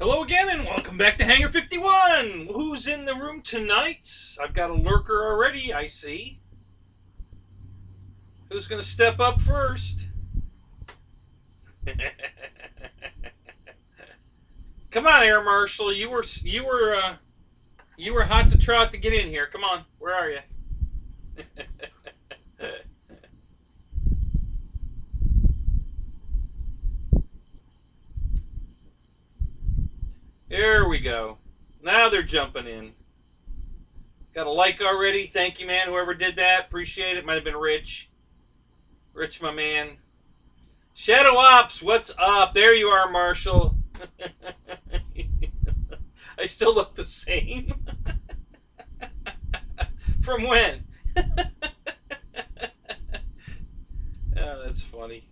Hello again and welcome back to Hangar 51. Who's in the room tonight? I've got a lurker already, I see. Who's going to step up first? Come on, Air Marshal. You were hot to trot to get in here. Come on. Where are you? There we go. Now they're jumping in. Got a like already. Thank you, man. Whoever did that. Appreciate it. Might have been Rich. Rich, my man. Shadow Ops, what's up? There you are, Marshall. I still look the same. From when? Oh, that's funny.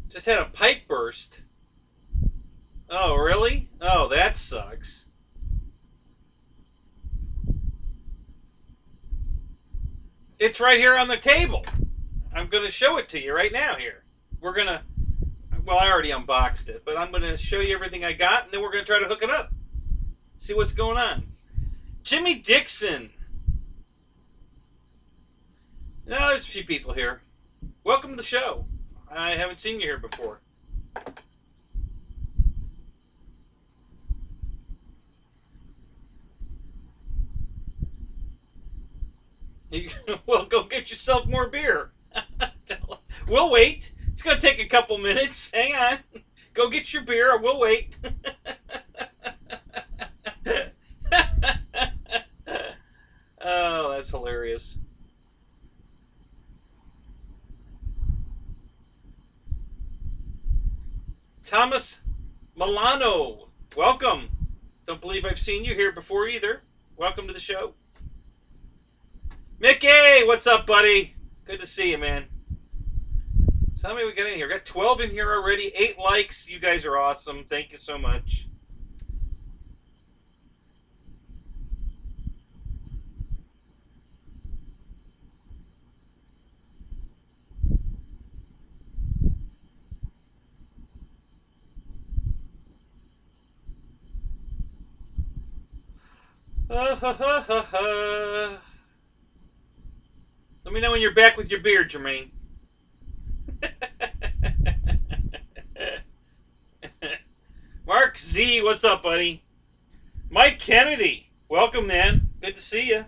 Just had a pipe burst. Oh, really? Oh, that sucks. It's right here on the table. I'm going to show it to you right now here. We're going to, well, I already unboxed it, but I'm going to show you everything I got, and then we're going to try to hook it up. See what's going on. Jimmy Dixon. No, there's a few people here. Welcome to the show. I haven't seen you here before. Well, go get yourself more beer. We'll wait. It's going to take a couple minutes. Hang on. Go get your beer. We'll wait. Oh, that's hilarious. Thomas Milano, welcome. Don't believe I've seen you here before either. Welcome to the show. Mickey, what's up, buddy? Good to see you, man. So how many we got in here? We got 12 in here already. 8 likes. You guys are awesome. Thank you so much. Let me know when you're back with your beer, Jermaine. Mark Z, what's up, buddy? Mike Kennedy, welcome, man. Good to see you.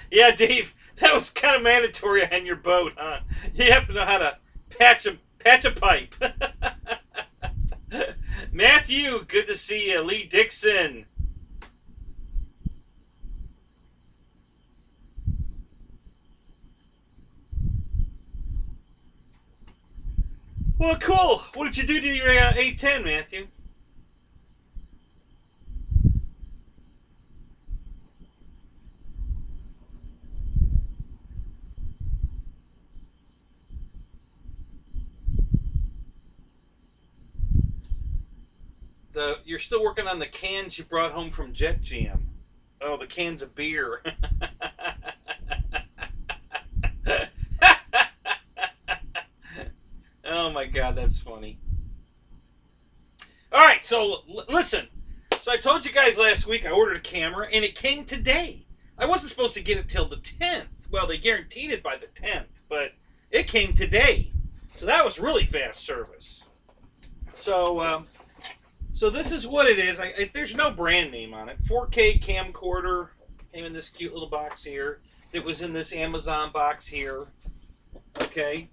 Yeah, Dave, that was kind of mandatory on your boat, huh? You have to know how to patch a pipe. Matthew, good to see you. Lee Dixon. Well, cool. What did you do to your 810, Matthew? You're still working on the cans you brought home from Jet Jam. Oh, the cans of beer. Oh my God, that's funny. All right, so listen. So I told you guys last week I ordered a camera, and it came today. I wasn't supposed to get it till the 10th. Well, they guaranteed it by the 10th, but it came today. So that was really fast service. So this is what it is. There's no brand name on it. 4K camcorder. Came in this cute little box here. It was in this Amazon box here. Okay.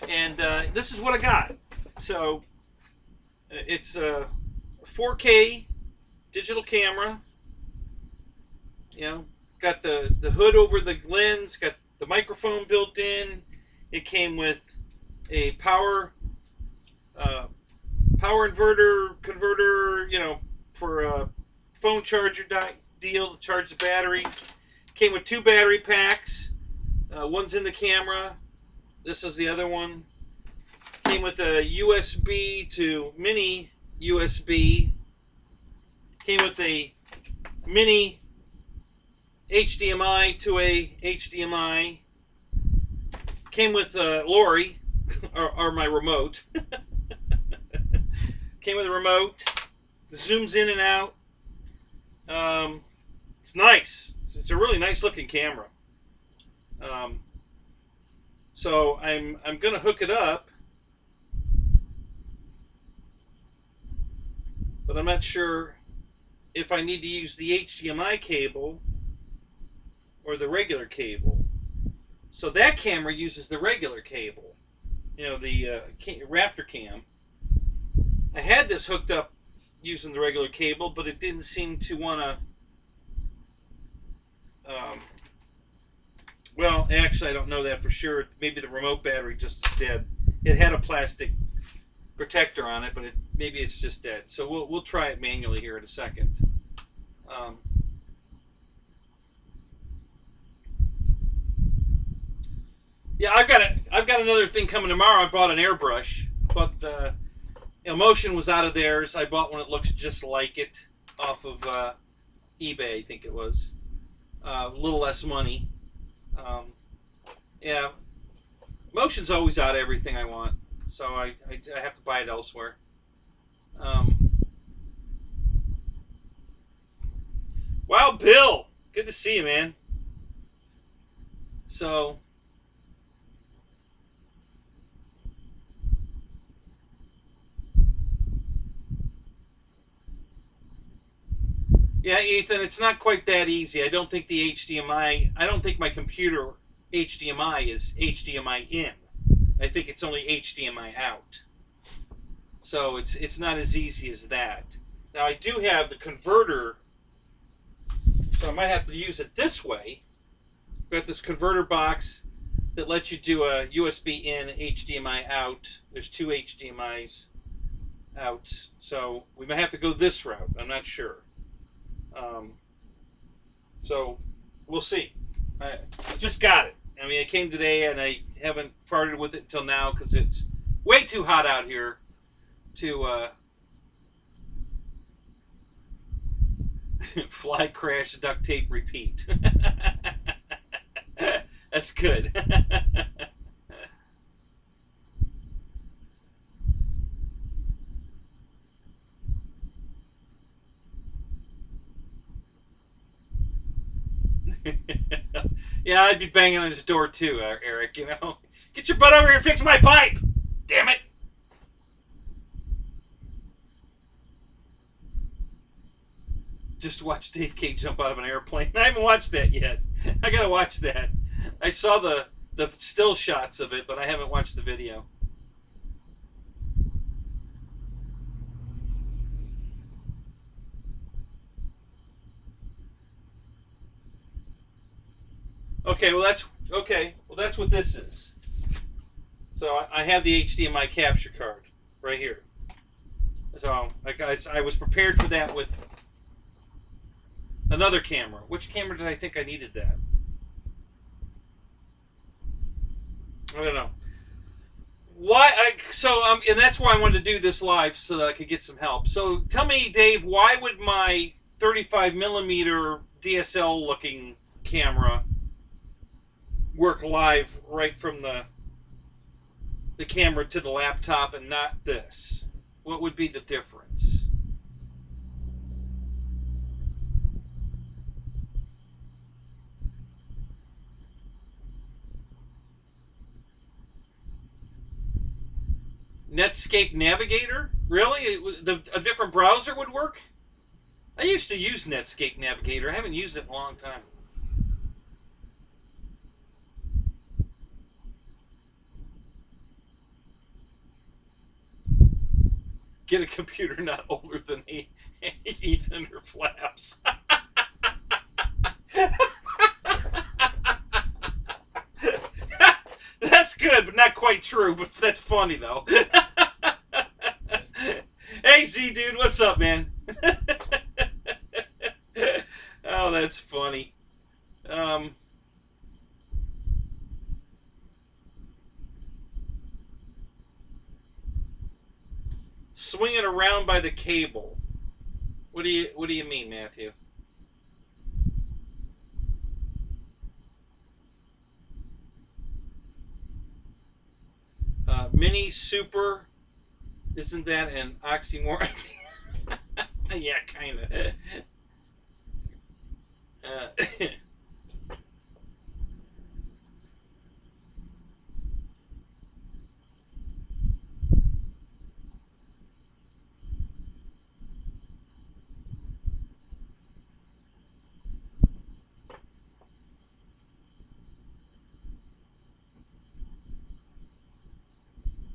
And this is what I got. So it's a 4K digital camera. You know, got the hood over the lens. Got the microphone built in. It came with a power inverter converter, you know, for a phone charger deal to charge the batteries. Came with 2 battery packs, One's in the camera. This is the other one. Came with a USB to mini USB. Came with a mini HDMI to a HDMI. Came with Lori, or my remote. Came with a remote. Zooms in and out. It's nice. It's a really nice looking camera. So I'm gonna hook it up, but I'm not sure if I need to use the HDMI cable or the regular cable. So that camera uses the regular cable, you know, the Raptor cam. I had this hooked up using the regular cable, but it didn't seem to want to. Well, actually, I don't know that for sure. Maybe the remote battery just is dead. It had a plastic protector on it, but maybe it's just dead. So we'll try it manually here in a second. Yeah, I've got another thing coming tomorrow. I bought an airbrush, but the Motion was out of theirs. I bought one that looks just like it off of eBay, I think it was. A little less money. Yeah, Motion's always out of everything I want, so I have to buy it elsewhere. Wow, Bill, good to see you, man. So, yeah, Ethan, it's not quite that easy. I don't think I don't think my computer HDMI is HDMI in. I think it's only HDMI out. So it's not as easy as that. Now I do have the converter, so I might have to use it this way. I've got this converter box that lets you do a USB in, HDMI out. There's two HDMIs out. So we might have to go this route. I'm not sure. So we'll see. I just got it. I mean, it came today, and I haven't farted with it until now because it's way too hot out here to fly, crash, duct tape, repeat. That's good. Yeah, I'd be banging on his door too, Eric, you know. Get your butt over here and fix my pipe! Damn it! Just watch Dave K jump out of an airplane. I haven't watched that yet. I gotta watch that. I saw the still shots of it, but I haven't watched the video. Okay, well that's what this is. So I have the HDMI capture card right here. So I was prepared for that with another camera. Which camera did I think I needed that? I don't know. And that's why I wanted to do this live so that I could get some help. So tell me, Dave, why would my 35mm DSL looking camera work live right from the camera to the laptop and not this? What would be the difference? Netscape Navigator? Really? A different browser would work? I used to use Netscape Navigator. I haven't used it in a long time. Get a computer not older than Ethan or Flaps. That's good, but not quite true. But that's funny though. Hey Z dude, what's up, man? Oh, that's funny. the cable. What do you mean, Matthew? Mini super, isn't that an oxymoron? Yeah, kind of.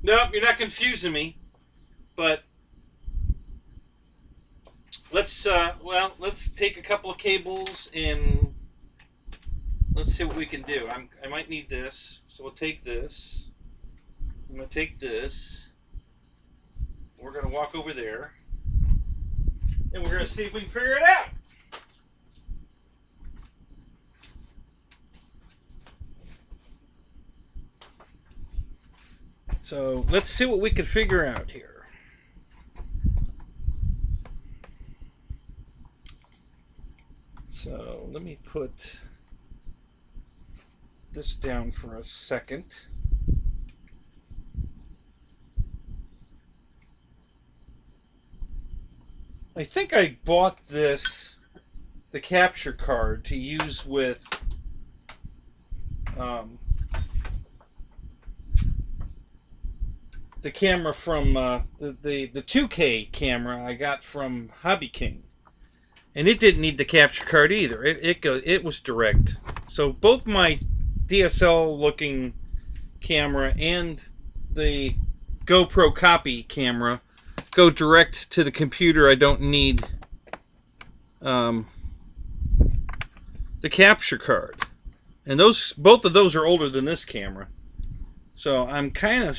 Nope, you're not confusing me. But let's take a couple of cables and let's see what we can do. I might need this, so we'll take this. I'm gonna take this. We're gonna walk over there, and we're gonna see if we can figure it out. So let's see what we can figure out here. So let me put this down for a second. I think I bought the capture card to use with the camera from the 2K camera I got from Hobby King, and it didn't need the capture card either. It was direct. So both my DSL looking camera and the GoPro copy camera go direct to the computer. I don't need the capture card, and both of those are older than this camera. So I'm kind of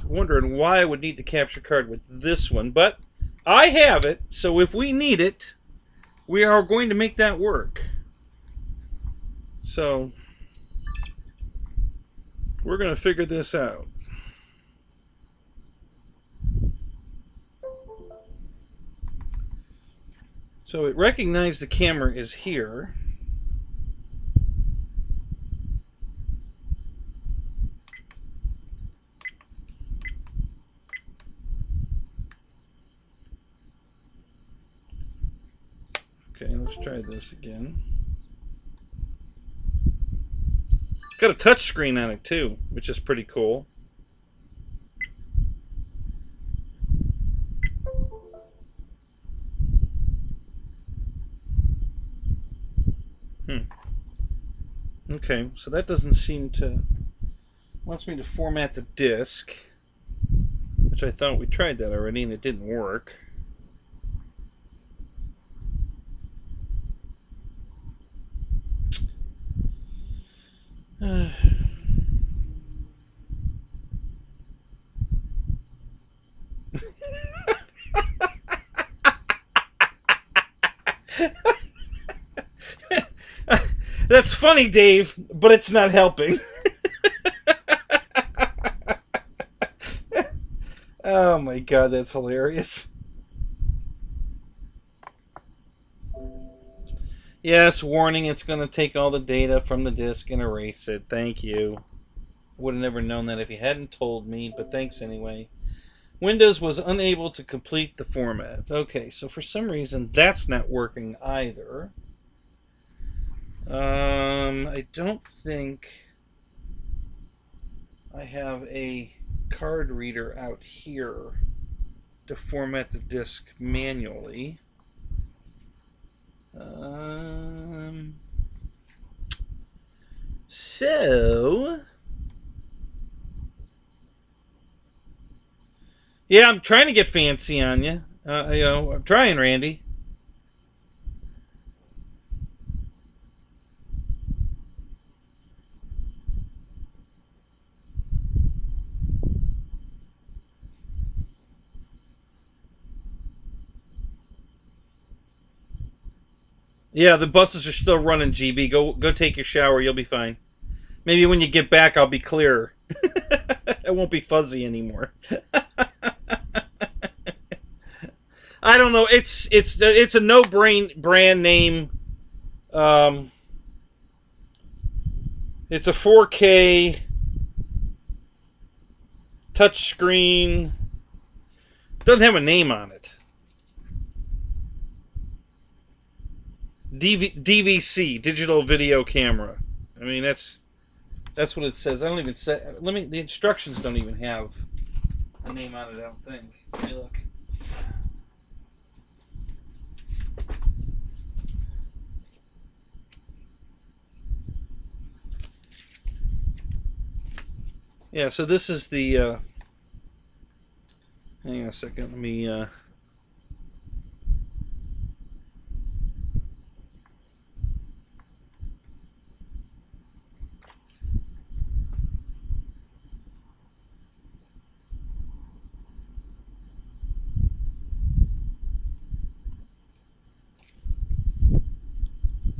wondering why I would need the capture card with this one, but I have it, so if we need it, we are going to make that work. So we're going to figure this out. So it recognized the camera is here. Okay, let's try this again. Got a touch screen on it too, which is pretty cool. Okay, so that doesn't seem to... wants me to format the disk, which I thought we tried that already and it didn't work. That's funny, Dave, but it's not helping. Oh my god, that's hilarious. Yes, warning, it's going to take all the data from the disk and erase it. Thank you. Would have never known that if you hadn't told me, but thanks anyway. Windows was unable to complete the format. Okay, so for some reason that's not working either. I don't think I have a card reader out here to format the disk manually. So yeah, I'm trying to get fancy on you. I'm trying, Randy. Yeah, the buses are still running, GB. Go take your shower. You'll be fine. Maybe when you get back, I'll be clearer. It won't be fuzzy anymore. I don't know. It's a no brand name. It's a 4K touchscreen. Doesn't have a name on it. DVC, digital video camera. I mean, that's what it says. I don't even say. The instructions don't even have a name on it. I don't think. Let me look. Yeah, so this is the, hang on a second, let me,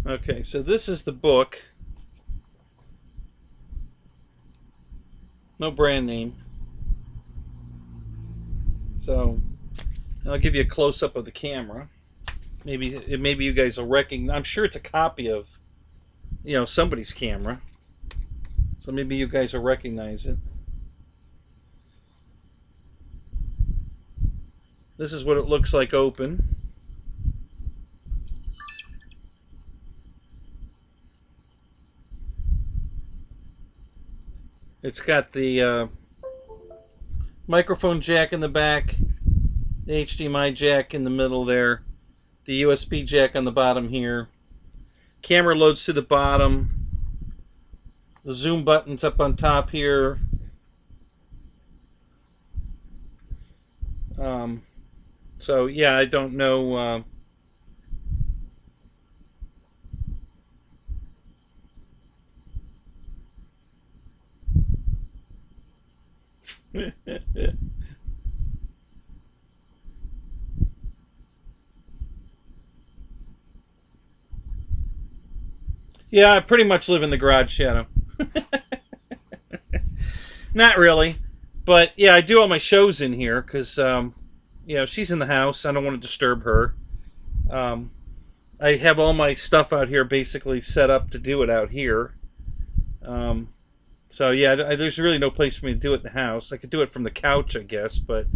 okay, so this is the book. No brand name. So I'll give you a close-up of the camera. Maybe you guys will recognize. I'm sure it's a copy of, somebody's camera. So maybe you guys will recognize it. This is what it looks like open. It's got the microphone jack in the back, the HDMI jack in the middle there, the USB jack on the bottom here. Camera loads to the bottom. The zoom button's up on top here. So yeah, I don't know. Yeah, I pretty much live in the garage shadow. Not really, but yeah, I do all my shows in here because she's in the house. I don't want to disturb her. I have all my stuff out here basically set up to do it out here. So yeah, there's really no place for me to do it in the house. I could do it from the couch, I guess, but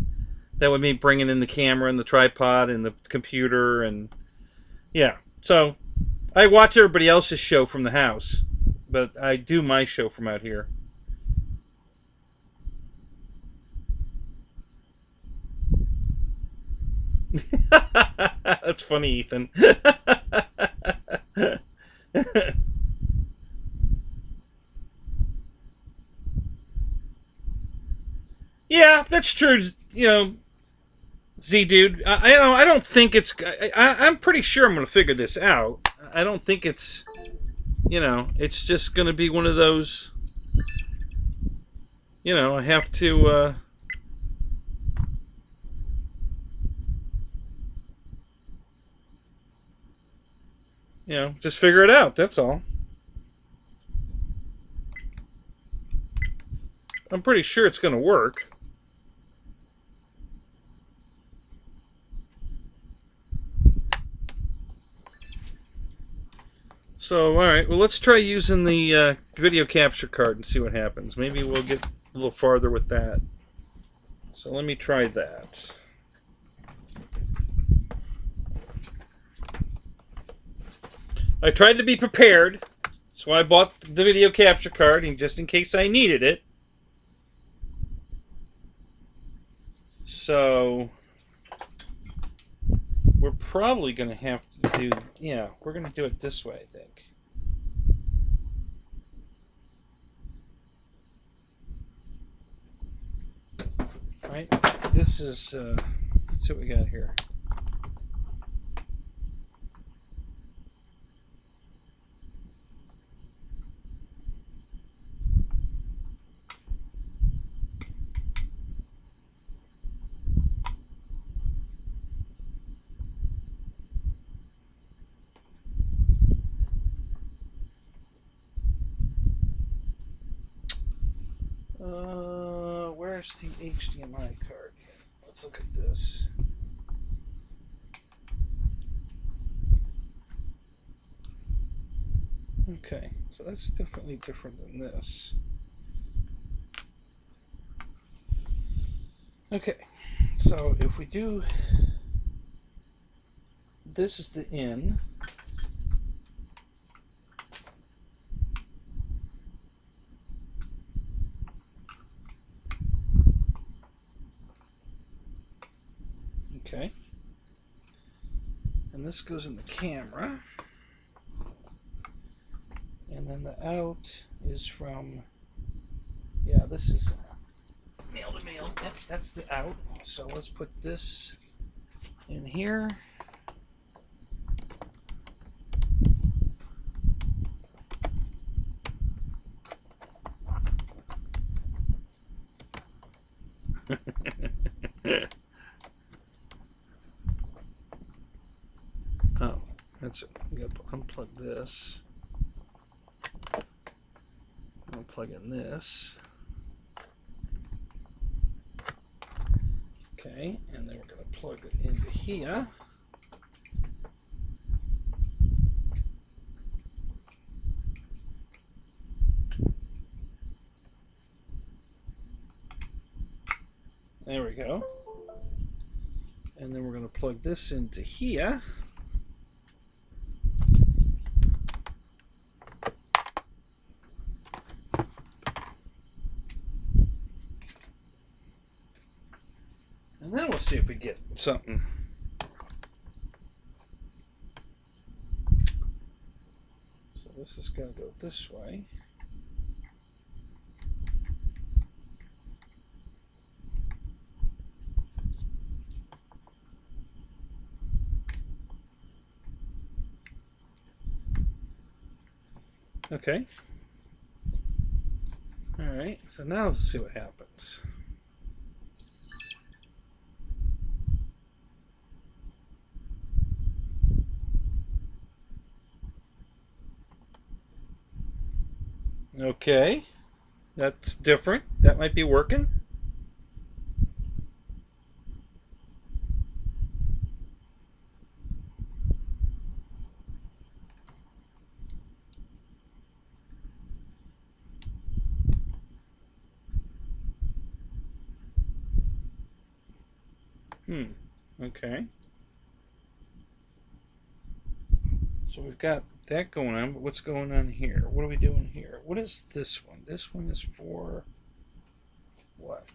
that would mean bringing in the camera and the tripod and the computer and yeah. So I watch everybody else's show from the house, but I do my show from out here. That's funny, Ethan. Yeah, that's true. Z dude. I don't think it's. I'm pretty sure I'm going to figure this out. I don't think it's. It's just going to be one of those. I have to. Just figure it out. That's all. I'm pretty sure it's going to work. So, alright, well, let's try using the video capture card and see what happens. Maybe we'll get a little farther with that. So let me try that. I tried to be prepared. That's why I bought the video capture card, and just in case I needed it. So we're probably going to have to do, we're going to do it this way, I think. Right? This is, let's see what we got here. Where's the HDMI card? Let's look at this. Okay, so that's definitely different than this. Okay, so if we do, this is the in. Okay, and this goes in the camera, and then the out is from, yeah, this is male to male. That's the out. So let's put this in here. Oh, that's it. I'm gonna unplug this. I'm gonna plug in this. Okay, and then we're gonna plug it into here. There we go. And then we're going to plug this into here. And then we'll see if we get something. So this is going to go this way. Okay. All right, so now let's see what happens. Okay, that's different. That might be working. Okay. So we've got that going on, but what's going on here? What are we doing here? What is this one? This one is for what?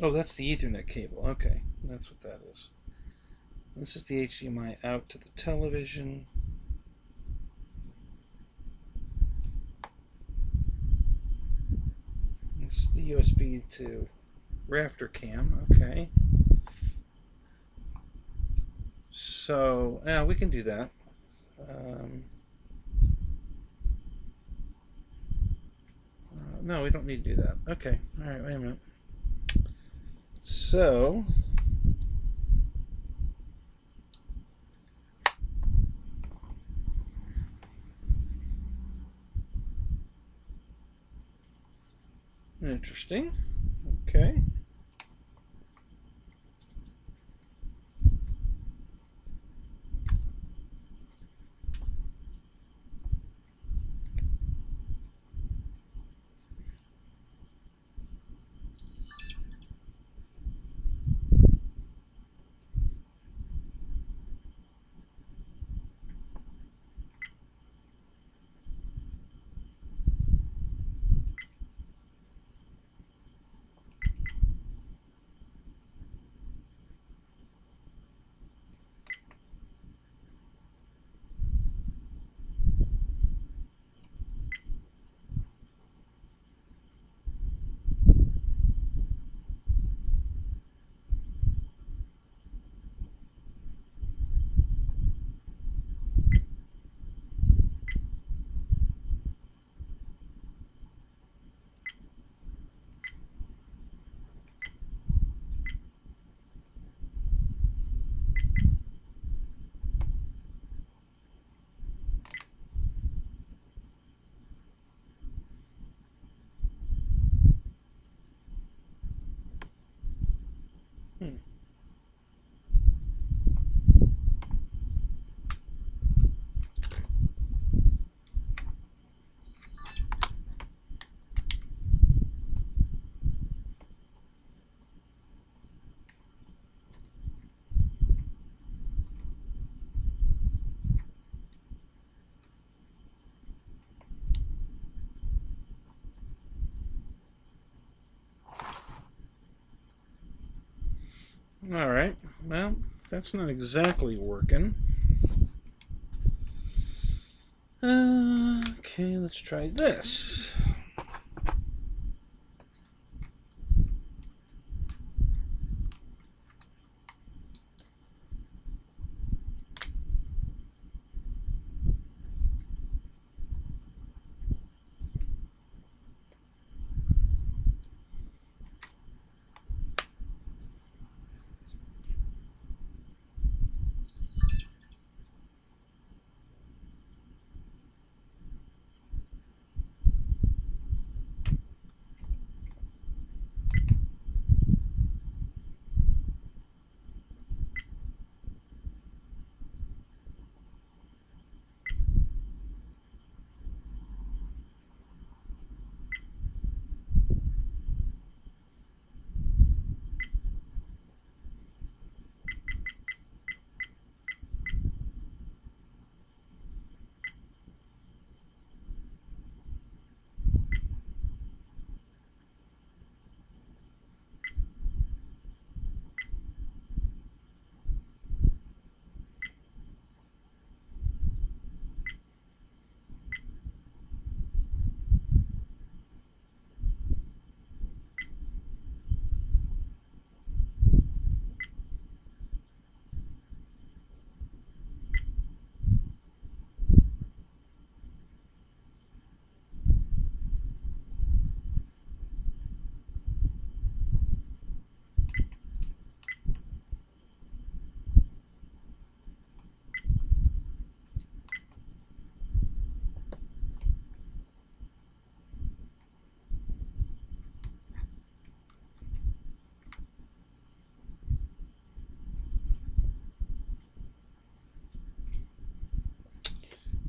Oh, that's the Ethernet cable. Okay, that's what that is. This is the HDMI out to the television. This is the USB to rafter cam. Okay. So, yeah, we can do that. No, we don't need to do that. Okay. All right, wait a minute. So, interesting. Okay. Alright, well, that's not exactly working. Okay, let's try this.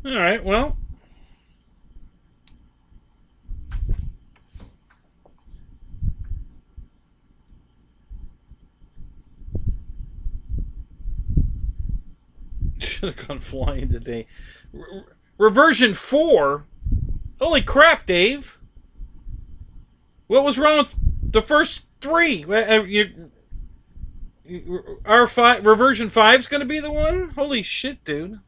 Alright, well. Should have gone flying today. Reversion 4? Holy crap, Dave. What was wrong with the first 3? R5, Reversion 5 is going to be the one? Holy shit, dude.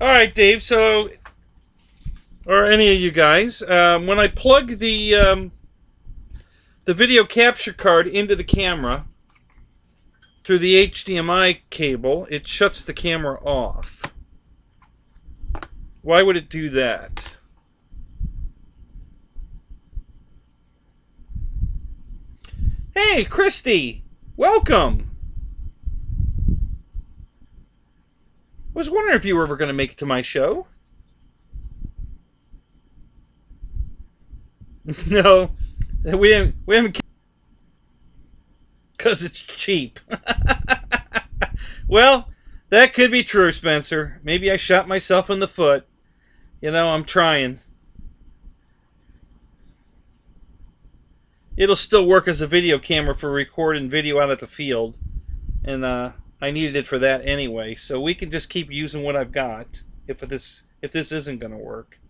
Alright, Dave, so, or any of you guys, when I plug the video capture card into the camera through the HDMI cable, it shuts the camera off. Why would it do that? Hey, Christy! Welcome! I was wondering if you were ever going to make it to my show. No, we haven't, because it's cheap. Well, that could be true, Spencer. Maybe I shot myself in the foot. You know, I'm trying. It'll still work as a video camera for recording video out at the field. And I needed it for that anyway. So we can just keep using what I've got if this isn't going to work.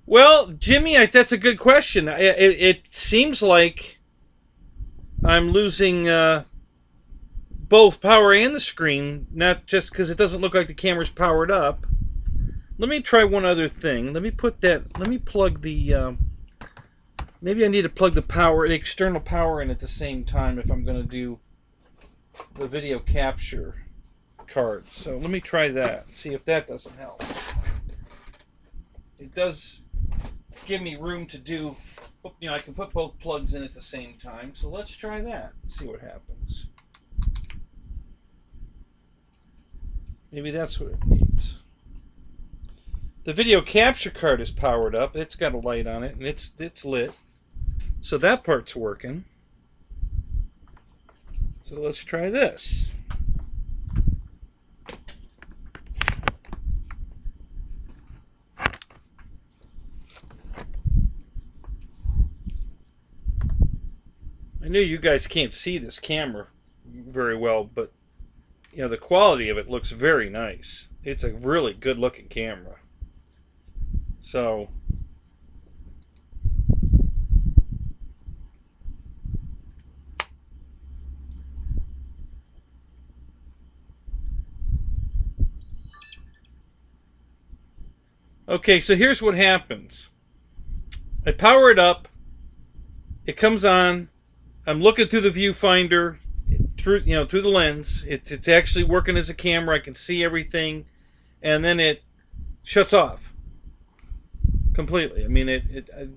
Well, Jimmy, that's a good question. It seems like I'm losing both power and the screen, not just because it doesn't look like the camera's powered up. Let me try one other thing. Let me plug the, maybe I need to plug the external power in at the same time if I'm going to do the video capture card. So let me try that, see if that doesn't help. It does give me room to do, you know, I can put both plugs in at the same time. So let's try that and see what happens. Maybe that's what it needs. The video capture card is powered up. It's got a light on it and it's lit. So that part's working. So let's try this. I know you guys can't see this camera very well, but you know the quality of it looks very nice. It's a really good looking camera. So okay, so here's what happens. I power it up. It comes on. I'm looking through the viewfinder, through through the lens. It's actually working as a camera. I can see everything, and then it shuts off completely. I mean,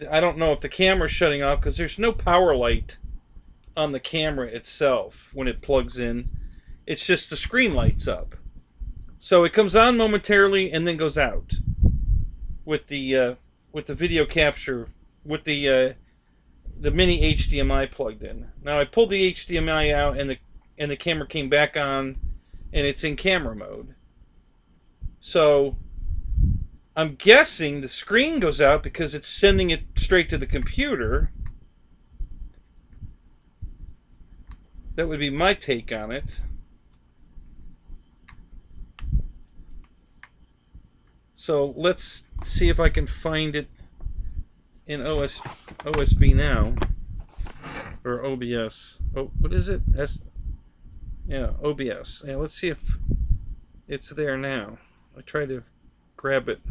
I don't know if the camera's shutting off because there's no power light on the camera itself when it plugs in. It's just the screen lights up. So it comes on momentarily and then goes out with the video capture with the mini HDMI plugged in. Now I pulled the HDMI out and the camera came back on and it's in camera mode. So I'm guessing the screen goes out because it's sending it straight to the computer. That would be my take on it. So let's see if I can find it in OSB now. Or OBS. Oh, what is it? Yeah, OBS. Yeah, let's see if it's there now. I tried to grab it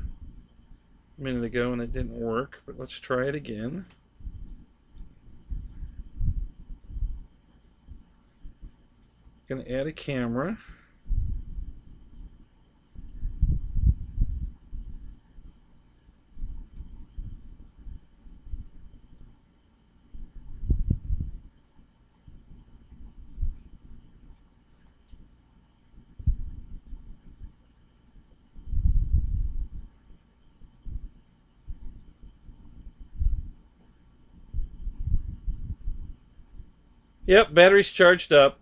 a minute ago and it didn't work, but let's try it again. Gonna add a camera. Yep, battery's charged up.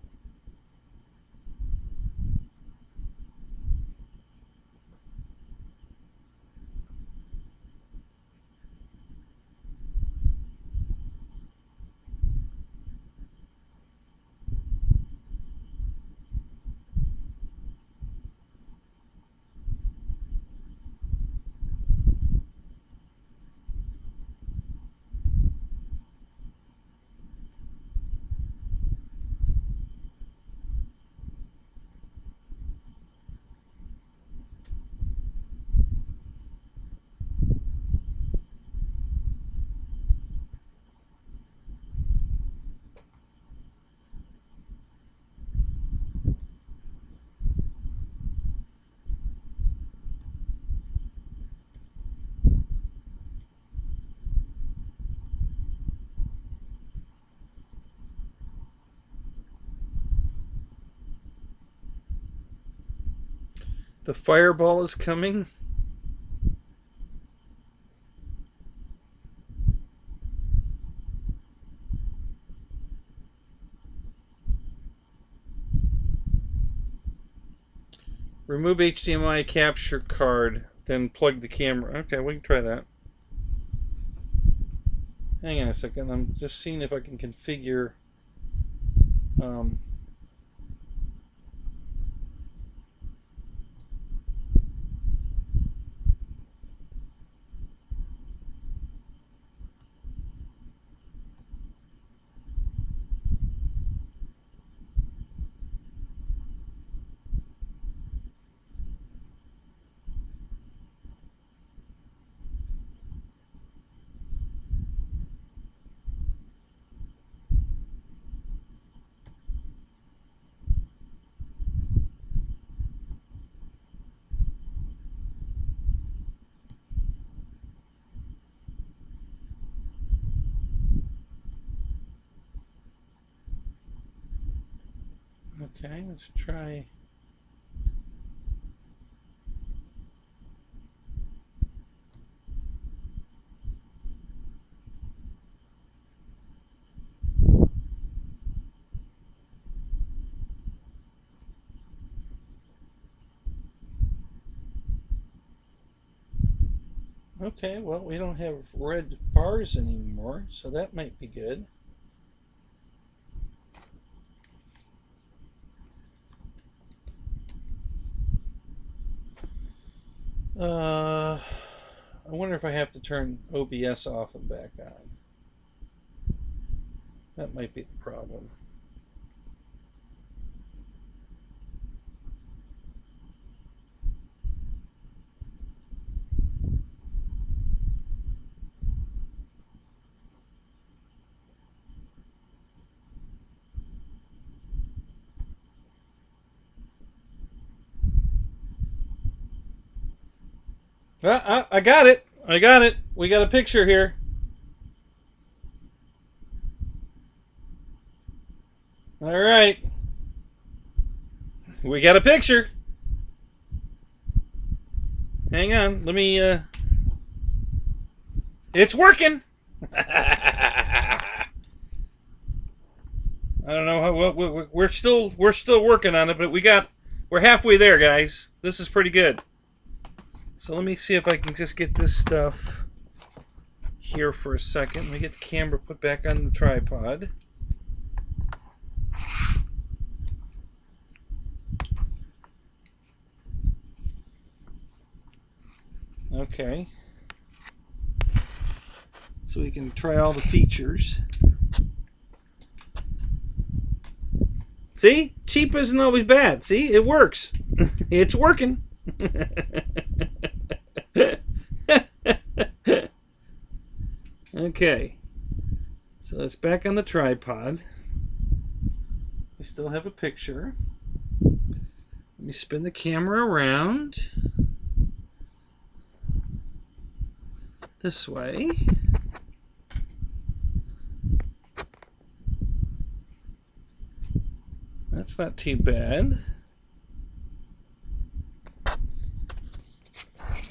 The fireball is coming. Remove HDMI capture card, then plug the camera. Okay, we can try that. Hang on a second. I'm just seeing if I can configure. Okay, let's try. Okay, well, we don't have red bars anymore, so that might be good. I wonder if I have to turn OBS off and back on. That might be the problem. I got it. I got it. We got a picture here. All right. We got a picture. Hang on. Let me, it's working. I don't know how well we're still working on it, but we're halfway there, guys. This is pretty good. So let me see if I can just get this stuff here for a second. Let me get the camera put back on the tripod. Okay. So we can try all the features. See? Cheap isn't always bad. See? It works. It's working. Okay. So it's back on the tripod. We still have a picture. Let me spin the camera around this way. That's not too bad.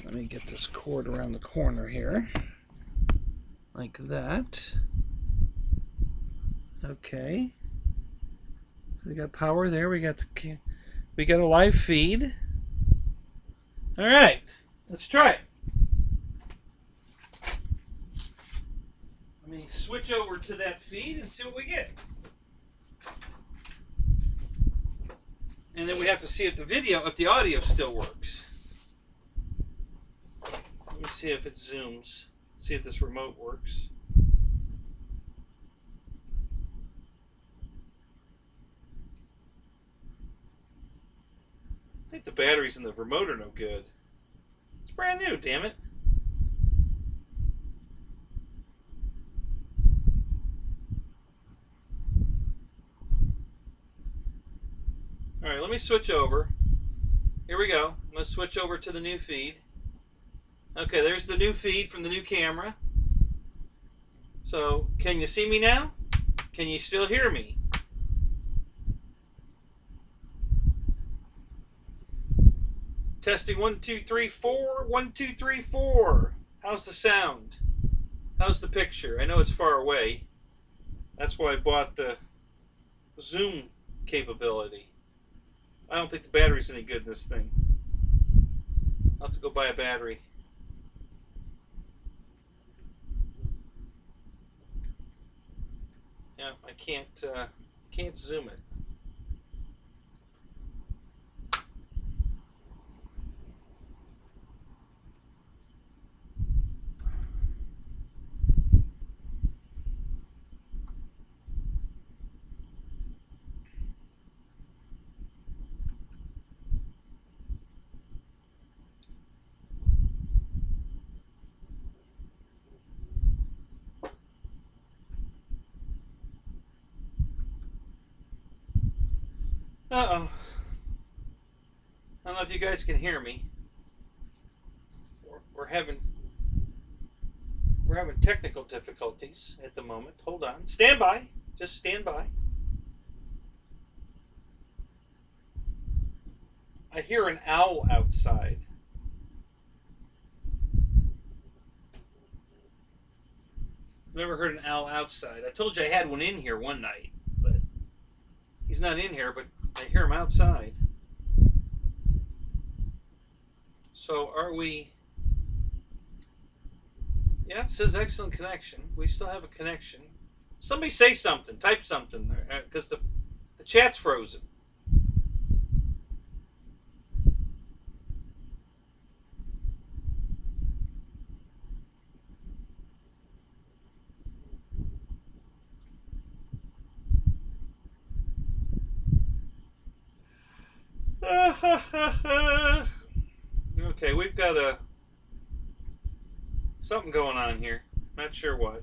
Let me get this cord around the corner here. Like that. Okay. So we got power there. We got a live feed. All right. Let's try it. Let me switch over to that feed and see what we get. And then we have to see if the audio still works. Let me see if it zooms. See if this remote works. I think the batteries in the remote are no good. It's brand new, damn it. Alright, let me switch over. Here we go. Let's switch over to the new feed. Okay, there's the new feed from the new camera. So, can you see me now? Can you still hear me? Testing 1, 2, 3, 4. 1, 2, 3, 4. How's the sound? How's the picture? I know it's far away. That's why I bought the zoom capability. I don't think the battery's any good in this thing. I'll have to go buy a battery. Yeah, I can't zoom it. Uh-oh. I don't know if you guys can hear me. We're having technical difficulties at the moment. Hold on. Stand by. Just stand by. I hear an owl outside. I've never heard an owl outside. I told you I had one in here one night, but he's not in here, but I hear him outside. So are we... Yeah, it says excellent connection. We still have a connection. Somebody say something. Type something. Because the chat's frozen. Okay, we've got something going on here. Not sure what.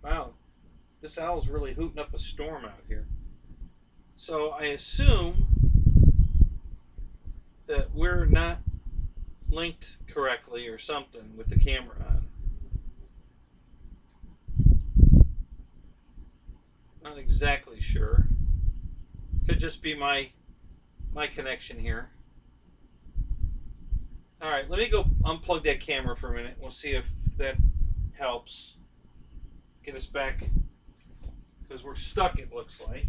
Wow, this owl's really hooting up a storm out here. So I assume that we're not linked correctly or something with the camera on. Not exactly sure. Could just be my connection here. All right, let me go unplug that camera for a minute. We'll see if that helps get us back, because we're stuck, it looks like.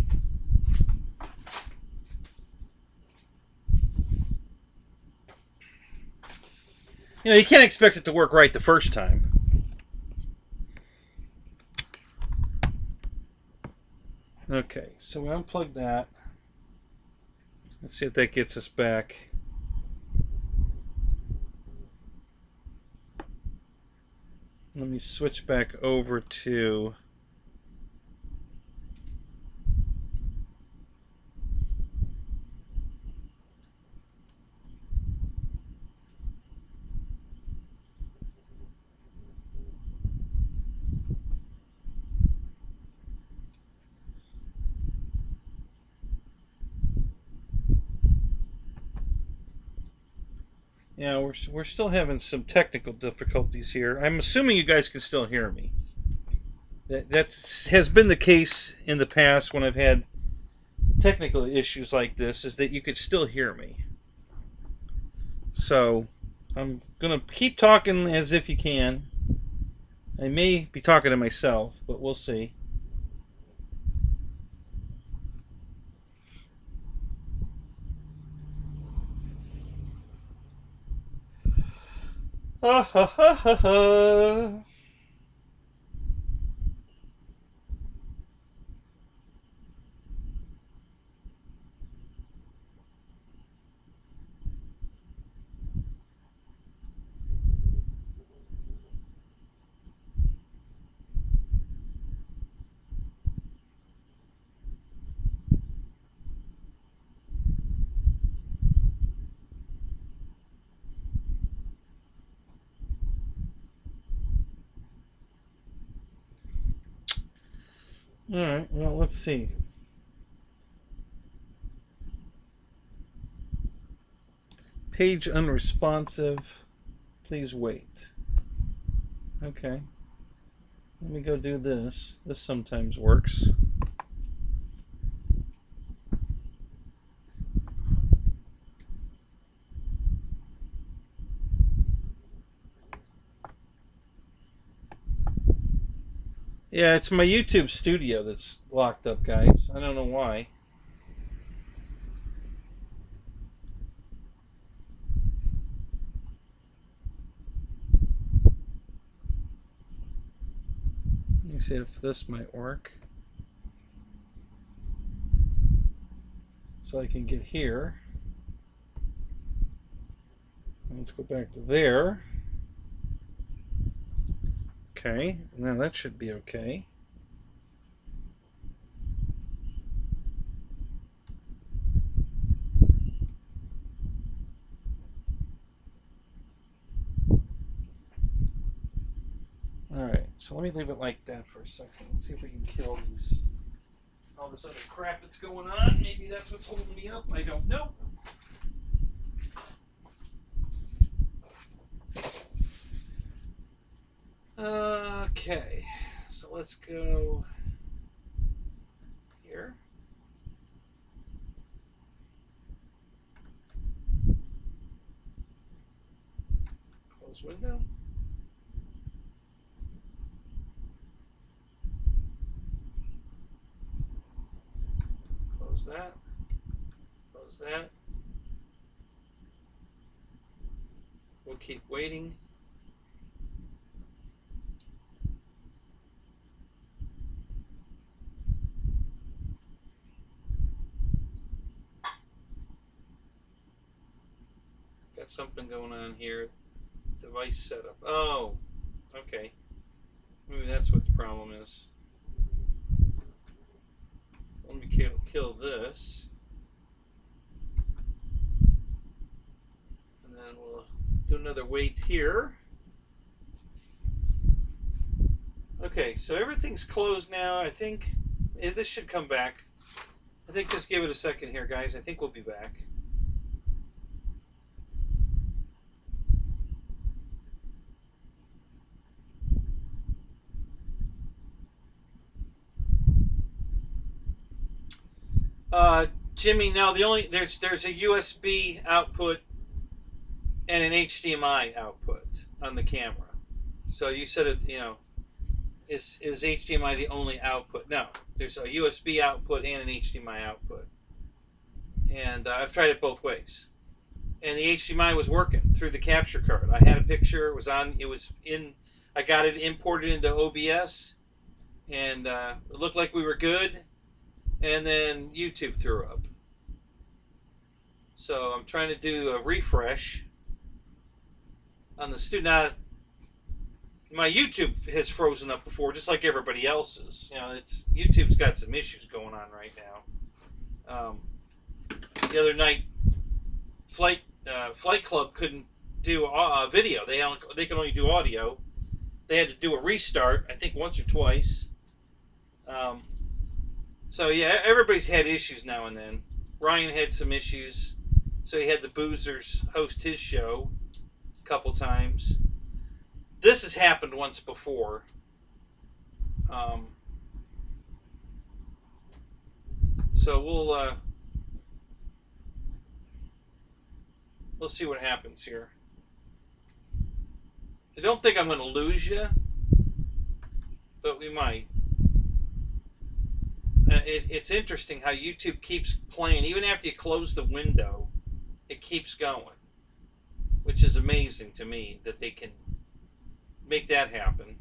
You know, you can't expect it to work right the first time. Okay, so we unplugged that. Let's see if that gets us back. Let me switch back over to yeah, we're still having some technical difficulties here. I'm assuming you guys can still hear me. That has been the case in the past when I've had technical issues like this, is that you could still hear me. So I'm gonna keep talking as if you can. I may be talking to myself, but we'll see. Ha ha ha ha ha. All right, well, let's see. Page unresponsive. Please wait. Okay. Let me go do this. This sometimes works. Yeah, it's my YouTube studio that's locked up, guys. I don't know why. Let me see if this might work. So I can get here. Let's go back to there. Okay, now that should be okay. Alright, so let me leave it like that for a second. Let's see if we can kill these, all this other crap that's going on. Maybe that's what's holding me up. I don't know. Okay, so let's go here. Close window. Close that. Close that. We'll keep waiting. got something going on here. Device setup. Oh, okay. Maybe that's what the problem is. Let me kill this. And then we'll do another wait here. Okay, so everything's closed now. I think this should come back. I think just give it a second here, guys. I think we'll be back. Jimmy, no, there's a USB output and an HDMI output on the camera. So you said it, is HDMI the only output? No, there's a USB output and an HDMI output. And I've tried it both ways. And the HDMI was working through the capture card. I had a picture, I got it imported into OBS, and it looked like we were good. And then YouTube threw up. So I'm trying to do a refresh on the student. Now, my YouTube has frozen up before, just like everybody else's. YouTube's got some issues going on right now. The other night, Flight Club couldn't do video. They can only do audio. They had to do a restart, I think once or twice. So yeah, everybody's had issues now and then. Ryan had some issues, so he had the Boozers host his show a couple times. This has happened once before. So we'll see what happens here. I don't think I'm going to lose you, but we might. It's interesting how YouTube keeps playing. Even after you close the window, it keeps going, which is amazing to me that they can make that happen.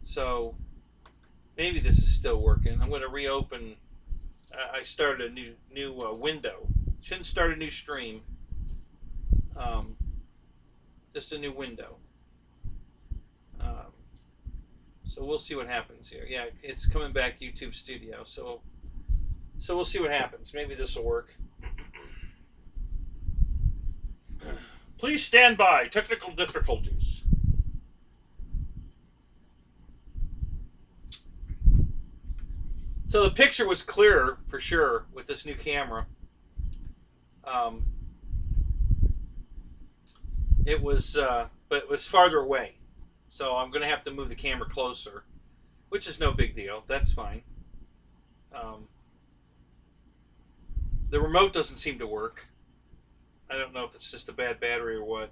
So maybe this is still working. I'm going to reopen. I started a new window. Shouldn't start a new stream. Just a new window. So we'll see what happens here. Yeah, it's coming back YouTube Studio. So we'll see what happens. Maybe this will work. Please stand by. Technical difficulties. So the picture was clearer for sure with this new camera. It was, but it was farther away. So I'm going to have to move the camera closer, which is no big deal. That's fine. The remote doesn't seem to work. I don't know if it's just a bad battery or what.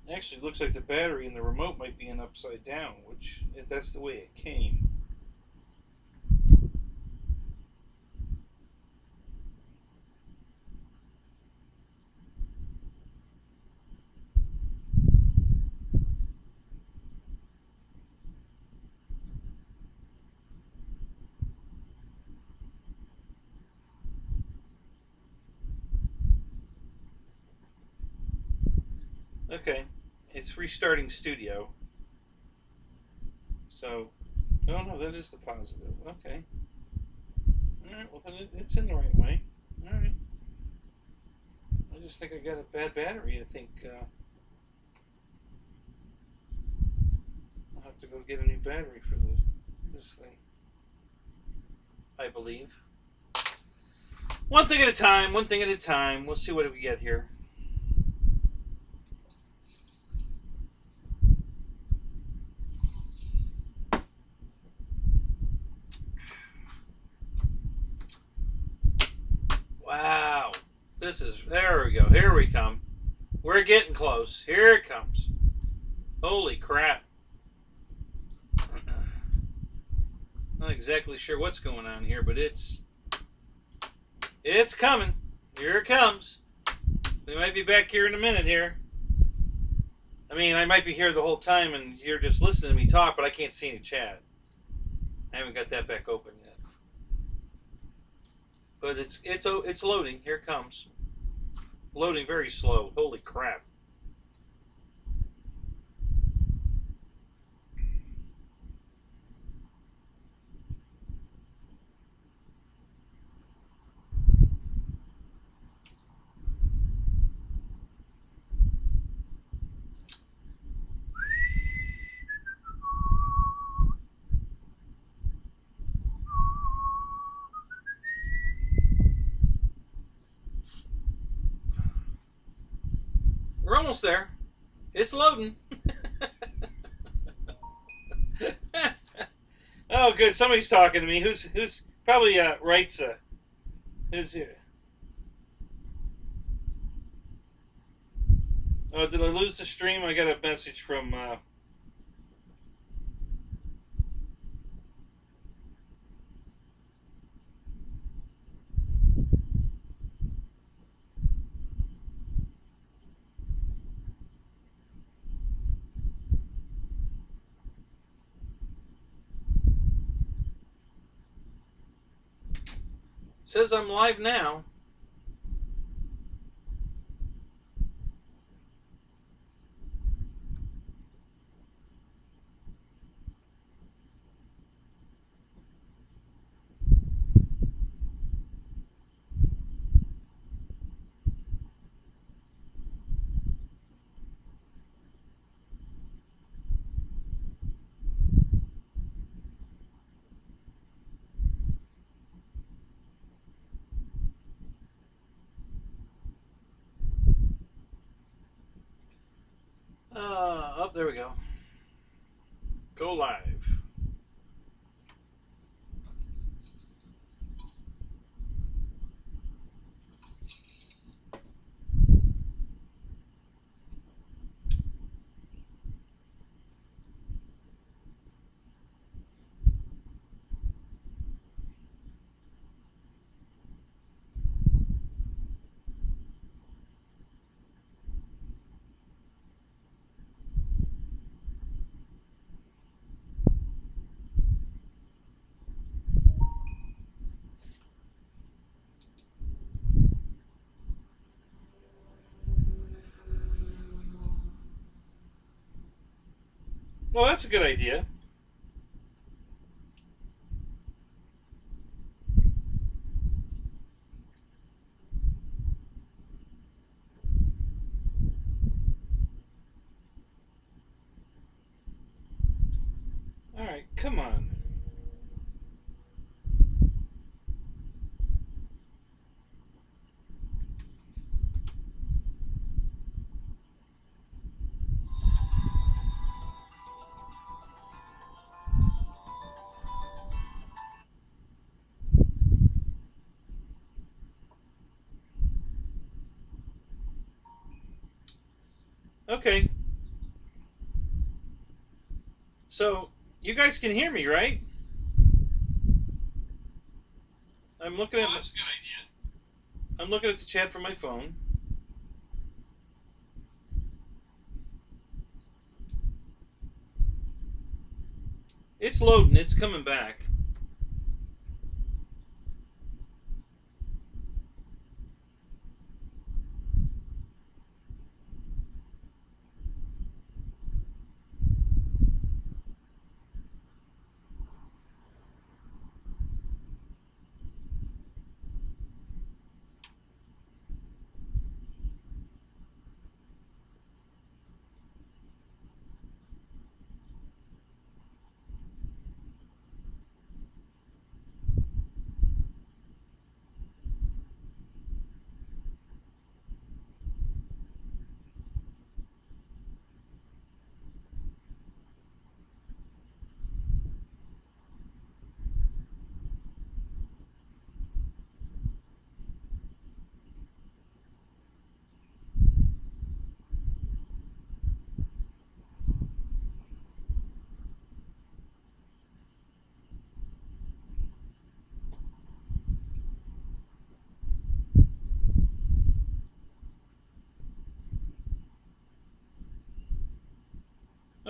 Actually, it looks like the battery in the remote might be upside down, which, if that's the way it came. Okay. It's restarting Studio. So, no, that is the positive. Okay. Alright, well then it's in the right way. Alright. I just think I got a bad battery. I think I'll have to go get a new battery for this thing. I believe. One thing at a time, one thing at a time. We'll see what we get here. Wow. There we go. Here we come. We're getting close. Here it comes. Holy crap. Not exactly sure what's going on here, but it's coming. Here it comes. We might be back here in a minute here. I mean, I might be here the whole time and you're just listening to me talk, but I can't see any chat. I haven't got that back open yet. But it's loading. Here it comes. Loading very slow. Holy crap. We're almost there. It's loading. Oh, good. Somebody's talking to me. Who's probably writes who's here? Oh, did I lose the stream? I got a message from. Says I'm live now. Oh, there we go. Go live. Well, that's a good idea. All right, come on. Okay. So, you guys can hear me, right? I'm looking at. That's a good idea. I'm looking at the chat from my phone. It's loading. It's coming back.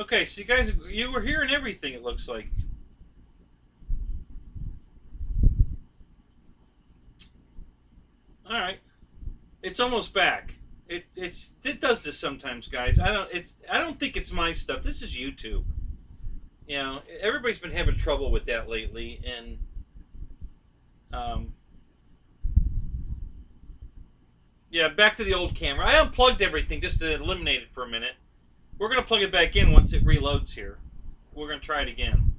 Okay, so you guys, you were hearing everything, it looks like. All right, it's almost back. It does this sometimes, guys. I don't think it's my stuff. This is YouTube. You know, everybody's been having trouble with that lately, and yeah, back to the old camera. I unplugged everything just to eliminate it for a minute. We're gonna plug it back in once it reloads here. We're gonna try it again.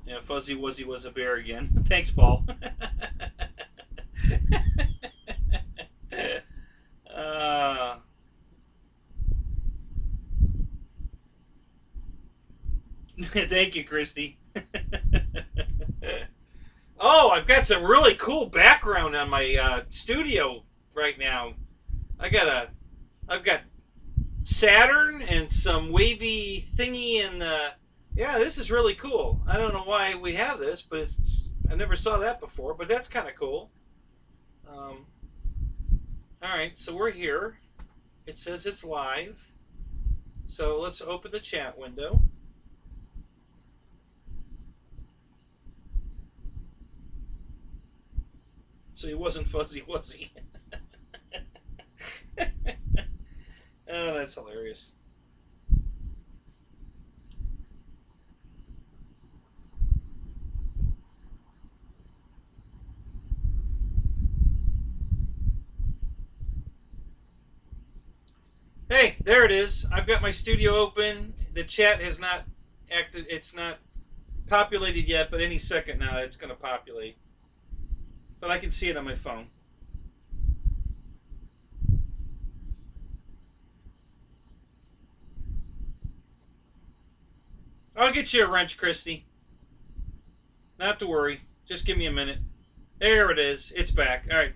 Yeah, Fuzzy Wuzzy was a bear again. Thanks, Paul. Thank you, Christy. Oh, I've got some really cool background on my studio right now. I've got Saturn and some wavy thingy, and yeah, this is really cool. I don't know why we have this, but I never saw that before, but that's kind of cool. All right, so we're here. It says it's live. So let's open the chat window. So he wasn't Fuzzy Wuzzy. Oh, that's hilarious. Hey, there it is. I've got my studio open. The chat has not acted. It's not populated yet, but any second now it's going to populate. But I can see it on my phone. I'll get you a wrench, Christy. Not to worry. Just give me a minute. There it is. It's back. All right.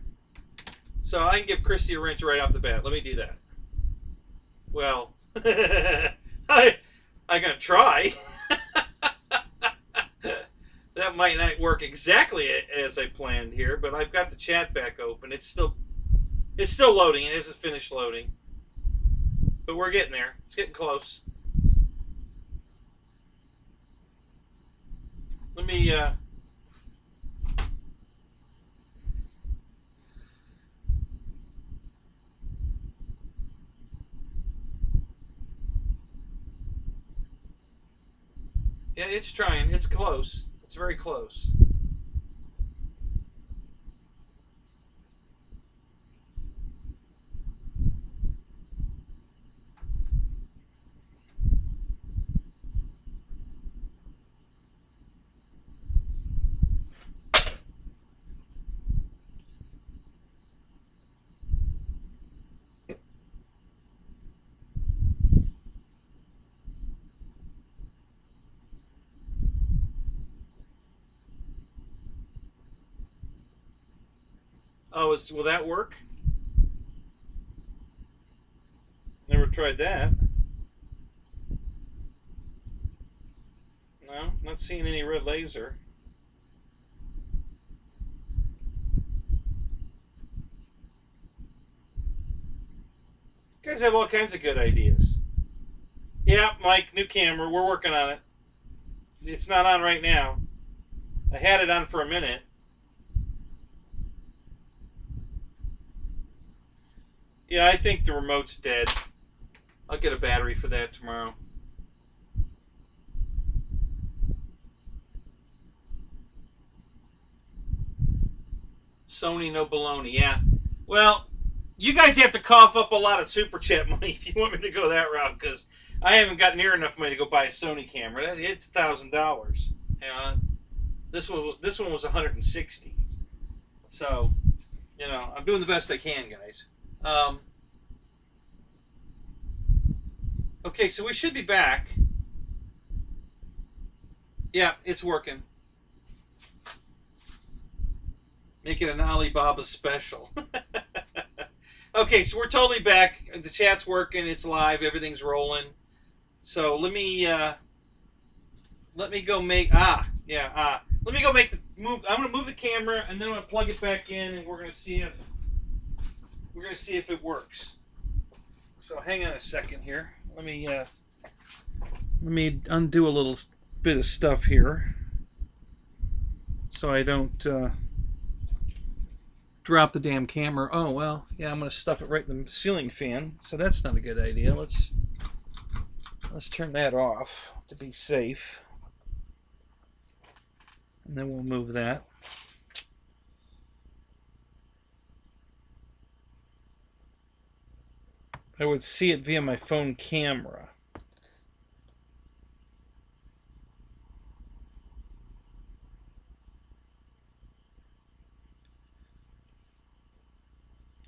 So I can give Christy a wrench right off the bat. Let me do that. Well, I'm going to try. That might not work exactly as I planned here, but I've got the chat back open. It's still loading. It isn't finished loading. But we're getting there. It's getting close. Let me yeah, it's trying. It's close. It's very close. Oh, will that work? Never tried that. No, not seeing any red laser. You guys have all kinds of good ideas. Yeah, Mike, new camera. We're working on it. It's not on right now. I had it on for a minute. Yeah, I think the remote's dead. I'll get a battery for that tomorrow. Sony, no baloney. Yeah. Well, you guys have to cough up a lot of super chat money if you want me to go that route, because I haven't got near enough money to go buy a Sony camera. It's $1,000. Yeah. This one was $160. So, you know, I'm doing the best I can, guys. Okay, so we should be back. Yeah, it's working. Make it an Alibaba special. Okay, so we're totally back. The chat's working. It's live. Everything's rolling. So let me go make... Yeah. Let me go make the move. I'm gonna move the camera and then I'm gonna plug it back in, and we're gonna see if it works. So hang on a second here. Let me undo a little bit of stuff here, so I don't drop the damn camera. Oh well, yeah. I'm gonna stuff it right in the ceiling fan, so that's not a good idea. Let's turn that off to be safe. And then we'll move that. I would see it via my phone camera.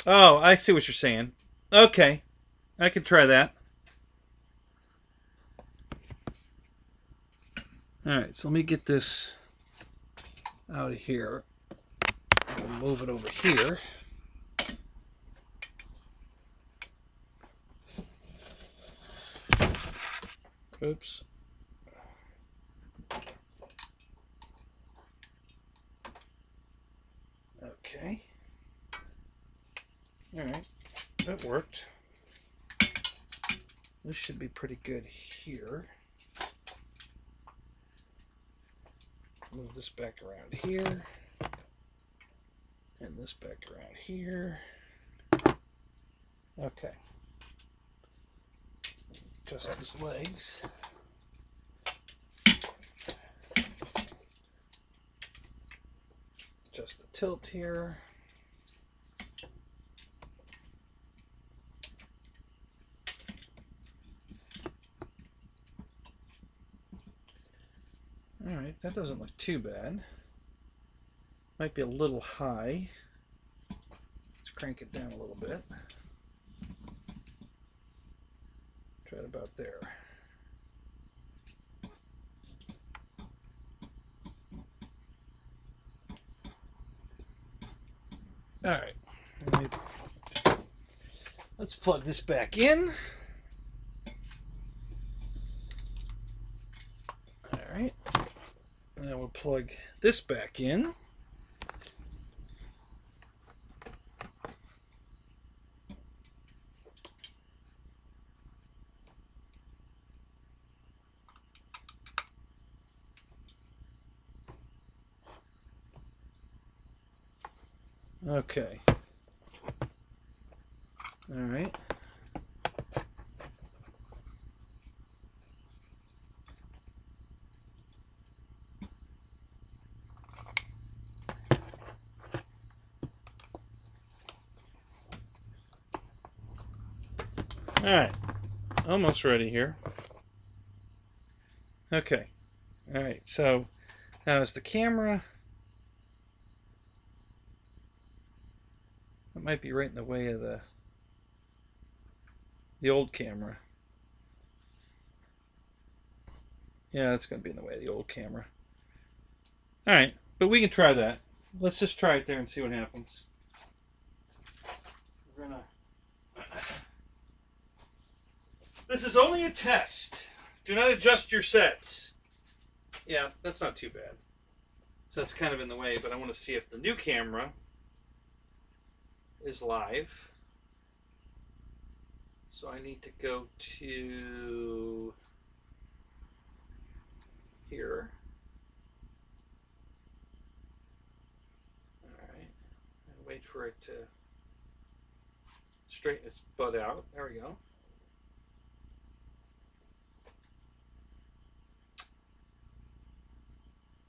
Oh, I see what you're saying. Okay, I could try that. Alright, so let me get this out of here. We'll move it over here. Oops. Okay. Alright, that worked. This should be pretty good here. Move this back around here. And this back around here. Okay. Adjust these legs. Adjust the tilt here. Alright, that doesn't look too bad. Might be a little high. Let's crank it down a little bit. Try it about there. Alright. Let's plug this back in. Alright. Now we'll plug this back in. Okay. All right. All right. Almost ready here. Okay. All right. So now is the camera. That might be right in the way of the old camera. Yeah, that's going to be in the way of the old camera. All right, but we can try that. Let's just try it there and see what happens. We're gonna. This is only a test. Do not adjust your sets. Yeah, that's not too bad. So that's kind of in the way, but I want to see if the new camera is live. So I need to go to here. Alright. And wait for it to straighten its butt out. There we go.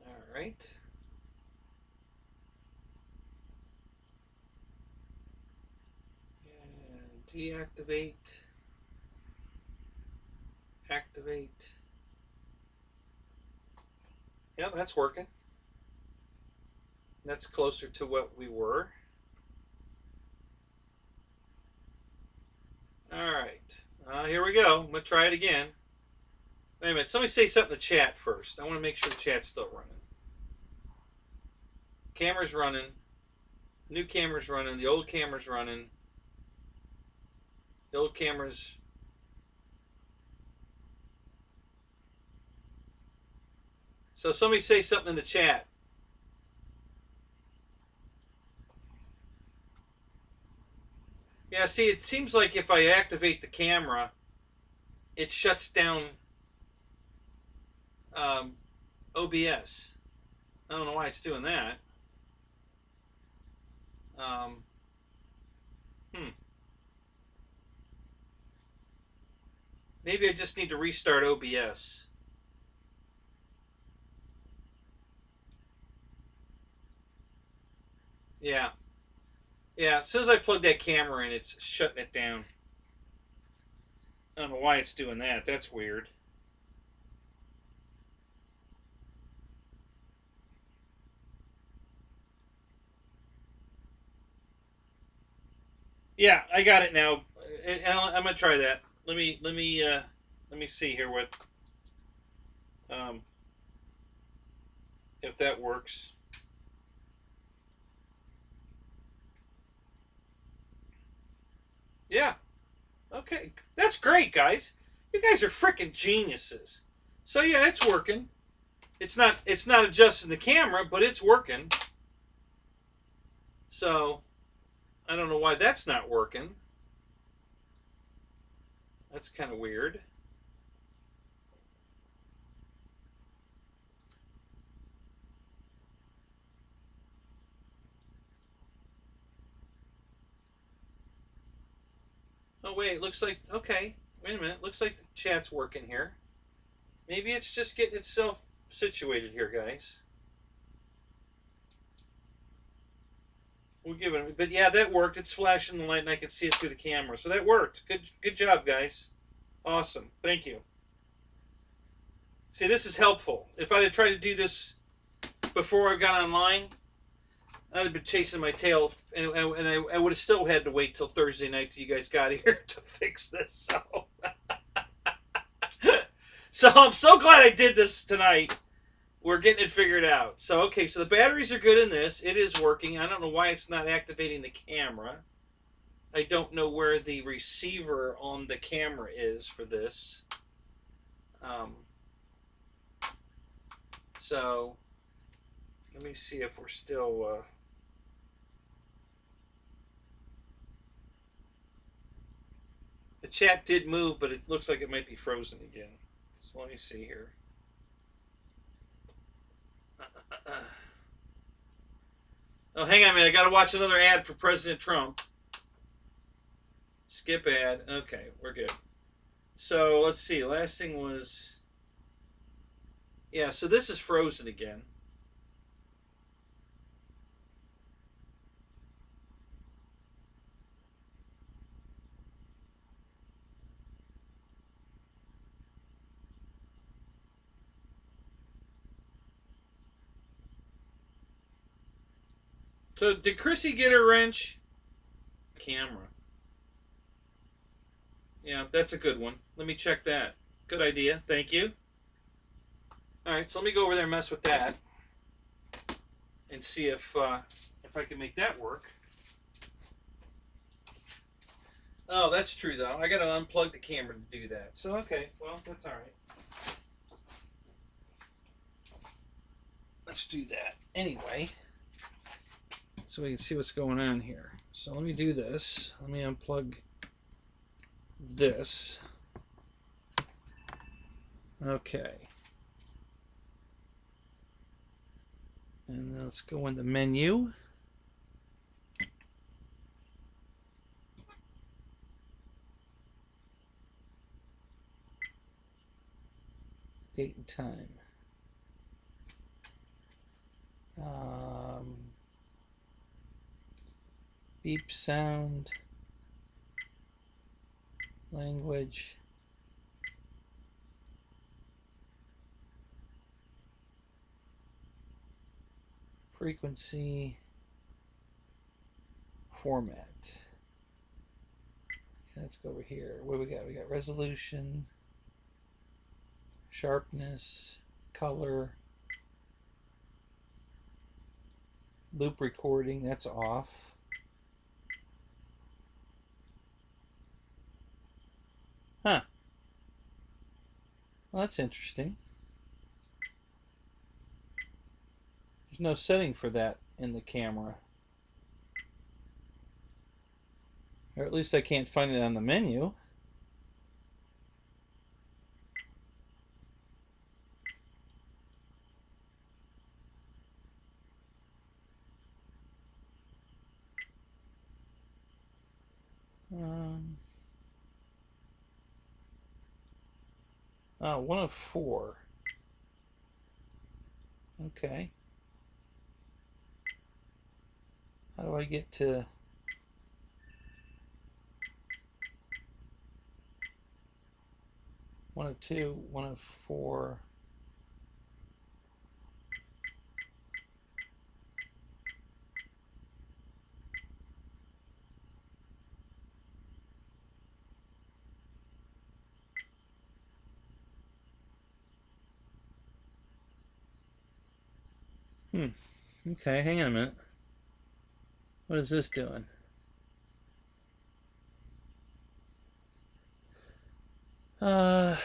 Alright. Deactivate, activate. Yeah, that's working. That's closer to what we were. All right, here we go. I'm gonna try it again. Wait a minute, somebody say something in the chat first. I want to make sure the chat's still running. Camera's running. New camera's running. The old camera's running. The old camera's So somebody say something in the chat. Yeah, see, it seems like if I activate the camera, it shuts down OBS. I don't know why it's doing that. Maybe I just need to restart OBS. Yeah. Yeah, as soon as I plug that camera in, it's shutting it down. I don't know why it's doing that. That's weird. Yeah, I got it now. I'm gonna try that. Let me see here what if that works. Yeah. Okay. That's great, guys. You guys are freaking geniuses. So yeah, it's working. It's not adjusting the camera, but it's working. So I don't know why that's not working. That's kind of weird. Oh wait, it looks like, okay, wait a minute. Looks like the chat's working here. Maybe it's just getting itself situated here, guys. We'll give it, but yeah, that worked. It's flashing the light, and I can see it through the camera, so that worked. Good job, guys. Awesome. Thank you. See, this is helpful. If I'd have tried to do this before I got online, I'd have been chasing my tail, and I would have still had to wait till Thursday night till you guys got here to fix this. So, so I'm so glad I did this tonight. We're getting it figured out. So, okay, so the batteries are good in this. It is working. I don't know why it's not activating the camera. I don't know where the receiver on the camera is for this. So, let me see if we're still... The chat did move, but it looks like it might be frozen again. So let me see here. Oh, hang on a minute. I got to watch another ad for President Trump. Skip ad. Okay, we're good. So let's see. The last thing was... Yeah, so this is frozen again. So did Chrissy get her wrench? Camera. Yeah, that's a good one. Let me check that. Good idea. Thank you. All right, so let me go over there and mess with that and see if I can make that work. Oh, that's true though. I got to unplug the camera to do that. So okay, well that's all right. Let's do that anyway, so we can see what's going on here. So let me do this. Let me unplug this. Okay. And let's go in the menu. Date and time. Beep sound. Language. Frequency. Format. Let's go over here. What do we got? We got resolution, sharpness, color, loop recording. That's off. Huh. Well, that's interesting. There's no setting for that in the camera. Or at least I can't find it on the menu. Oh, 1 of 4. Okay. How do I get to... One of 2, 1 of 4. Okay, hang on a minute. What is this doing? Aha.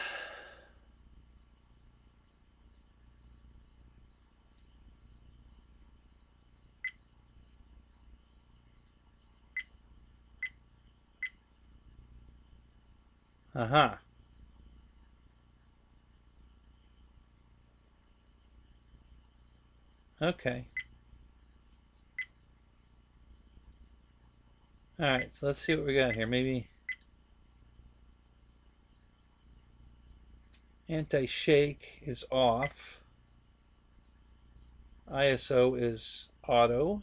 Okay. Alright, so let's see what we got here. Maybe anti-shake is off. ISO is auto.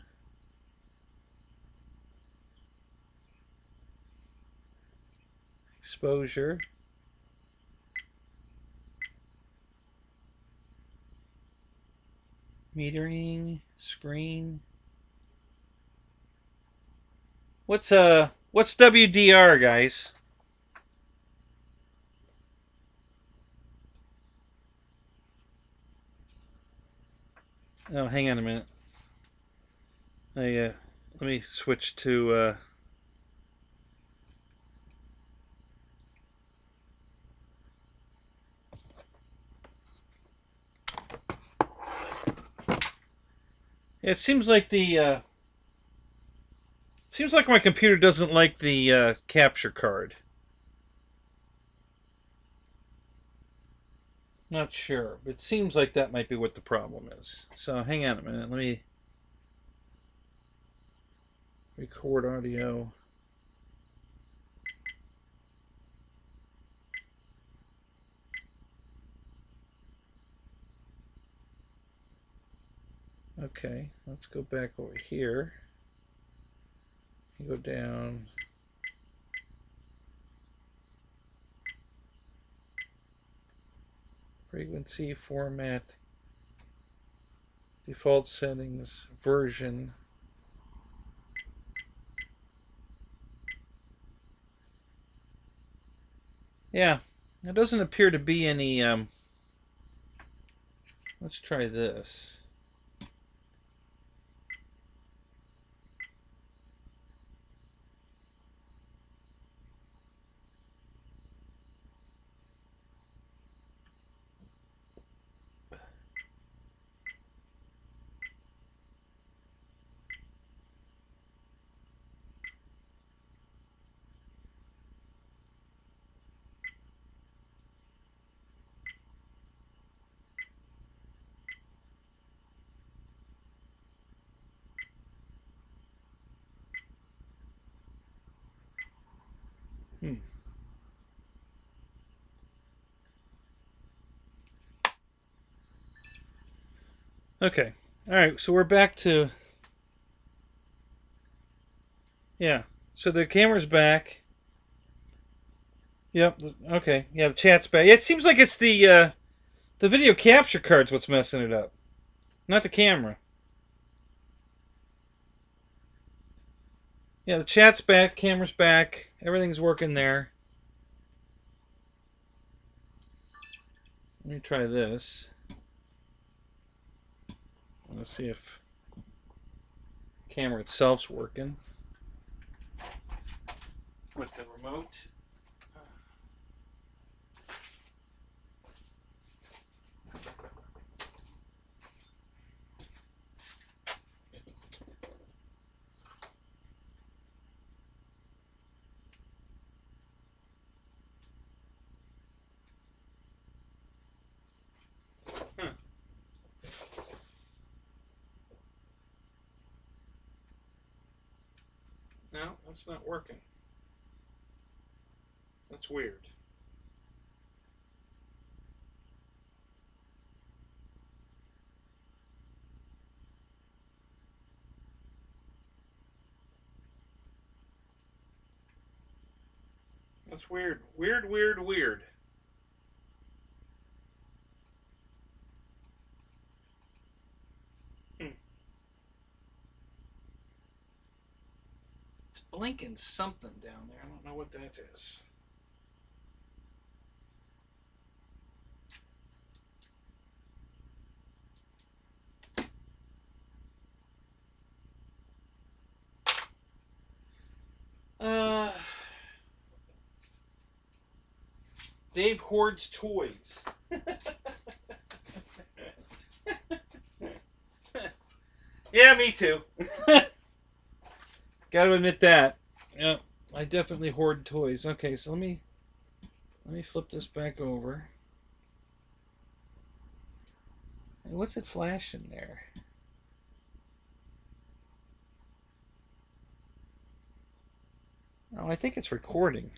Exposure. Metering, screen. What's WDR, guys? Oh, hang on a minute. Let me switch to it seems like the seems like my computer doesn't like the capture card. Not sure, but it seems like that might be what the problem is. So hang on a minute. Let me record audio. Okay, let's go back over here. You go down. Frequency, format, default settings, version. Yeah, there doesn't appear to be any, let's try this. Okay. All right. So we're back to. Yeah. So the camera's back. Yep. Okay. Yeah. The chat's back. It seems like it's the video capture card's what's messing it up, not the camera. Yeah. The chat's back. Camera's back. Everything's working there. Let me try this. Let's see if the camera itself's working with the remote. That's not working. That's weird. That's weird. Weird, weird, weird. It's blinking something down there. I don't know what that is. Dave hoards toys. Yeah, me too. Gotta admit that. Yeah, I definitely hoard toys. Okay, so let me flip this back over. And what's it flashing there? Oh, I think it's recording.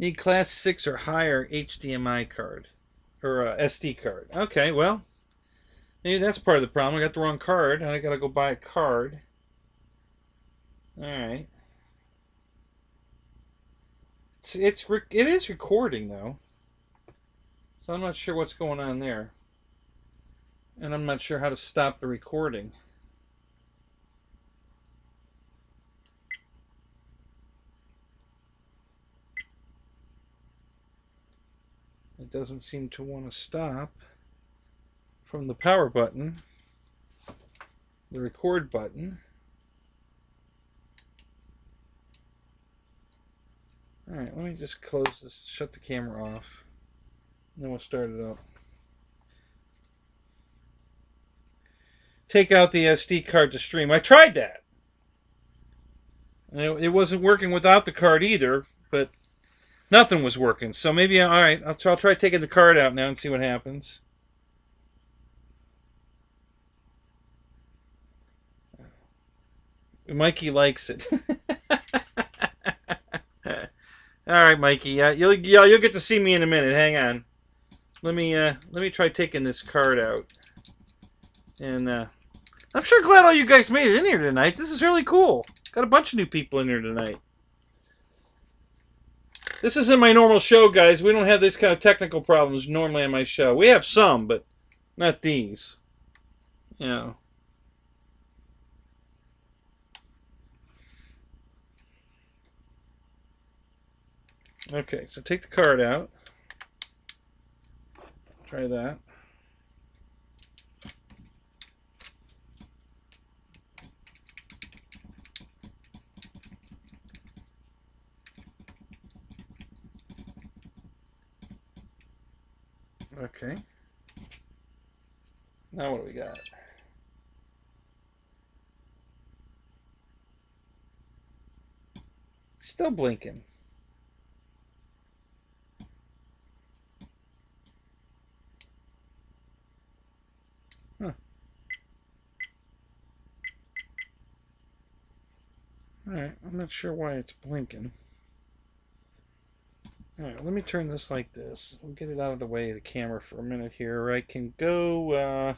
Need class 6 or higher HDMI card. Or SD card. Okay, well, maybe that's part of the problem. I got the wrong card, and I gotta go buy a card. Alright. It is recording, though. So I'm not sure what's going on there. And I'm not sure how to stop the recording. It doesn't seem to want to stop from the power button, the record button. Alright, let me just close this, shut the camera off, and then we'll start it up. Take out the SD card to stream. I tried that. And it wasn't working without the card either, but nothing was working. So maybe, alright, I'll try taking the card out now and see what happens. Mikey likes it. Alright, Mikey. You'll get to see me in a minute. Hang on. Let me try taking this card out. And I'm sure glad all you guys made it in here tonight. This is really cool. Got a bunch of new people in here tonight. This isn't my normal show, guys. We don't have this kind of technical problems normally on my show. We have some, but not these. You know. Okay, so take the card out. Try that. Okay. Now what do we got? Still blinking. Huh. Alright, I'm not sure why it's blinking. Alright, let me turn this like this. We'll get it out of the way of the camera for a minute here. I can go,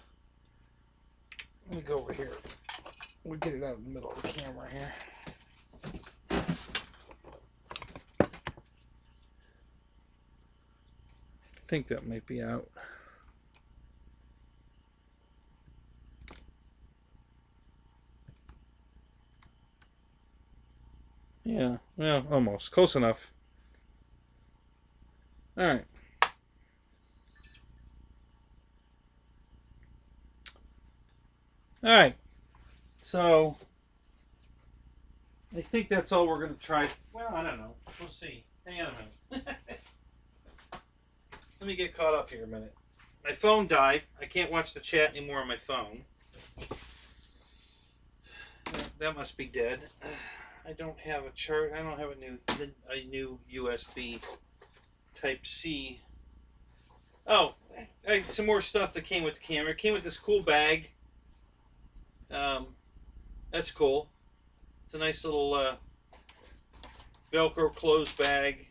let me go over here. We'll get it out of the middle of the camera here. I think that might be out. Yeah, well, almost. Close enough. Alright. Alright. So, I think that's all we're going to try. Well, I don't know. We'll see. Hang on a minute. Let me get caught up here a minute. My phone died. I can't watch the chat anymore on my phone. That must be dead. I don't have a chart. I don't have a new USB Type C. Oh, some more stuff that came with the camera. It came with this cool bag. That's cool. It's a nice little Velcro closed bag.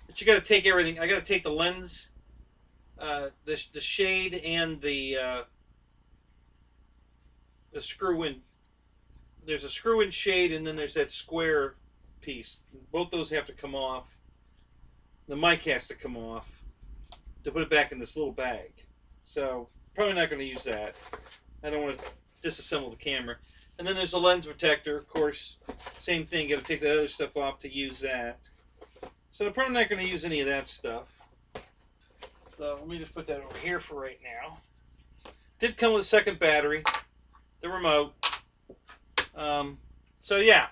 But you got to take everything. I got to take the lens, the shade, and the screw in. There's a screw in shade, and then there's that square piece. Both those have to come off. The mic has to come off to put it back in this little bag. So probably not going to use that. I don't want to disassemble the camera. And then there's a lens protector, of course. Same thing. Got to take the other stuff off to use that. So I'm probably not going to use any of that stuff. So let me just put that over here for right now. Did come with a second battery, the remote. So yeah,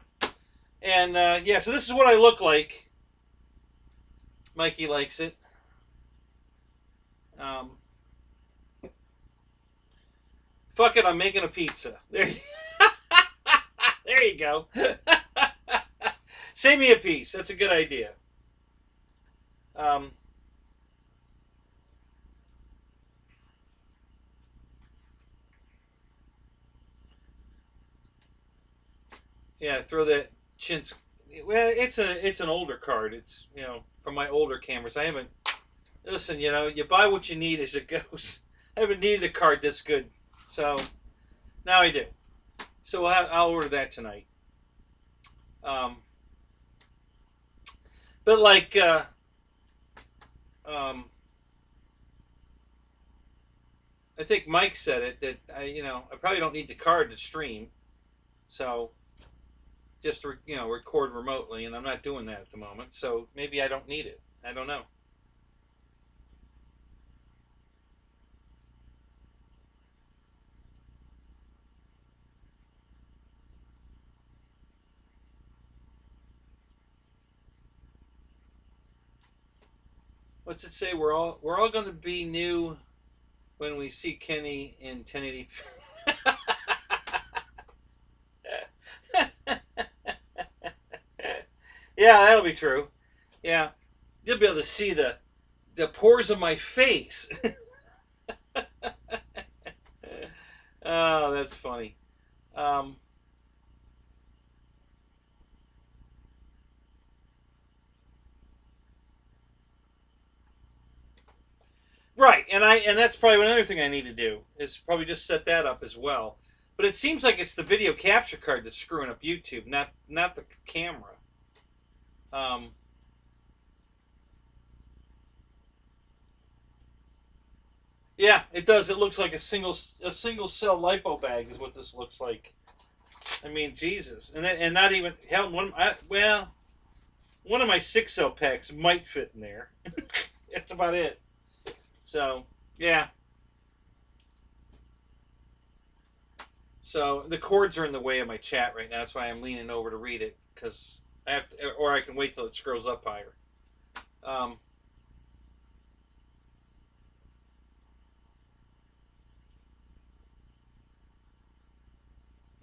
and yeah. So this is what I look like. Mikey likes it. Fuck it, I'm making a pizza. There you go. Save me a piece. That's a good idea. Yeah, throw that chintz. Well, it's an older card. It's, you know, from my older cameras. I haven't. Listen, you know, you buy what you need as it goes. I haven't needed a card this good, so now I do. So I'll order that tonight. But like, I think Mike said it that I probably don't need the card to stream, so just to, record remotely, and I'm not doing that at the moment. So maybe I don't need it. I don't know. What's it say? We're all going to be new when we see Kenny in 1080p. Yeah, that'll be true. Yeah, you'll be able to see the pores of my face. Oh, that's funny. Right, and that's probably another thing I need to do is probably just set that up as well. But it seems like it's the video capture card that's screwing up YouTube, not the camera. Yeah, it does. It looks like a single cell lipo bag is what this looks like. I mean, Jesus, and not even hell. One of my 6 cell packs might fit in there. That's about it. So yeah. So the cords are in the way of my chat right now. That's why I'm leaning over to read it, because I have to, or I can wait till it scrolls up higher.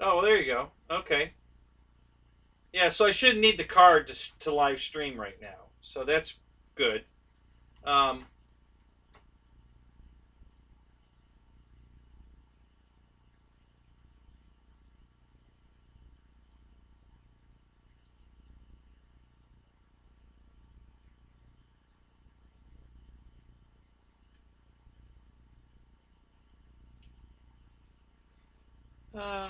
Oh, there you go. Okay. Yeah, so I shouldn't need the card to live stream right now. So that's good. Uh,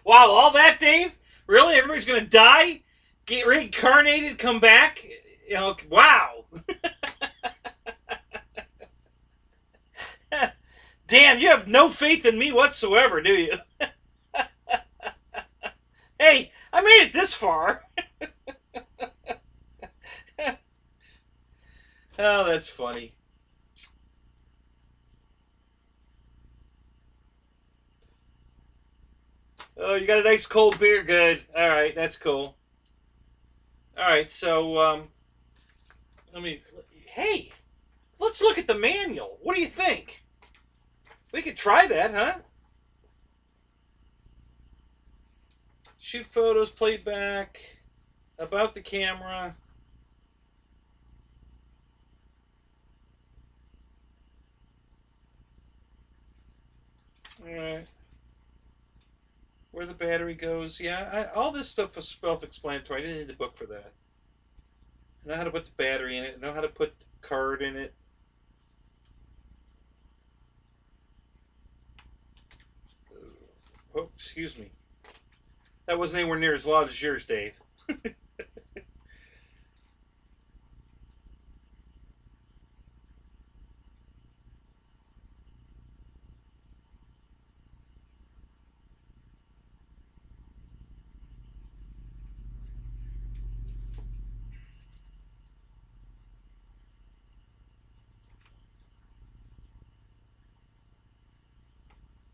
Wow, all that, Dave? Really? Everybody's going to die? Get reincarnated, come back? You know, wow. Damn, you have no faith in me whatsoever, do you? Hey, I made it this far. Oh, that's funny. Oh, you got a nice cold beer? Good. All right, that's cool. All right, so let me. Hey, let's look at the manual. What do you think? We could try that, huh? Shoot photos, playback, about the camera. All right. Where the battery goes. Yeah, all this stuff was self-explanatory. I didn't need the book for that. I know how to put the battery in it. I know how to put the card in it. Oh, excuse me. That wasn't anywhere near as loud as yours, Dave.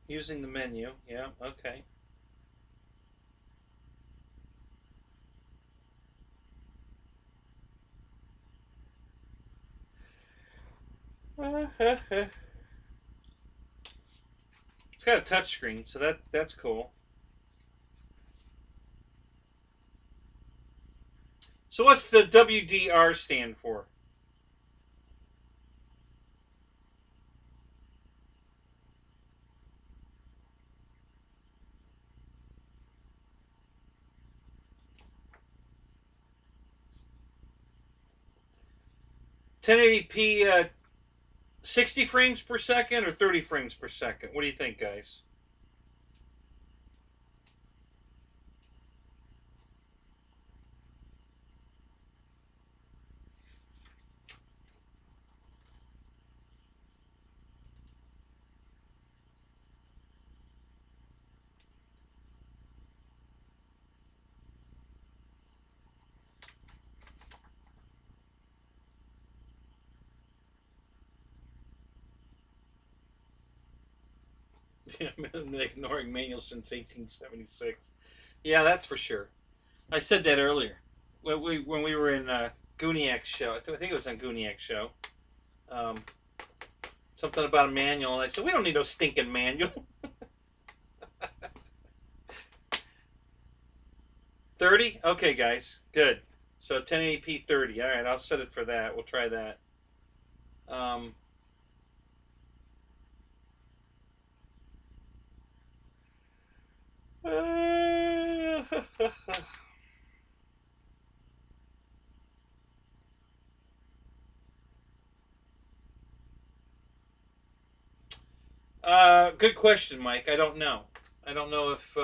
Using the menu. Yeah, okay. It's got a touch screen, so that's cool. So what's the WDR stand for? (1080p) 60 frames per second or 30 frames per second? What do you think, guys? Yeah, I've been ignoring manuals since 1876. Yeah, that's for sure. I said that earlier when we were in Gooniac's show. I think it was on Gooniac's show. Um, Something about a manual, and I said we don't need no stinking manual. 30? Okay, guys, good. So 1080p 30. All right, I'll set it for that. We'll try that. Um, good question, Mike. I don't know. I don't know if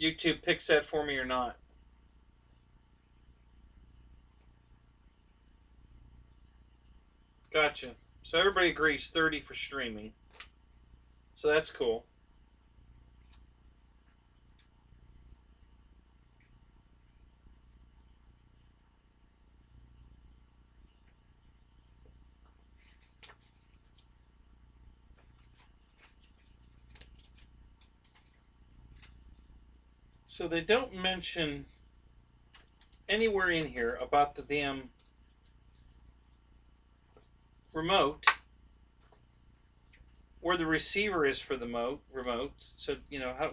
YouTube picks that for me or not. Gotcha. So everybody agrees 30 for streaming. So that's cool. So they don't mention anywhere in here about the damn remote, where the receiver is for the remote. So,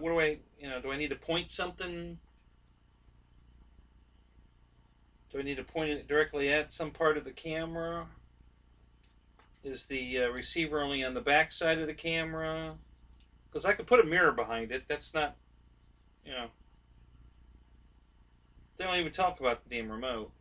what do do I need to point something? Do I need to point it directly at some part of the camera? Is the receiver only on the back side of the camera? Because I could put a mirror behind it. That's not, they don't even talk about the damn remote.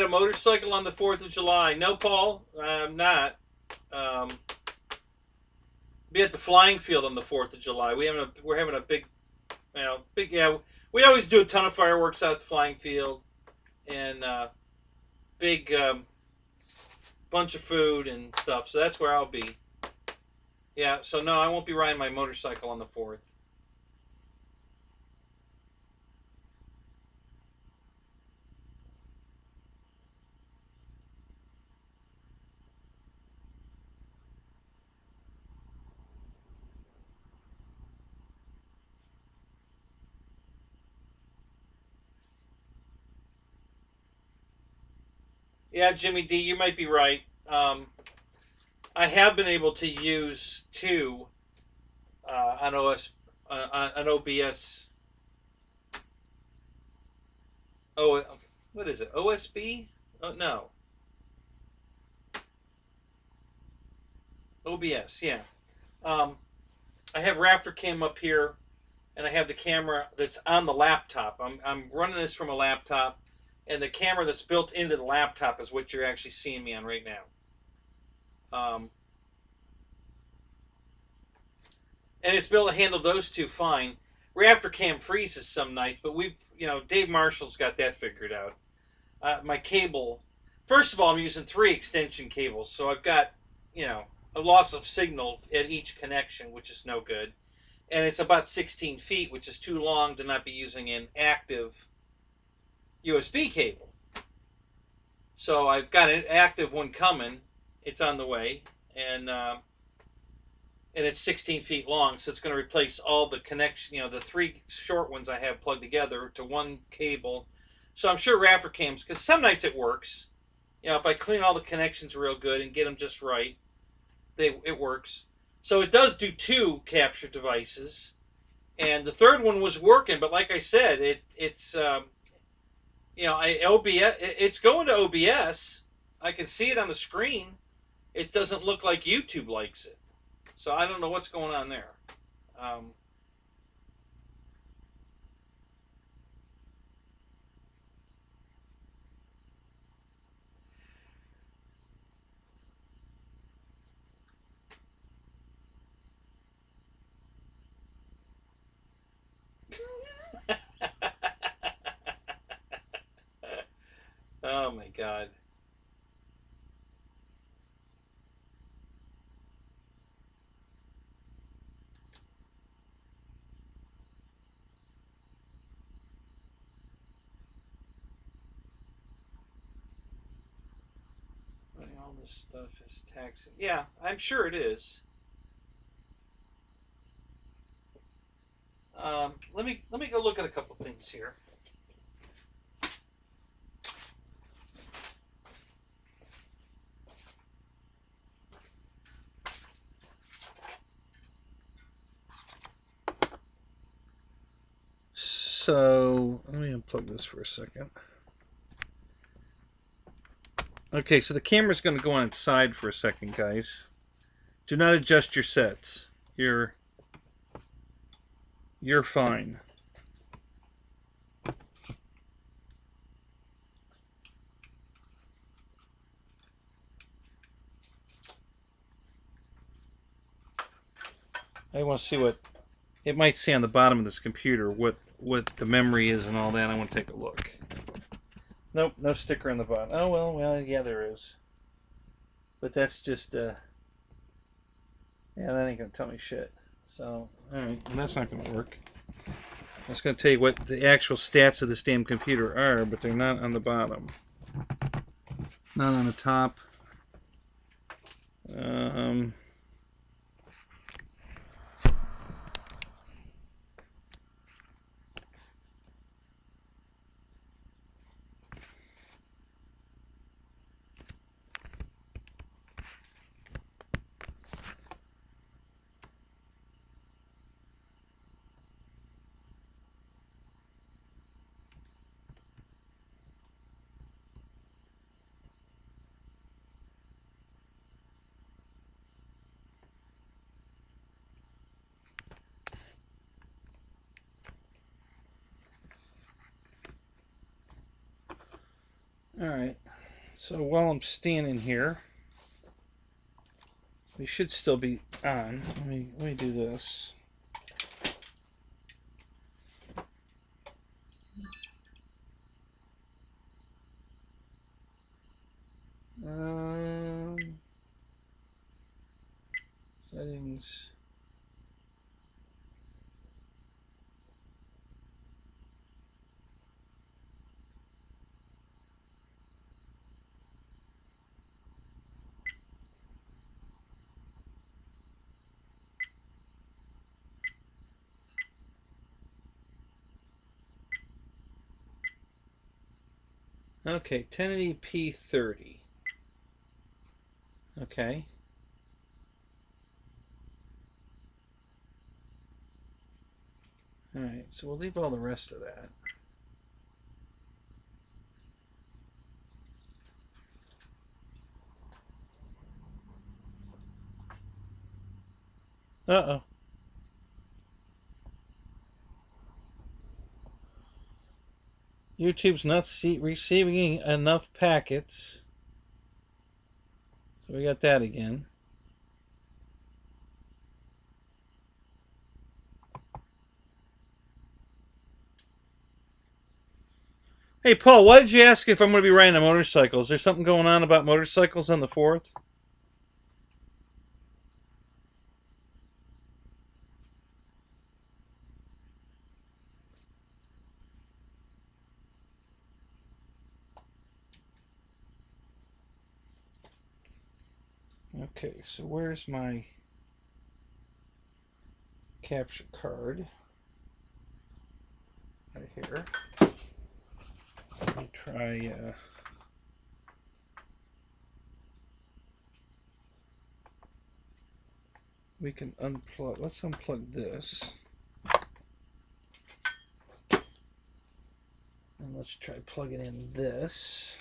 a motorcycle on the 4th of July. No, Paul, I'm not. Be at the flying field on the 4th of July. We're having a big, yeah. We always do a ton of fireworks out at the flying field, and big bunch of food and stuff. So that's where I'll be. Yeah. So no, I won't be riding my motorcycle on the 4th. Yeah, Jimmy D, you might be right. I have been able to use two on on OBS. Oh, what is it? OSB? Oh no, OBS. Yeah. I have Raptor Cam up here, and I have the camera that's on the laptop. I'm running this from a laptop, and the camera that's built into the laptop is what you're actually seeing me on right now. And it's able to handle those two fine. Raptor Cam freezes some nights, but Dave Marshall's got that figured out. My cable, first of all, I'm using 3 extension cables, so I've got, a loss of signal at each connection, which is no good. And it's about 16 feet, which is too long to not be using an active USB cable. So I've got an active one coming. It's on the way, and it's 16 feet long, so it's going to replace all the connection, the 3 short ones I have plugged together to one cable. So I'm sure Raptor Cams, because some nights it works. If I clean all the connections real good and get them just right, it works. So it does do 2 capture devices, and the third one was working. But like I said, it's it's going to OBS. I can see it on the screen. It doesn't look like YouTube likes it. So I don't know what's going on there. Oh my God. All this stuff is taxing. Yeah, I'm sure it is. Let me go look at a couple things here. So let me unplug this for a second. Okay, so the camera's going to go on its side for a second, guys. Do not adjust your sets. You're fine. I want to see what it might say on the bottom of this computer, what the memory is and all that. I want to take a look. Nope, no sticker on the bottom. Oh, well, yeah, there is. But that's just, yeah, that ain't going to tell me shit. So, alright, well, that's not going to work. I was going to tell you what the actual stats of this damn computer are, but they're not on the bottom. Not on the top. All right. So while I'm standing here, we should still be on. Let me do this. Settings. Okay, 1080p 30. Okay. Alright, so we'll leave all the rest of that. Uh-oh. YouTube's not receiving enough packets. So we got that again. Hey, Paul, why did you ask if I'm going to be riding a motorcycle? Is there something going on about motorcycles on the 4th? Okay, so where's my capture card? Right here. Let me try... we can unplug... Let's unplug this. And let's try plugging in this.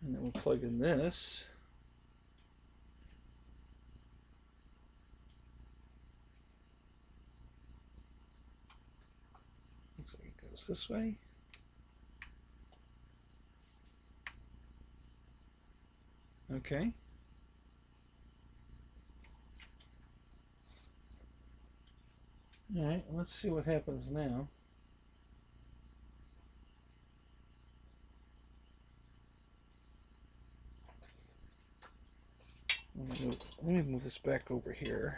And then we'll plug in this. Looks like it goes this way. Okay. Alright, let's see what happens now. Let me move this back over here.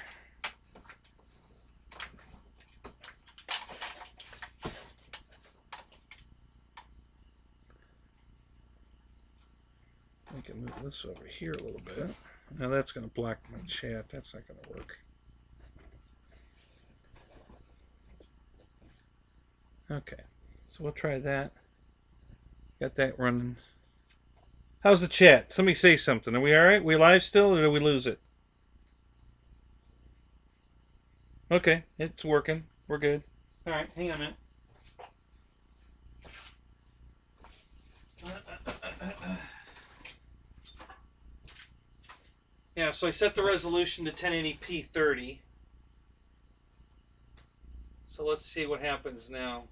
I can move this over here a little bit. Now that's going to block my chat. That's not going to work. Okay, so we'll try that. Got that running. How's the chat? Somebody say something. Are we all right? We live still, or did we lose it? Okay, it's working. We're good. All right, hang on a minute. Yeah, so I set the resolution to 1080p 30. So let's see what happens now.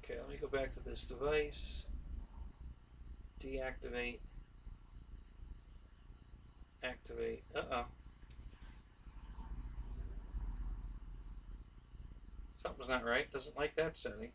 Okay, let me go back to this device. Deactivate. Activate. Uh-oh. Something's not right. Doesn't like that setting.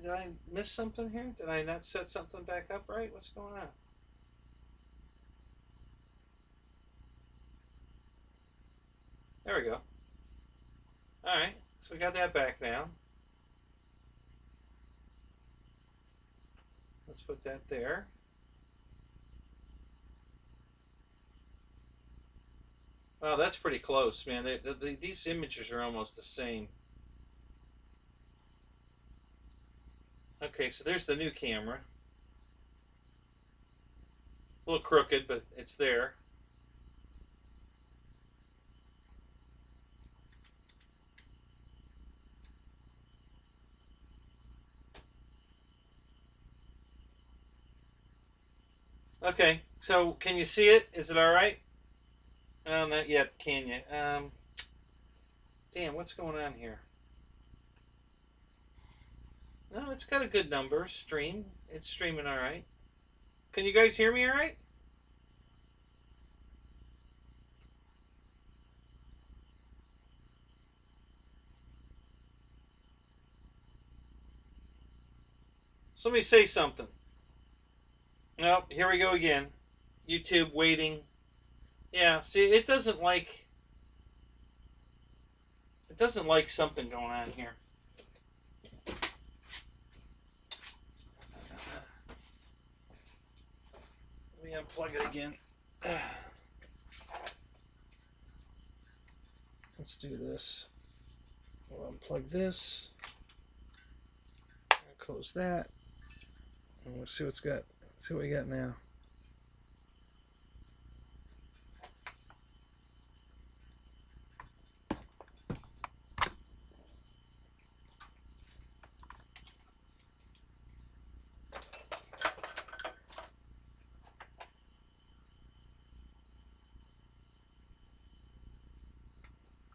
Did I miss something here? Did I not set something back up right? What's going on? There we go. Alright, so we got that back now. Let's put that there. Wow, that's pretty close, man. These images are almost the same. Okay, so there's the new camera. A little crooked, but it's there. Okay, so can you see it? Is it all right? No, not yet, can you? Damn, what's going on here? No, it's got a good number. Stream. It's streaming all right. Can you guys hear me all right? So let me say something. Oh, here we go again. YouTube waiting. Yeah, see, it doesn't like something going on here. Let me unplug it again. Let's do this. We'll unplug this. Close that. And we'll see what's got. See what we got now.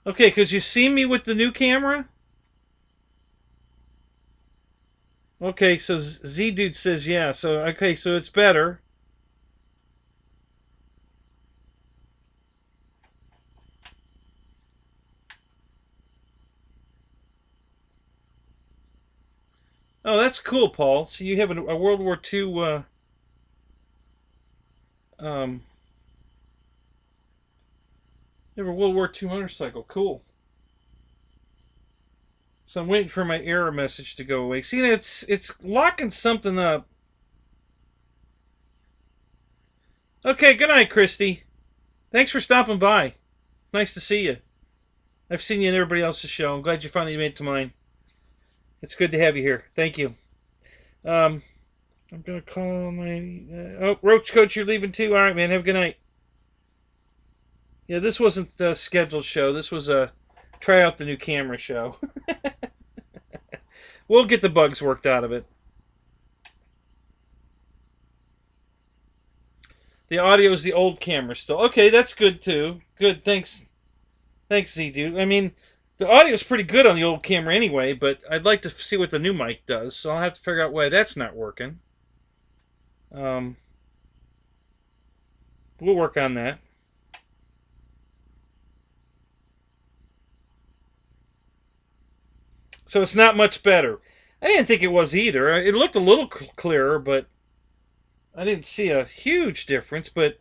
Okay, could you see me with the new camera? Okay, so Z-Dude says yeah. So, okay, so it's better. Oh, that's cool, Paul. So you have a World War II, you have a World War II motorcycle. Cool. So I'm waiting for my error message to go away. See, it's locking something up. Okay, good night, Christy. Thanks for stopping by. It's nice to see you. I've seen you in everybody else's show. I'm glad you finally made it to mine. It's good to have you here. Thank you. I'm going to call my... oh, Roach Coach, you're leaving too? All right, man. Have a good night. Yeah, this wasn't a scheduled show. This was a try out the new camera show. We'll get the bugs worked out of it. The audio is the old camera still. Okay, that's good too. Good, thanks. Thanks, Z-Dude. I mean, the audio is pretty good on the old camera anyway, but I'd like to see what the new mic does, so I'll have to figure out why that's not working. We'll work on that. So it's not much better. I didn't think it was either. It looked a little clearer, but I didn't see a huge difference. But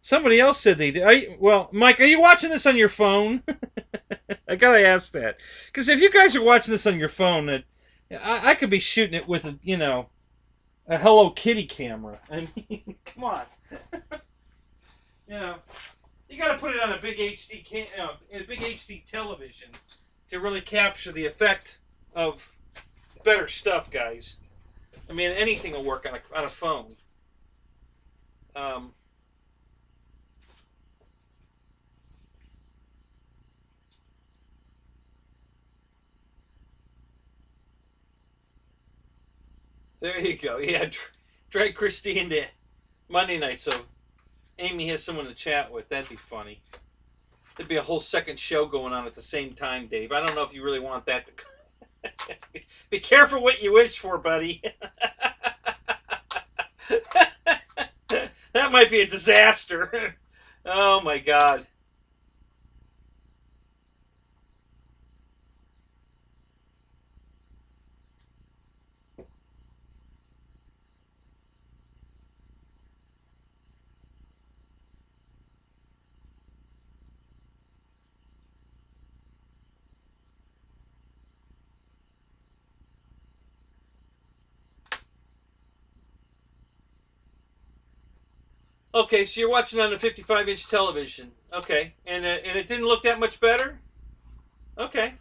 somebody else said they did. Well, Mike, are you watching this on your phone? I gotta ask that, because if you guys are watching this on your phone, I could be shooting it with a Hello Kitty camera. I mean, come on. You gotta put it on a big HD a big HD television to really capture the effect of better stuff, guys. I mean, anything will work on a phone. There you go. Yeah, drag Christy into Monday night so Amy has someone to chat with. That'd be funny. There'd be a whole second show going on at the same time, Dave. I don't know if you really want that to... Be careful what you wish for, buddy. That might be a disaster. Oh, my God. Okay, so you're watching on a 55-inch television. Okay, and it didn't look that much better. Okay.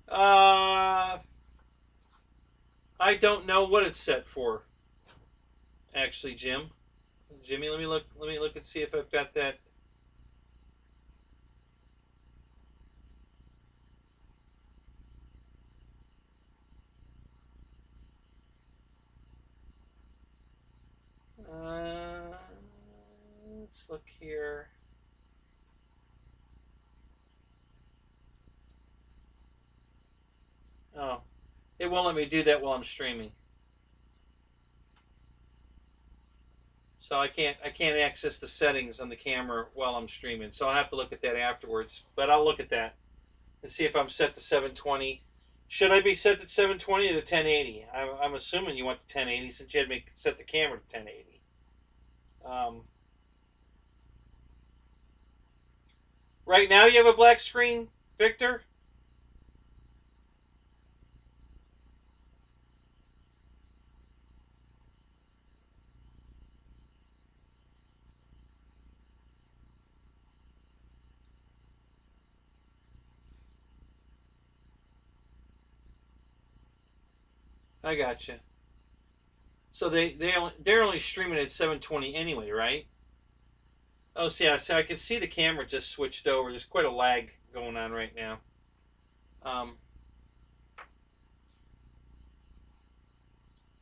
Uh, I don't know what it's set for. Actually, Jimmy, let me look. Let me look and see if I've got that. Uh, let's look here. Oh, it won't let me do that while I'm streaming. So I can't access the settings on the camera while I'm streaming. So I'll have to look at that afterwards. But I'll look at that and see if I'm set to 720. Should I be set to 720 or the 1080? I'm assuming you want the 1080 since you had me set the camera to 1080. Right now you have a black screen, Victor? I gotcha. So they're only streaming at 720 anyway, right? Oh, so yeah, so I can see the camera just switched over. There's quite a lag going on right now. Um,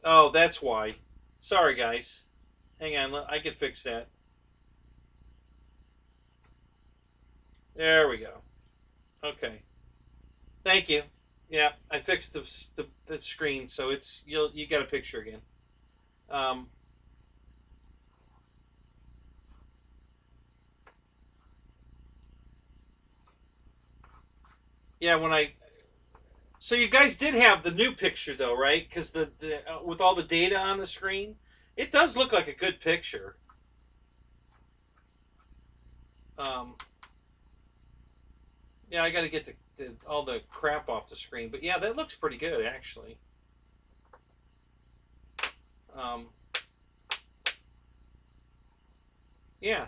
oh, that's why. Sorry, guys. Hang on, I can fix that. There we go. Okay. Thank you. Yeah, I fixed the screen, so you got a picture again. Um, yeah, so you guys did have the new picture though, right? Because the with all the data on the screen, it does look like a good picture. Um, yeah, I got to get all the crap off the screen, but yeah, that looks pretty good actually. Um, yeah,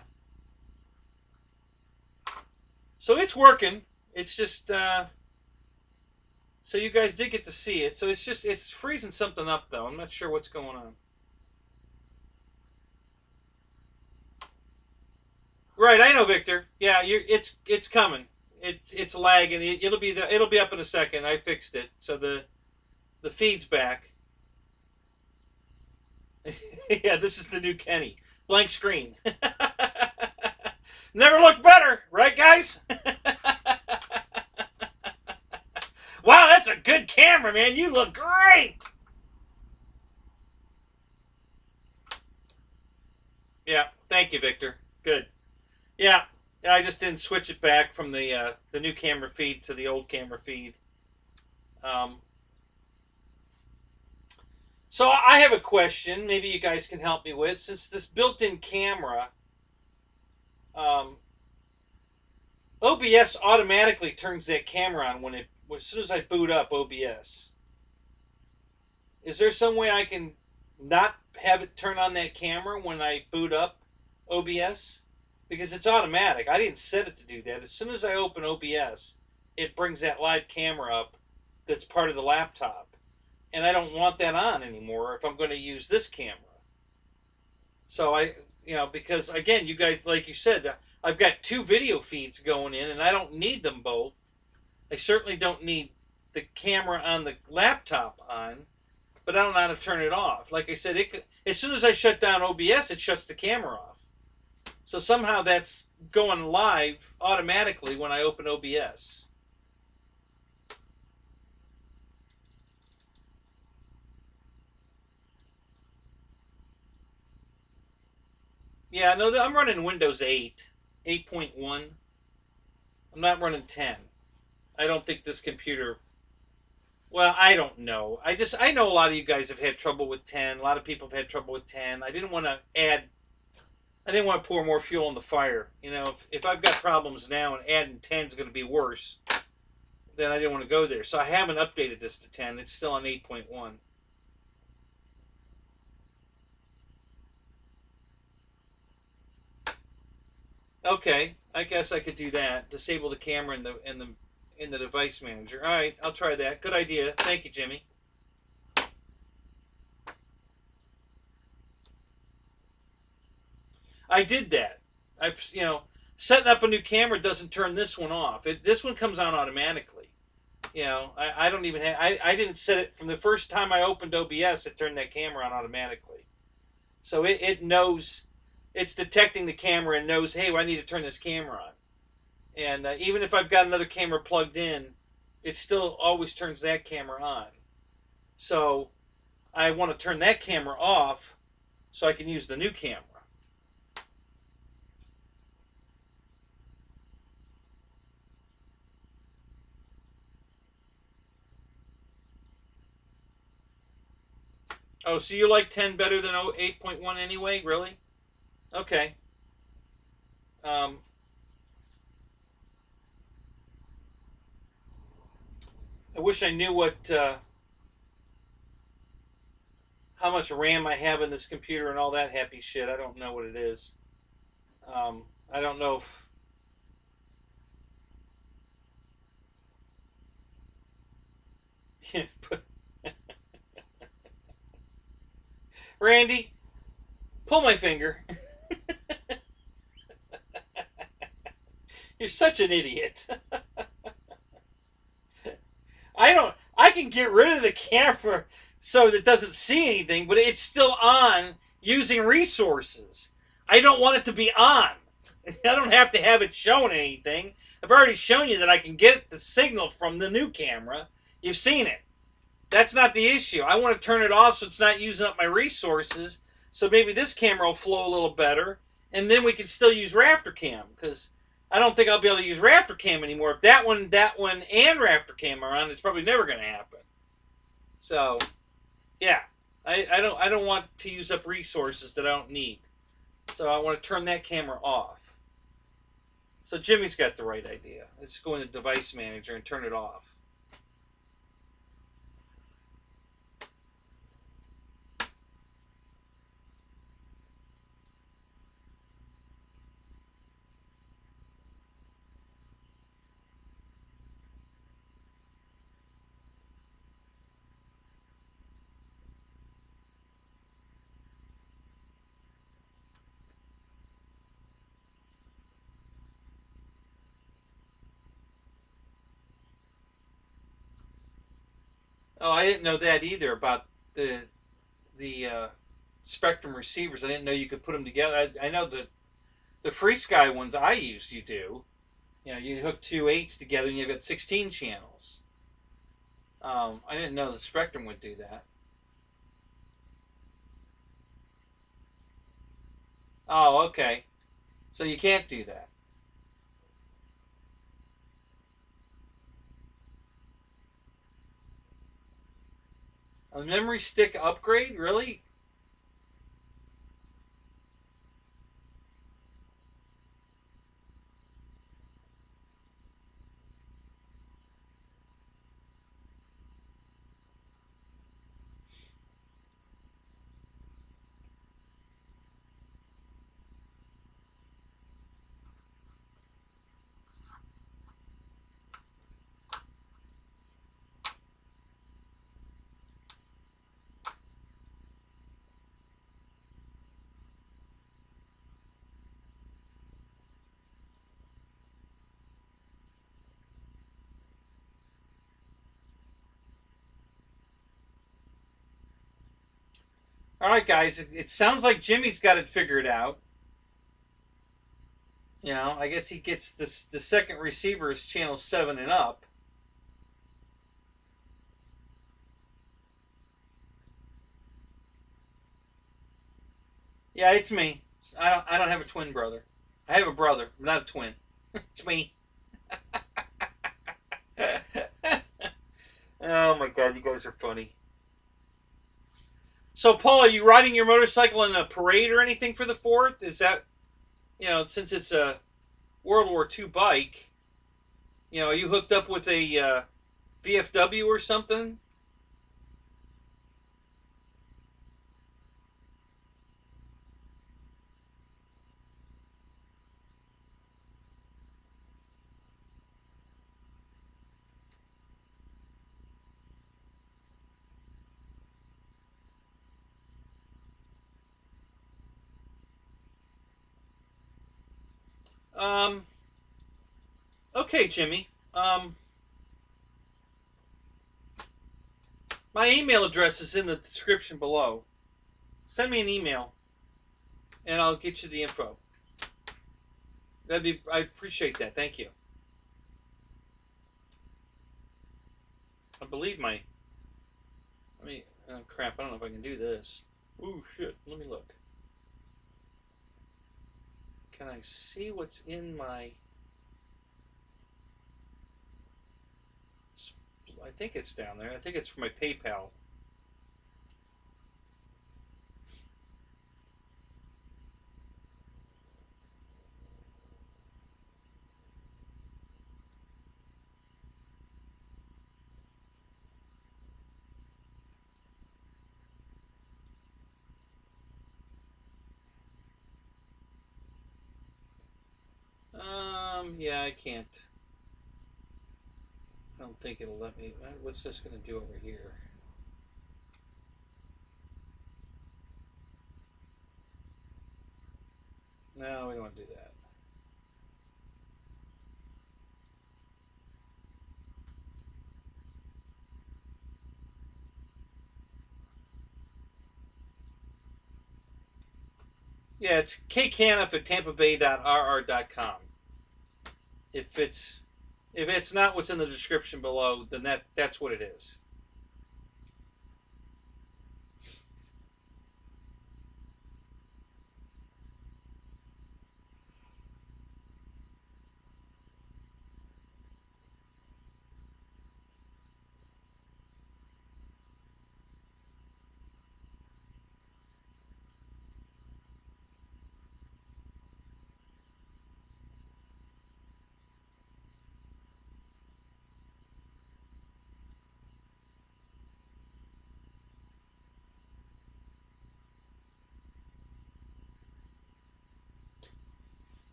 so it's working. It's just so you guys did get to see it. So it's freezing something up though. I'm not sure what's going on. Right, I know, Victor. Yeah, it's coming. It's lagging. It'll be up in a second. I fixed it, so the feed's back. Yeah, this is the new Kenny. Blank screen. Never looked better, right, guys? Wow, that's a good camera, man. You look great. Yeah, thank you, Victor. Good. Yeah, I just didn't switch it back from the new camera feed to the old camera feed. Um, so I have a question. Maybe you guys can help me with since this built-in camera. Um, OBS automatically turns that camera on as soon as I boot up OBS. Is there some way I can not have it turn on that camera when I boot up OBS? Because it's automatic. I didn't set it to do that. As soon as I open OBS, it brings that live camera up that's part of the laptop. And I don't want that on anymore if I'm going to use this camera. So because again, you guys, like you said, I've got two video feeds going in and I don't need them both. I certainly don't need the camera on the laptop on, but I don't know how to turn it off. Like I said, as soon as I shut down OBS, it shuts the camera off. So somehow that's going live automatically when I open OBS. Yeah, no, I'm running Windows 8, 8.1. I'm not running 10. I don't think this computer. Well, I don't know. I know a lot of you guys have had trouble with 10. A lot of people have had trouble with 10. I didn't want to add I didn't want to pour more fuel on the fire. You know, if I've got problems now and adding 10 is going to be worse, then I didn't want to go there. So I haven't updated this to 10. It's still on 8.1. Okay, I guess I could do that. Disable the camera in the device manager. All right, I'll try that. Good idea. Thank you, Jimmy. I did that. Setting up a new camera doesn't turn this one off. This one comes on automatically. I don't even have. I didn't set it from the first time I opened OBS. It turned that camera on automatically. So it knows. It's detecting the camera and knows, hey, I need to turn this camera on. And even if I've got another camera plugged in, it still always turns that camera on. So I want to turn that camera off so I can use the new camera. Oh, so you like 10 better than 8.1 anyway? Really? Okay. I wish I knew how much RAM I have in this computer and all that happy shit. I don't know what it is. I don't know if... Randy, pull my finger. You're such an idiot. I can get rid of the camera so that it doesn't see anything, but it's still on using resources. I don't want it to be on. I don't have to have it showing anything. I've already shown you that I can get the signal from the new camera. You've seen it. That's not the issue. I want to turn it off so it's not using up my resources. So maybe this camera will flow a little better, and then we can still use RafterCam, because I don't think I'll be able to use RafterCam anymore. If that one, and RafterCam are on, it's probably never going to happen. So, yeah, I don't want to use up resources that I don't need. So I want to turn that camera off. So Jimmy's got the right idea. Let's go into Device Manager and turn it off. Oh, I didn't know that either about the Spectrum receivers. I didn't know you could put them together. I know the Free Sky ones I used, you do. You hook two 8s together and you've got 16 channels. I didn't know the Spectrum would do that. Oh, okay. So you can't do that. A memory stick upgrade? Really? All right, guys. It sounds like Jimmy's got it figured out. I guess he gets the second receiver is channel 7 and up. Yeah, it's me. I don't have a twin brother. I have a brother, but not a twin. It's me. Oh my God, you guys are funny. So, Paul, are you riding your motorcycle in a parade or anything for the 4th? Is that you know, since it's a World War II bike, you know, are you hooked up with a VFW or something? Um, okay, Jimmy. My email address is in the description below. Send me an email, and I'll get you the info. I appreciate that. Thank you. I believe my. Let me. Oh crap! I don't know if I can do this. Ooh shit! Let me look. Can I see what's in my? I think it's down there. I think it's for my PayPal. Yeah, I can't. I don't think it'll let me. What's this going to do over here? No, we don't want to do that. Yeah, it's kcaniff at tampabay.rr.com. If it's if it's not what's in the description below, then that's what it is.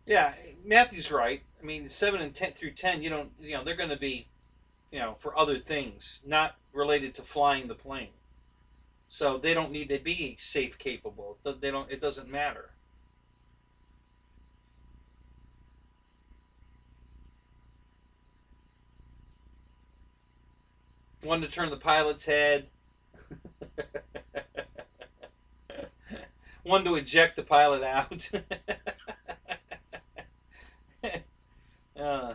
Yeah, Matthew's right. I mean, 7 and 10 through 10, they're going to be, for other things, not related to flying the plane. So they don't need to be safe capable. They don't. It doesn't matter. One to turn the pilot's head. One to eject the pilot out. uh,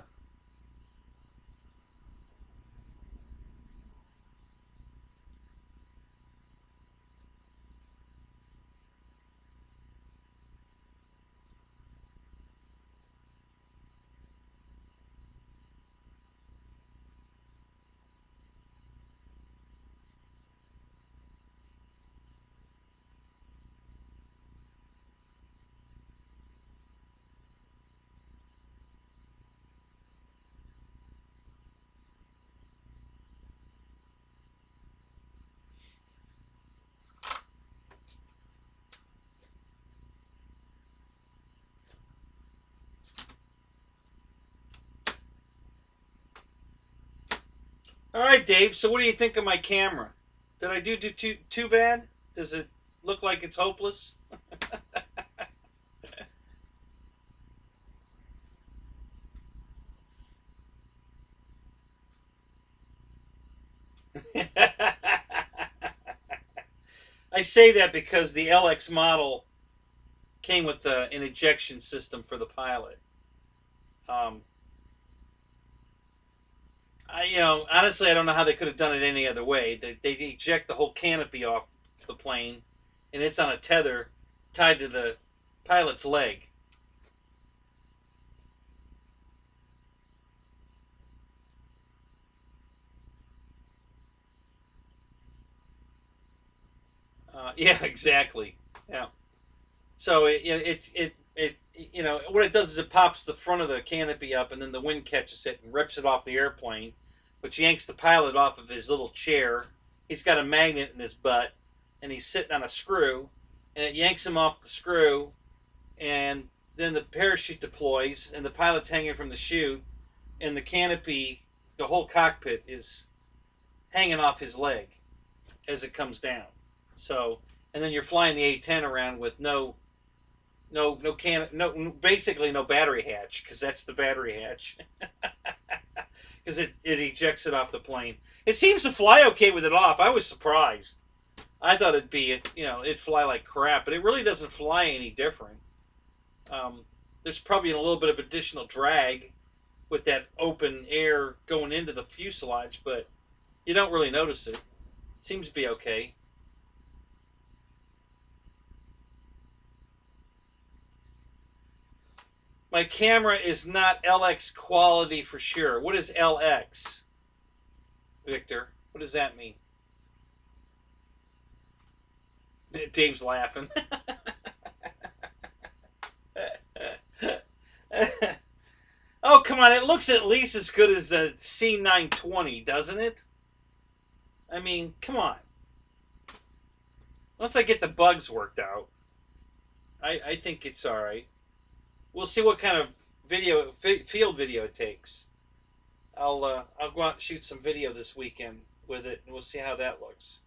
all right, Dave. So what do you think of my camera? Did I do too bad? Does it look like it's hopeless? I say that because the LX model came with an ejection system for the pilot. Um, honestly, I don't know how they could have done it any other way. They eject the whole canopy off the plane, and it's on a tether, tied to the pilot's leg. Yeah, exactly. Yeah. So it you know what it does is it pops the front of the canopy up, and then the wind catches it and rips it off the airplane, which yanks the pilot off of his little chair. He's got a magnet in his butt, and he's sitting on a screw, and it yanks him off the screw, and then the parachute deploys, and the pilot's hanging from the chute, and the canopy, the whole cockpit is hanging off his leg as it comes down. So, and then you're flying the A-10 around with basically no battery hatch, because that's the battery hatch, because it ejects it off the plane. It seems to fly okay with it off. I was surprised. I thought it'd fly like crap, but it really doesn't fly any different. There's probably a little bit of additional drag with that open air going into the fuselage, but you don't really notice it. It seems to be okay. My camera is not LX quality for sure. What is LX, Victor? What does that mean? Dave's laughing. Oh, come on. It looks at least as good as the C920, doesn't it? I mean, come on. Once I get the bugs worked out, I think it's all right. We'll see what kind of field video it takes. I'll go out and shoot some video this weekend with it, and we'll see how that looks.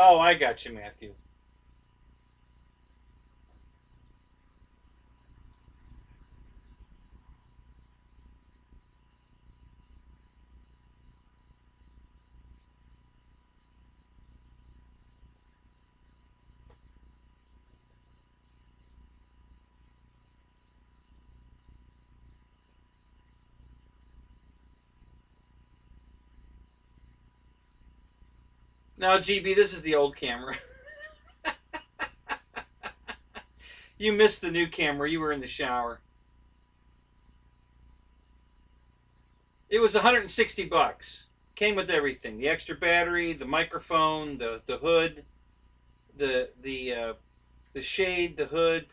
Oh, I got you, Matthew. Now, GB, this is the old camera. You missed the new camera. You were in the shower. It was $160. Came with everything: the extra battery, the microphone, the hood, the shade, the hood,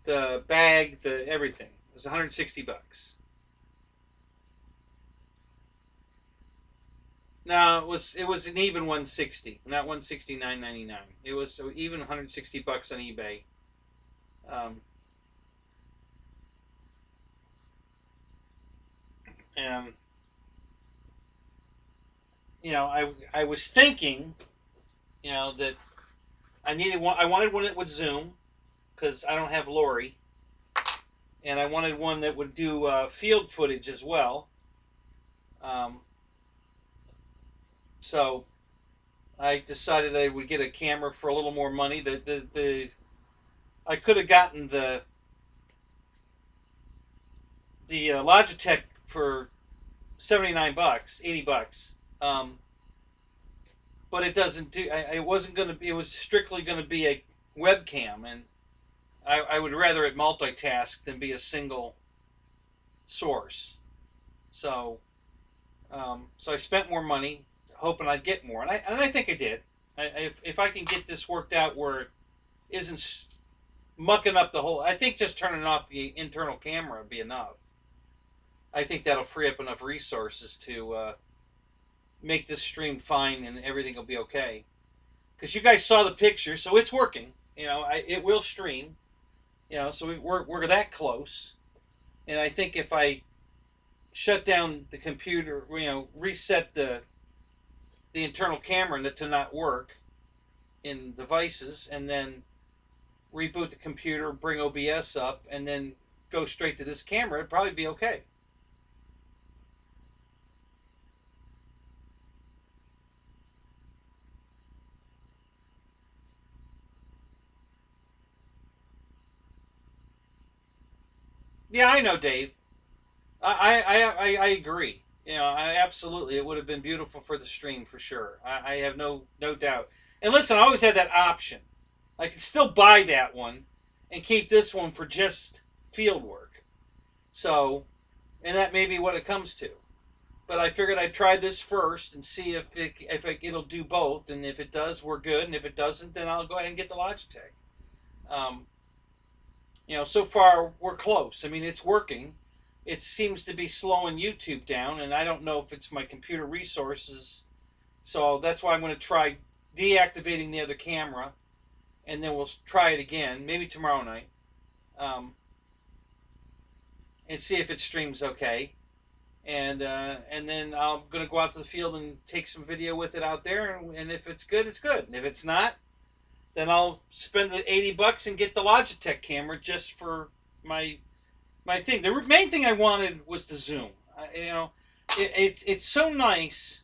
the bag, the everything. It was $160. No, it was an even 160, not 169.99. It was even $160 on eBay. Um, and I was thinking, that I wanted one that would zoom, because I don't have Lori, and I wanted one that would do field footage as well. Um, so I decided I would get a camera for a little more money. I could have gotten the Logitech for $79, $80. But it doesn't do. It wasn't going to be. It was strictly going to be a webcam, and I would rather it multitask than be a single source. So, so I spent more money, hoping I'd get more, and I think I did. If I can get this worked out where it isn't mucking up the whole, I think just turning off the internal camera would be enough. I think that'll free up enough resources to make this stream fine, and everything will be okay. Because you guys saw the picture, so it's working. It will stream. So we're that close. And I think if I shut down the computer, reset the internal camera to not work in devices, and then reboot the computer, bring OBS up, and then go straight to this camera, it'd probably be okay. Yeah, I know, Dave. I agree. You know, I absolutely it would have been beautiful for the stream for sure. I have no doubt. And listen, I always had that option. I could still buy that one and keep this one for just field work. So, and that may be what it comes to. But I figured I'd try this first and see it'll do both. And if it does, we're good. And if it doesn't, then I'll go ahead and get the Logitech. Um, you know, so far we're close. I mean, it's working. It seems to be slowing YouTube down, and I don't know if it's my computer resources. So that's why I'm going to try deactivating the other camera, and then we'll try it again, maybe tomorrow night, um, and see if it streams okay. And then I'm going to go out to the field and take some video with it out there, and if it's good, it's good. And if it's not, then I'll spend the $80 and get the Logitech camera just for my thing. The main thing I wanted was the zoom. You know, it's so nice,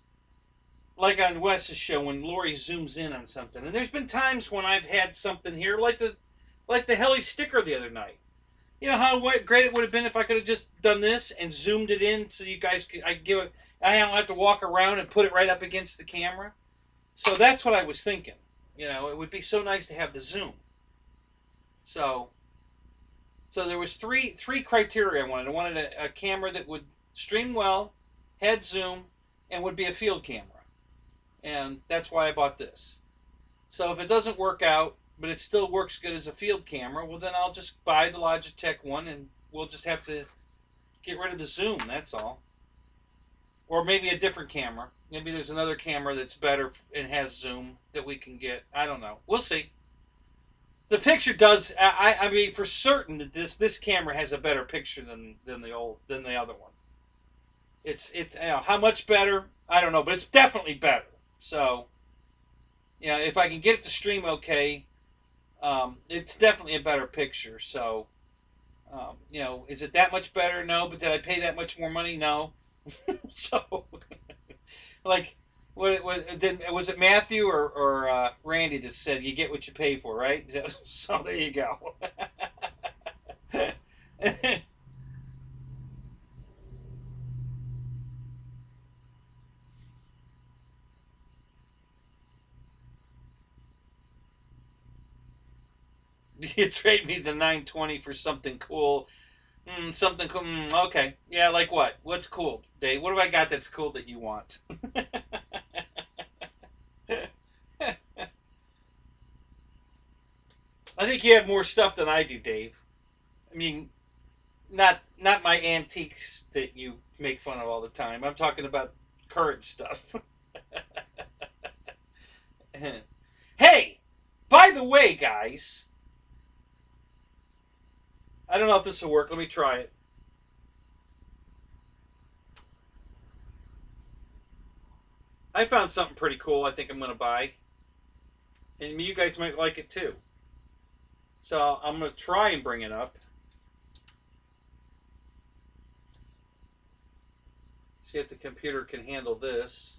like on Wes's show when Lori zooms in on something. And there's been times when I've had something here, like the heli sticker the other night. You know how great it would have been if I could have just done this and zoomed it in so you guys could. I don't have to walk around and put it right up against the camera. So that's what I was thinking. You know, it would be so nice to have the zoom. So there was three criteria I wanted. I wanted a camera that would stream well, had zoom, and would be a field camera. And that's why I bought this. So if it doesn't work out, but it still works good as a field camera, well then I'll just buy the Logitech one and we'll just have to get rid of the zoom, that's all. Or maybe a different camera. Maybe there's another camera that's better and has zoom that we can get. I don't know. We'll see. The picture does. I mean, for certain that this camera has a better picture than the other one. It's you know, how much better, I don't know, but it's definitely better. So, you know, if I can get it to stream okay, it's definitely a better picture. So, you know, is it that much better? No, but did I pay that much more money? No. So, like, was it Matthew or Randy that said you get what you pay for, right? So there you go. You trade me the 920 for something cool. Something cool. Okay. Yeah, like what? What's cool, Dave? What have I got that's cool that you want? I think you have more stuff than I do, Dave. I mean, not my antiques that you make fun of all the time. I'm talking about current stuff. Hey, by the way, guys, I don't know if this will work. Let me try it. I found something pretty cool I think I'm going to buy. And you guys might like it too. So I'm going to try and bring it up. See if the computer can handle this.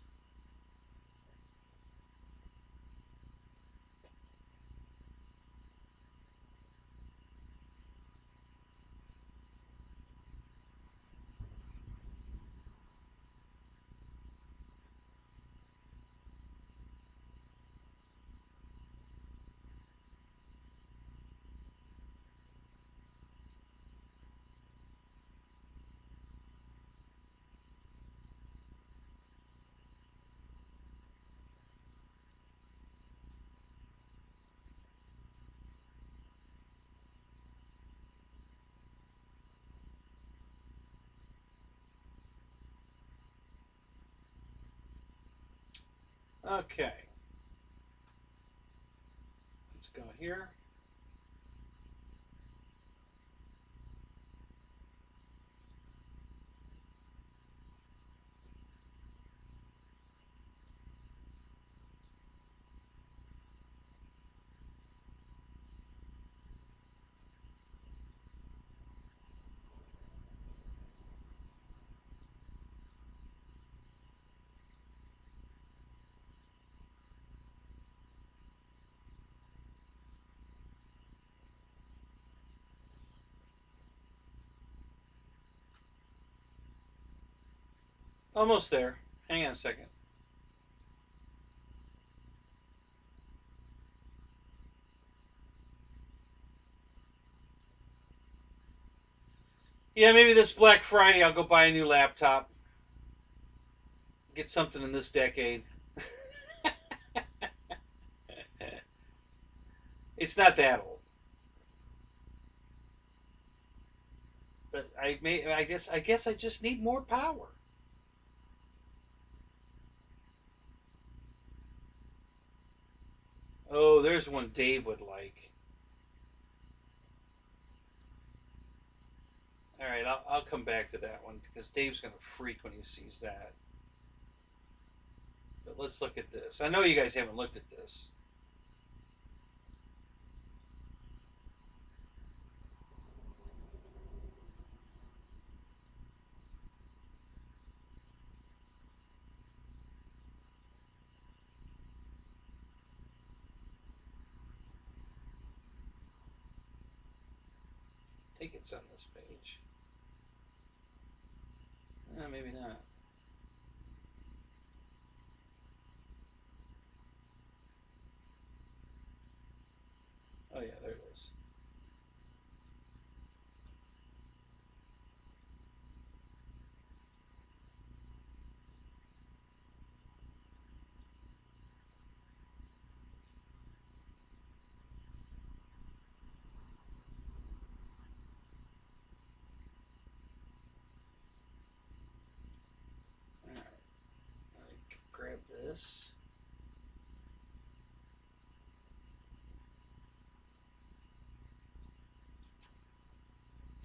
Okay. Let's go here. Almost there. Hang on a second. Yeah, maybe this Black Friday I'll go buy a new laptop. Get something in this decade. It's not that old. But I guess I just need more power. Oh, there's one Dave would like. All right, I'll come back to that one because Dave's gonna freak when he sees that. But let's look at this. I know you guys haven't looked at this. I think it's on this page. Maybe not. Oh yeah, there it is. All right, grab this.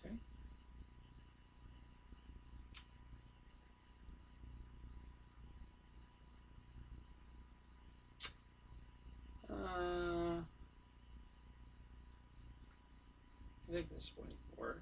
Okay. I think this won't work.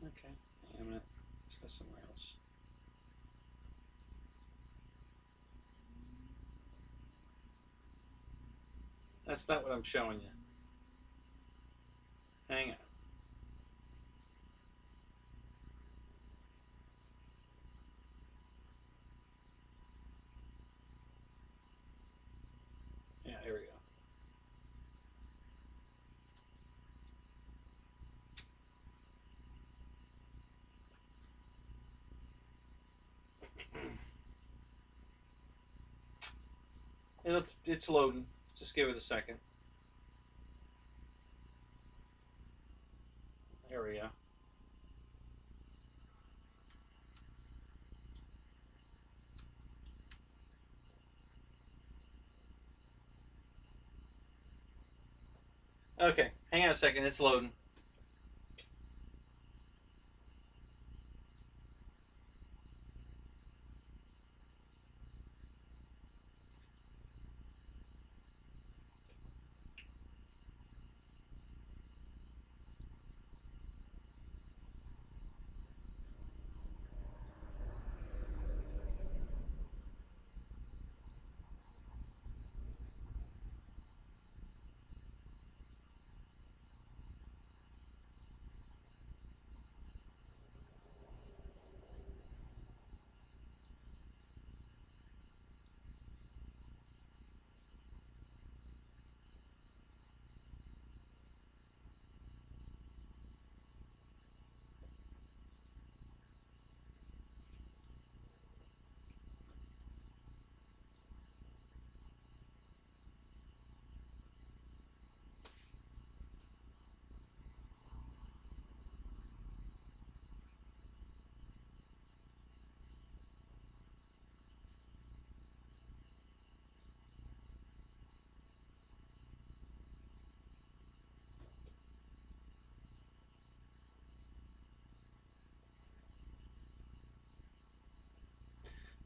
Okay, hang on a minute. Let's go somewhere else. That's not what I'm showing you. Hang on. Yeah, here we go. It's loading. Just give it a second. There we go. Okay, hang on a second. It's loading.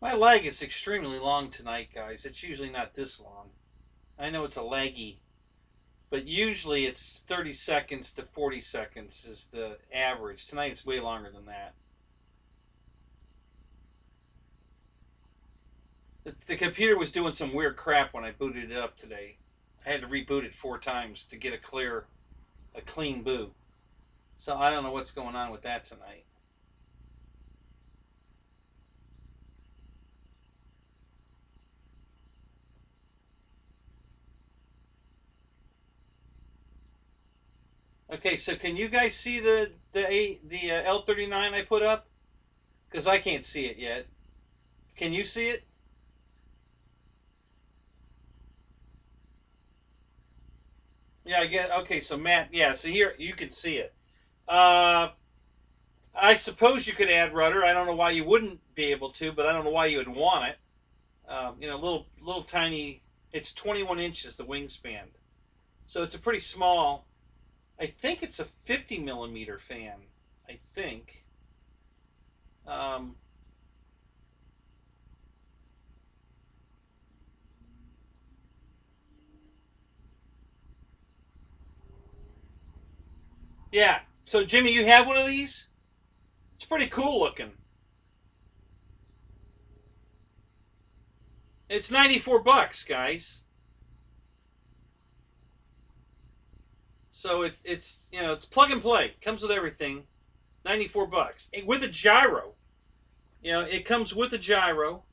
My lag is extremely long tonight, guys. It's usually not this long. I know it's a laggy, but usually it's 30 seconds to 40 seconds is the average. Tonight it's way longer than that. The computer was doing some weird crap when I booted it up today. I had to reboot it 4 times to get a clean boot. So I don't know what's going on with that tonight. Okay, so can you guys see the L39 I put up? Because I can't see it yet. Can you see it? Yeah, I get. Okay, so Matt, yeah, so here you can see it. Uh, I suppose you could add rudder. I don't know why you wouldn't be able to, but I don't know why you would want it. Little tiny. It's 21 inches the wingspan, so it's a pretty small. I think it's a 50 millimeter fan. I think. Um, yeah. So Jimmy, you have one of these? It's pretty cool looking. It's $94, guys. So it's plug and play. Comes with everything. $94 with a gyro. It comes with a gyro,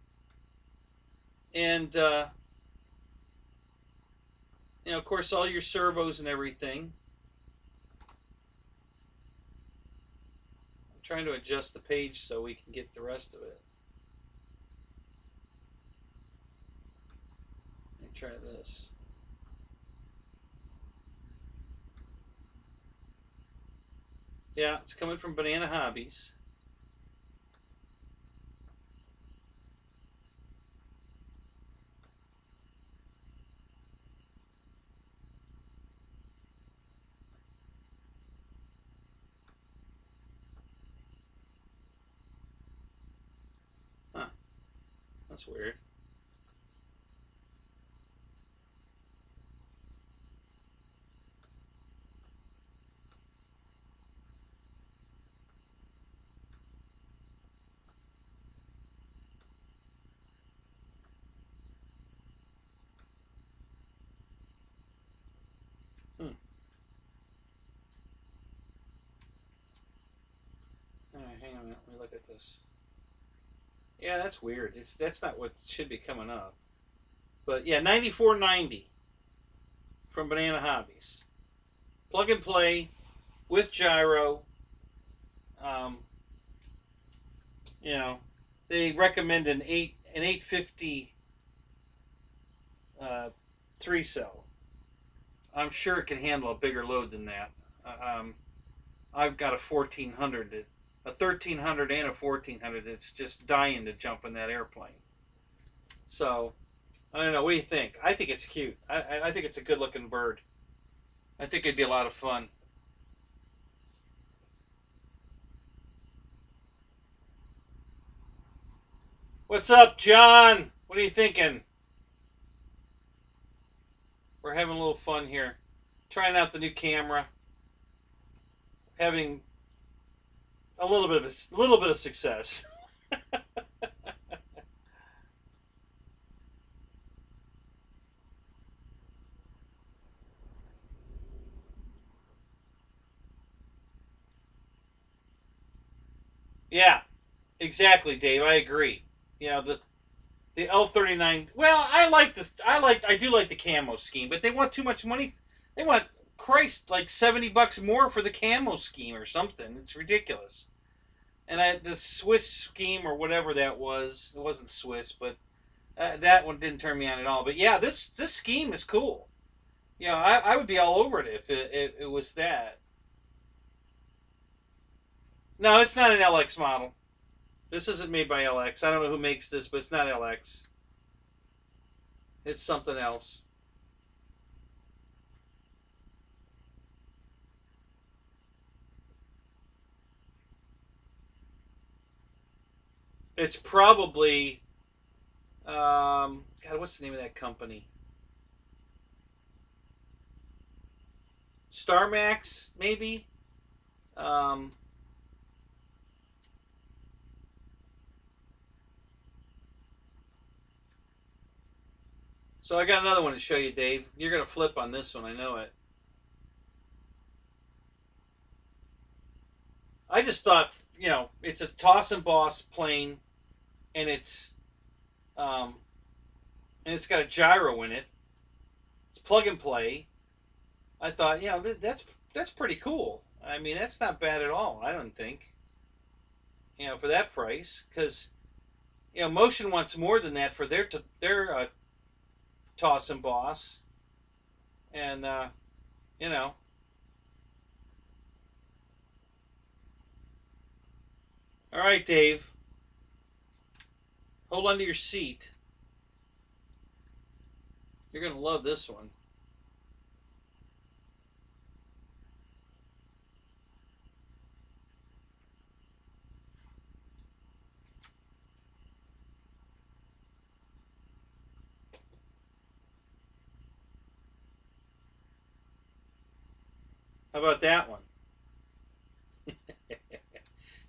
and of course, all your servos and everything. I'm trying to adjust the page so we can get the rest of it. Let me try this. Yeah, it's coming from Banana Hobbies. Huh. That's weird. Hmm. All right, hang on a minute. Let me look at this. Yeah, that's weird. That's not what should be coming up. But yeah, $94.90 from Banana Hobbies. Plug and play with gyro. Um, they recommend an 850 3 cell. I'm sure it can handle a bigger load than that. Um, I've got a 1400, a 1300 and a 1400 that's just dying to jump in that airplane. So I don't know. What do you think? I think it's cute. I think it's a good looking bird. I think it'd be a lot of fun. What's up, John? What are you thinking? We're having a little fun here, trying out the new camera, having a little bit of success. Yeah, exactly, Dave. I agree. The L39. Well, I like this. I do like the camo scheme, but they want too much money. They want Christ like $70 more for the camo scheme or something. It's ridiculous. And the Swiss scheme or whatever that was. It wasn't Swiss, but that one didn't turn me on at all. But yeah, this scheme is cool. I would be all over it if it was that. No, it's not an LX model. This isn't made by LX. I don't know who makes this, but it's not LX. It's something else. It's probably God, what's the name of that company? StarMax, maybe. Um, so I got another one to show you, Dave. You're gonna flip on this one, I know it. I just thought, it's a toss and boss plane, and um, it's got a gyro in it. It's plug and play. I thought, that's pretty cool. I mean, that's not bad at all. I don't think, for that price, because Motion wants more than that for their toss and boss, and you know, all right, Dave, hold on to your seat. You're gonna love this one. How about that one?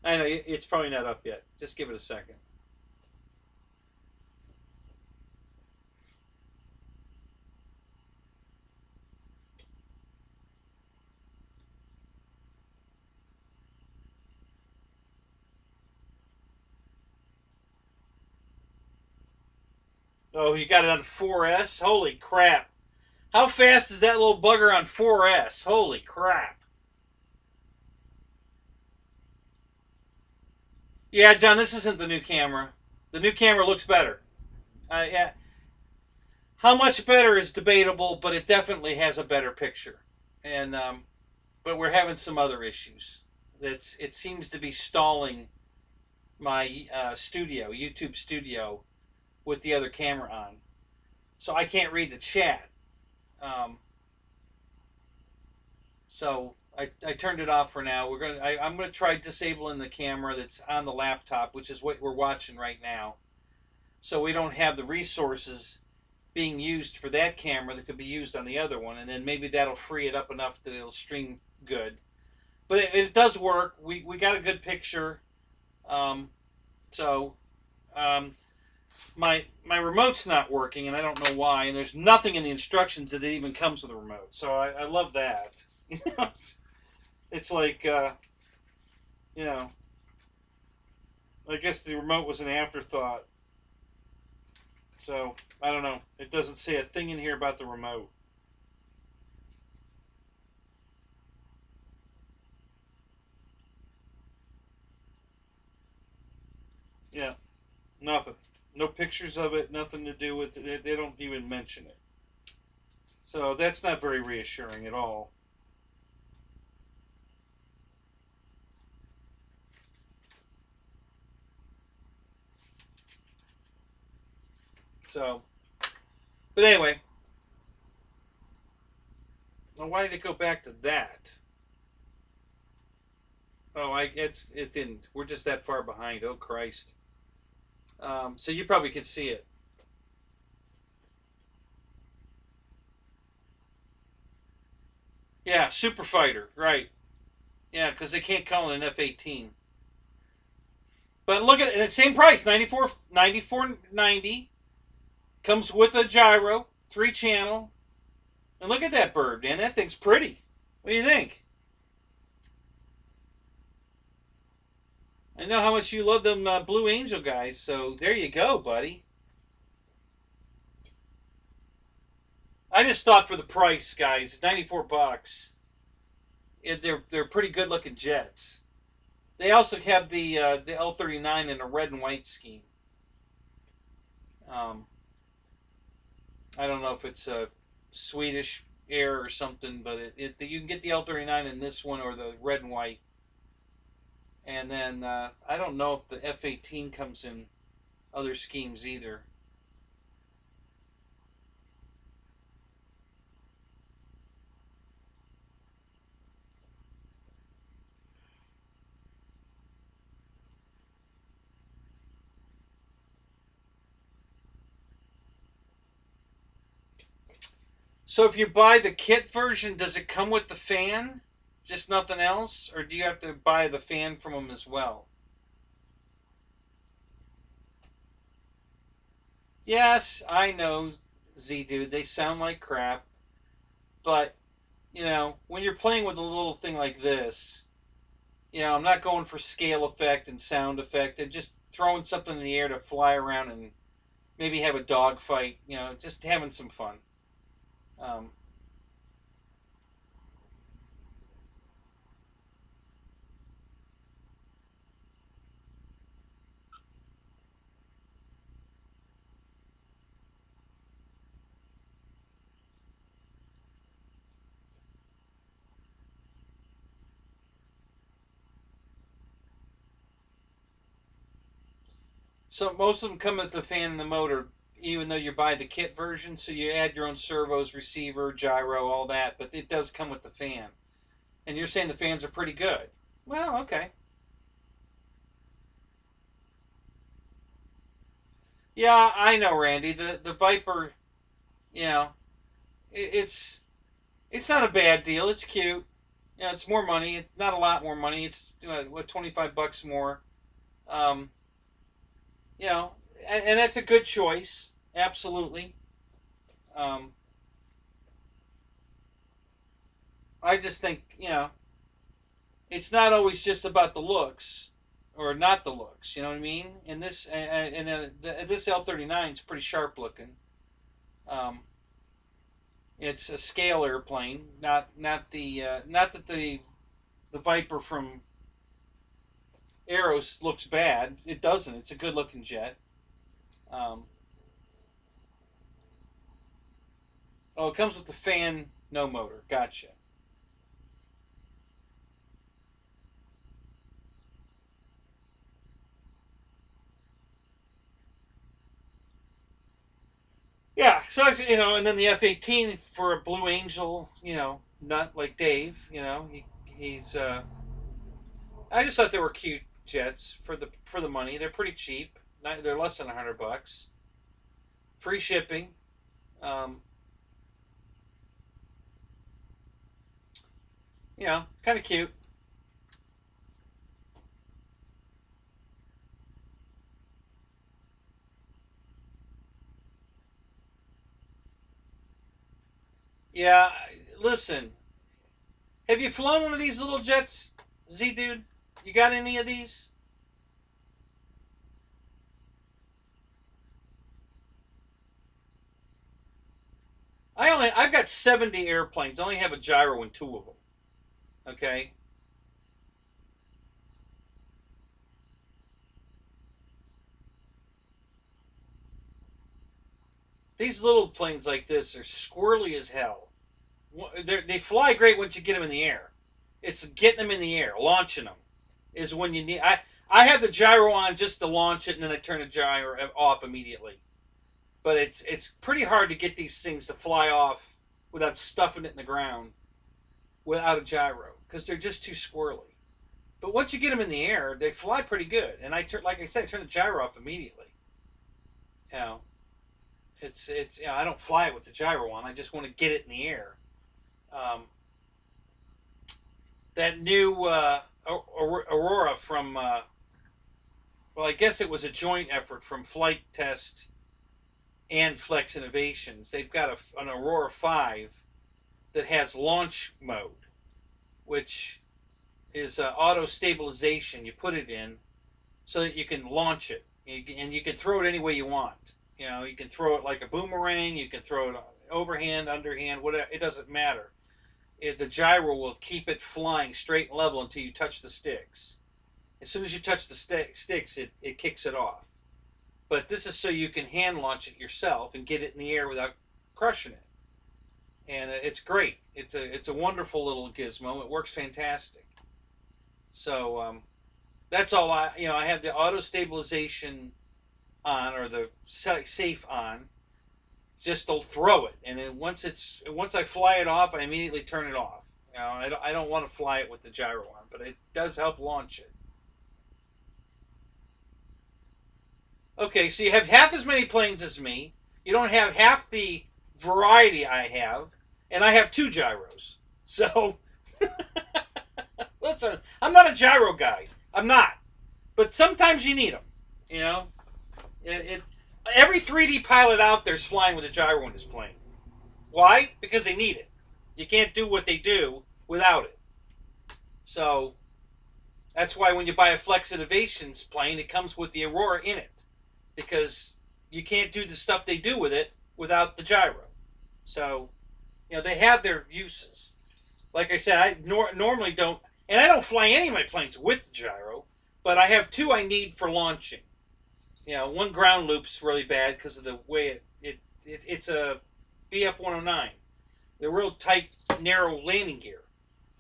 I know it's probably not up yet. Just give it a second. Oh, you got it on 4S? Holy crap. How fast is that little bugger on 4S? Holy crap. Yeah, John, this isn't the new camera. The new camera looks better. Yeah. How much better is debatable, but it definitely has a better picture. And but we're having some other issues. It seems to be stalling my YouTube studio, with the other camera on, so I can't read the chat. Um, so I turned it off for now. I'm gonna try disabling the camera that's on the laptop, which is what we're watching right now, so we don't have the resources being used for that camera that could be used on the other one, and then maybe that'll free it up enough that it'll stream good. But it does work. We got a good picture. Um, so um, my remote's not working, and I don't know why. And there's nothing in the instructions that it even comes with a remote. So I love that. It's like you know, I guess the remote was an afterthought. So I don't know. It doesn't say a thing in here about the remote. Yeah, nothing. No pictures of it. Nothing to do with it. They don't even mention it. So that's not very reassuring at all. So, but anyway, well, why did it go back to that? Oh, it didn't. We're just that far behind. Oh Christ. So you probably could see it. Yeah, Super Fighter, right? Yeah, because they can't call it an F-18. But look at it, same price, 94.90. Comes with a gyro, 3 channel, and look at that bird, man. That thing's pretty. What do you think? I know how much you love them Blue Angel guys, so there you go, buddy. I just thought for the price, guys, 94 bucks. They're pretty good looking jets. They also have the L-39 in a red and white scheme. Um, I don't know if it's a Swedish Air or something, but you can get the L-39 in this one or the red and white. And then I don't know if the F-18 comes in other schemes either. So if you buy the kit version, does it come with the fan? Just nothing else? Or do you have to buy the fan from them as well? Yes, I know, Z Dude, they sound like crap. But, when you're playing with a little thing like this, I'm not going for scale effect and sound effect and just throwing something in the air to fly around and maybe have a dog fight, just having some fun. Um, so most of them come with the fan and the motor, even though you buy the kit version. So you add your own servos, receiver, gyro, all that, but it does come with the fan. And you're saying the fans are pretty good. Well, okay. Yeah, I know, Randy. The Viper, you know, it's not a bad deal. It's cute. It's more money. Not a lot more money. It's what, $25 more. Um, you know, and that's a good choice. Absolutely. Um, I just think it's not always just about the looks or not the looks. You know what I mean? And this L-39 is pretty sharp looking. Um, it's a scale airplane, not that the Viper from Arrows looks bad. It doesn't. It's a good looking jet. Um, oh, it comes with the fan, no motor. Gotcha. Yeah, so and then the F-18 for a Blue Angel, nut like Dave, he's. I just thought they were cute jets for the money. They're pretty cheap. They're less than $100. Free shipping. Um, kind of cute. Yeah, listen. Have you flown one of these little jets, Z dude? You got any of these? I've got 70 airplanes. I only have a gyro in two of them. Okay, these little planes like this are squirrely as hell. They fly great once you get them in the air. It's getting them in the air, launching them is when you need. I have the gyro on just to launch it, and then I turn the gyro off immediately. But it's pretty hard to get these things to fly off without stuffing it in the ground without a gyro because they're just too squirrely. But once you get them in the air, they fly pretty good. And like I said, I turn the gyro off immediately. You know, it's I don't fly it with the gyro on. I just want to get it in the air. Um, that new Aurora from well, I guess it was a joint effort from Flight Test and Flex Innovations. They've got an Aurora 5 that has launch mode, which is auto stabilization. You put it in so that you can launch it, and you can throw it any way you want. You can throw it like a boomerang. You can throw it overhand, underhand, whatever. It doesn't matter. The gyro will keep it flying straight and level until you touch the sticks. As soon as you touch the sticks, it kicks it off. But this is so you can hand launch it yourself and get it in the air without crushing it. And it's great. It's a wonderful little gizmo. It works fantastic. So that's all I have the auto stabilization on or the safe on, just to throw it, and then once I fly it off, I immediately turn it off. I don't want to fly it with the gyro on, but it does help launch it. Okay, so you have half as many planes as me. You don't have half the variety I have. and I have 2 gyros. So, listen, I'm not a gyro guy. I'm not. But sometimes you need them. You know, every 3D pilot out there is flying with a gyro in his plane. Why? Because they need it. You can't do what they do without it. So that's why when you buy a Flex Innovations plane, it comes with the Aurora in it, because you can't do the stuff they do with it without the gyro. So, you know, they have their uses. Like I said, I normally don't, and I don't fly any of my planes with the gyro, but I have 2 I need for launching. You know, one ground loop's really bad because of the way it's a BF-109. They're real tight, narrow landing gear.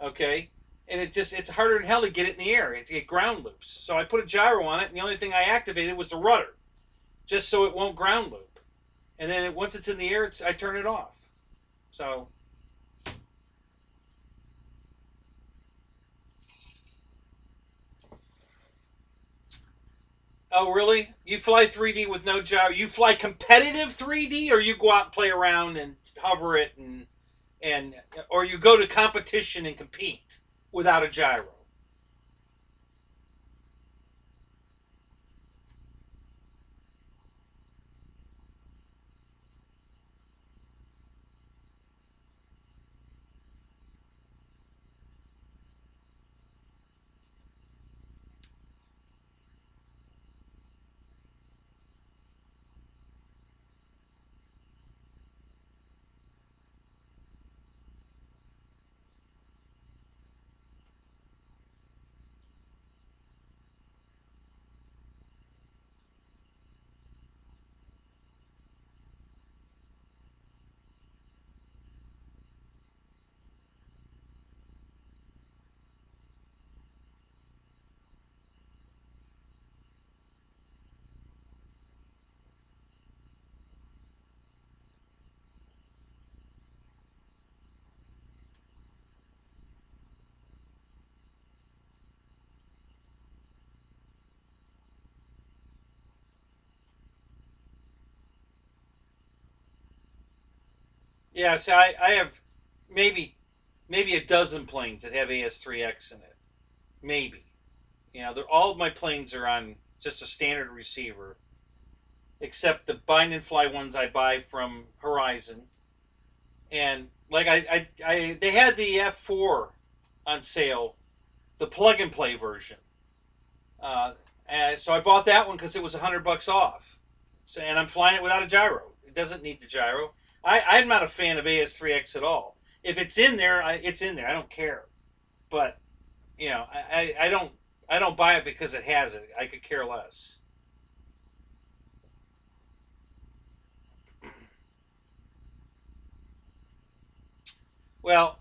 Okay? And it's harder than hell to get it in the air. To get ground loops. So I put a gyro on it, and the only thing I activated was the rudder, just so it won't ground loop. And then once it's in the air, I turn it off. So, oh really? You fly 3D with no gyro? You fly competitive 3D, or you go out and play around and hover it, and or you go to competition and compete without a gyro? Yeah, so I have maybe maybe a dozen planes that have AS3X in it. Maybe. You know, all of my planes are on just a standard receiver, except the bind and fly ones I buy from Horizon. And like they had the F4 on sale, the plug and play version. And so I bought that one because it was $100 off. So, and I'm flying it without a gyro. It doesn't need the gyro. I'm not a fan of AS3X at all. If it's in there, it's in there. I don't care. But you know, I don't buy it because it has it. I could care less. Well,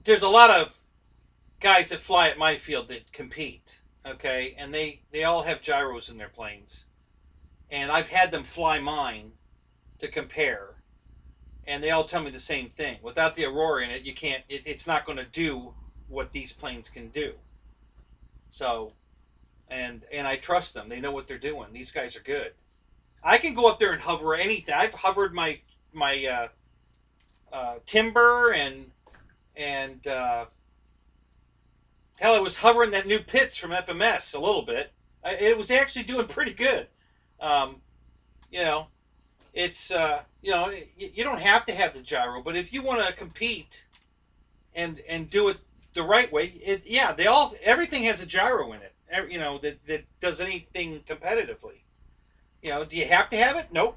there's a lot of guys that fly at my field that compete. Okay, and they all have gyros in their planes, and I've had them fly mine to compare, and they all tell me the same thing. Without the Aurora in it, you can't. It's not going to do what these planes can do. So, and I trust them. They know what they're doing. These guys are good. I can go up there and hover anything. I've hovered my timber and hell, I was hovering that new Pitts from FMS a little bit. It was actually doing pretty good. Um, you know, it's you don't have to have the gyro, but if you want to compete and do it the right way, yeah, everything has a gyro in it. You know, that does anything competitively. You know, do you have to have it? Nope.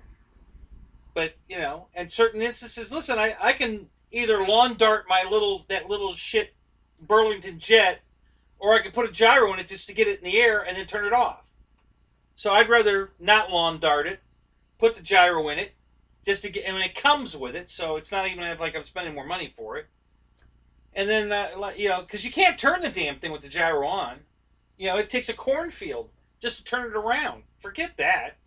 But you know, in certain instances, listen, I can either lawn dart that little shit Burlington jet, or I can put a gyro in it just to get it in the air and then turn it off. So I'd rather not lawn dart it, put the gyro in it, just to get, and it comes with it, so it's not even like I'm spending more money for it. And then you know, because you can't turn the damn thing with the gyro on. You know, it takes a cornfield just to turn it around. Forget that.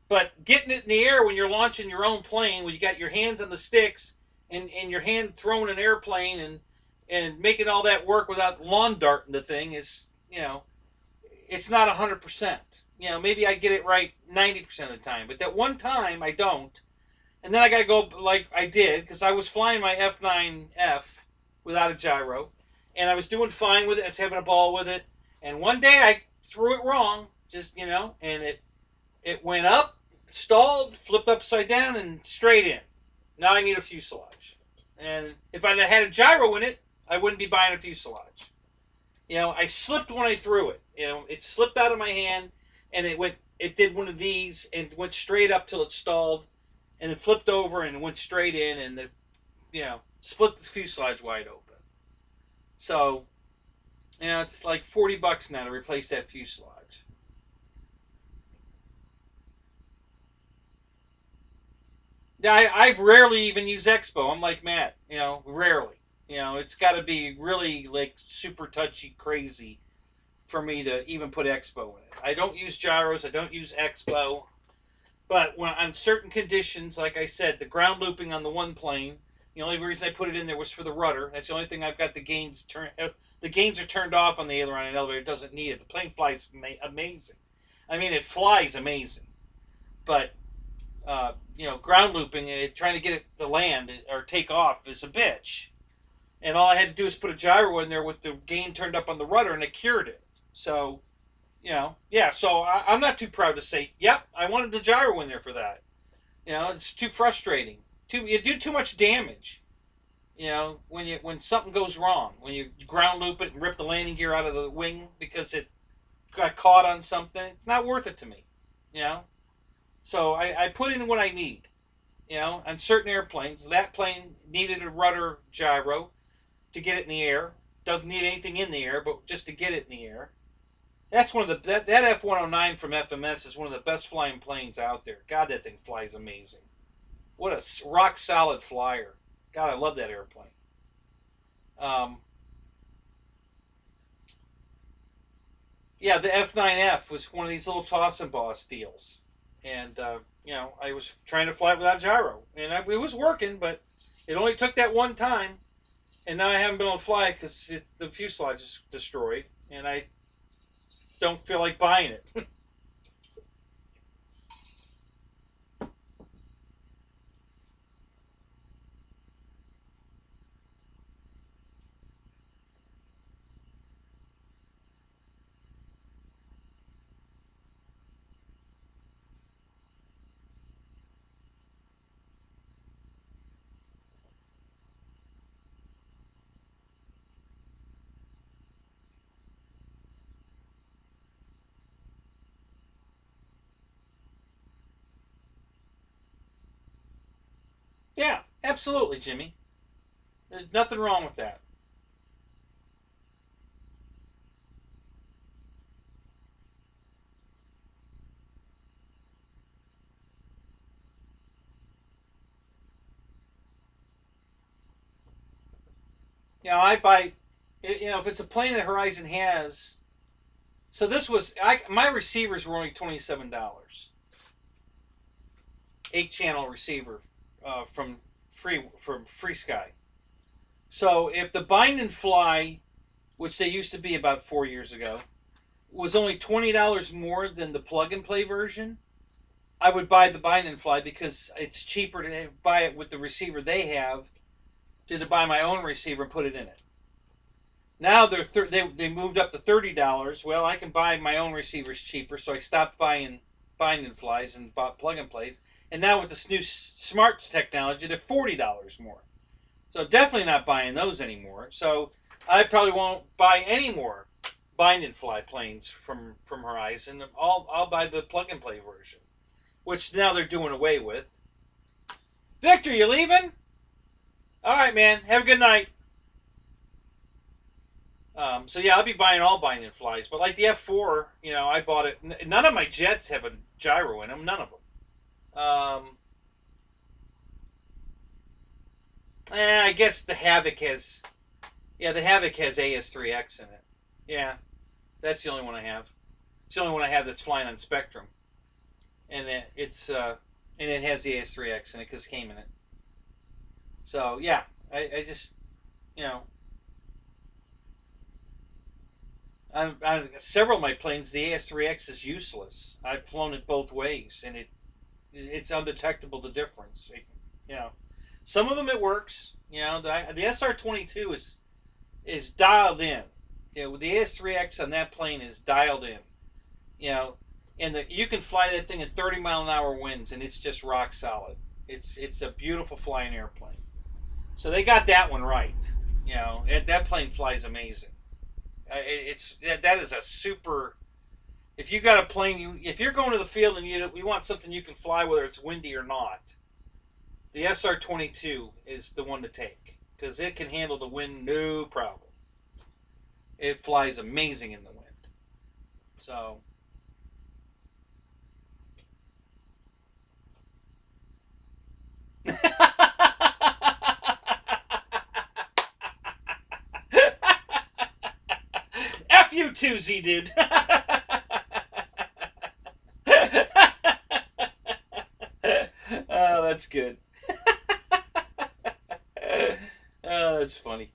But getting it in the air when you're launching your own plane, when you got your hands on the sticks and your hand throwing an airplane and making all that work without lawn darting the thing is, you know, it's not 100%. You know, maybe I get it right 90% of the time, but that one time I don't. And then I got to go like I did because I was flying my F9F without a gyro, and I was doing fine with it. I was having a ball with it, and one day I threw it wrong, just and it went up, stalled, flipped upside down, and straight in. Now I need a fuselage, and if I had a gyro in it, I wouldn't be buying a fuselage. I slipped when I threw it. It slipped out of my hand, and it went. It did one of these and went straight up till it stalled, and it flipped over and went straight in, and split the fuselage wide open. So, it's like $40 now to replace that fuselage. Yeah, I rarely even use Expo. I'm like Matt, rarely. It's got to be really like super touchy crazy for me to even put Expo in it. I don't use gyros. I don't use Expo. But when on certain conditions, like I said, the ground looping on the one plane, the only reason I put it in there was for the rudder. That's the only thing I've got the gains turned. The gains are turned off on the aileron and elevator. It doesn't need it. The plane flies amazing. I mean, it flies amazing. But ground looping, trying to get it to land or take off is a bitch. And all I had to do is put a gyro in there with the gain turned up on the rudder, and it cured it. So, yeah. So I'm not too proud to say, yep, I wanted the gyro in there for that. It's too frustrating. You do too much damage. When something goes wrong, when you ground loop it and rip the landing gear out of the wing because it got caught on something, it's not worth it to me. So I put in what I need. On certain airplanes, that plane needed a rudder gyro to get it in the air. Doesn't need anything in the air, but just to get it in the air. That's one of that F-109 from FMS is one of the best flying planes out there. God, that thing flies amazing. What a rock solid flyer. God, I love that airplane. Yeah, the F9F was one of these little toss and boss deals, and I was trying to fly it without gyro, and it was working, but it only took that one time. And now I haven't been able to fly it because the fuselage is destroyed, and I don't feel like buying it. Yeah, absolutely, Jimmy. There's nothing wrong with that. I buy, if it's a plane that Horizon has. So this was my receivers were only $27, 8-channel receiver from Free Sky. So if the bind and fly, which they used to be about 4 years ago, was only $20 more than the plug and play version, I would buy the bind and fly because it's cheaper to buy it with the receiver they have than to buy my own receiver and put it in it. Now they moved up to $30. Well, I can buy my own receivers cheaper, so I stopped buying bind and flies and bought plug and plays. And now with this new smarts technology, they're $40 more. So definitely not buying those anymore. So I probably won't buy any more bind and fly planes from Horizon. I'll buy the plug and play version, which now they're doing away with. Victor, you leaving? All right, man. Have a good night. So yeah, I'll be buying all bind and flies, but like the F4, I bought it. None of my jets have a gyro in them. None of them. I guess the Havoc has. Yeah, the Havoc has AS3X in it. Yeah, that's the only one I have. It's the only one I have that's flying on Spectrum, and it has the AS3X in it because it came in it. So yeah, I just you know on several of my planes the AS3X is useless. I've flown it both ways, and it's undetectable, the difference. You know, some of them it works. You know, the SR-22 is dialed in. You know, the AS-3X on that plane is dialed in. You know, and you can fly that thing at 30-mile-an-hour winds, and it's just rock solid. It's a beautiful flying airplane. So they got that one right. You know, that plane flies amazing. That is a super. If you got a plane, if you're going to the field and you want something you can fly, whether it's windy or not, the SR-22 is the one to take because it can handle the wind no problem. It flies amazing in the wind. So. F you too, Z dude. Oh, that's good. Oh, that's funny.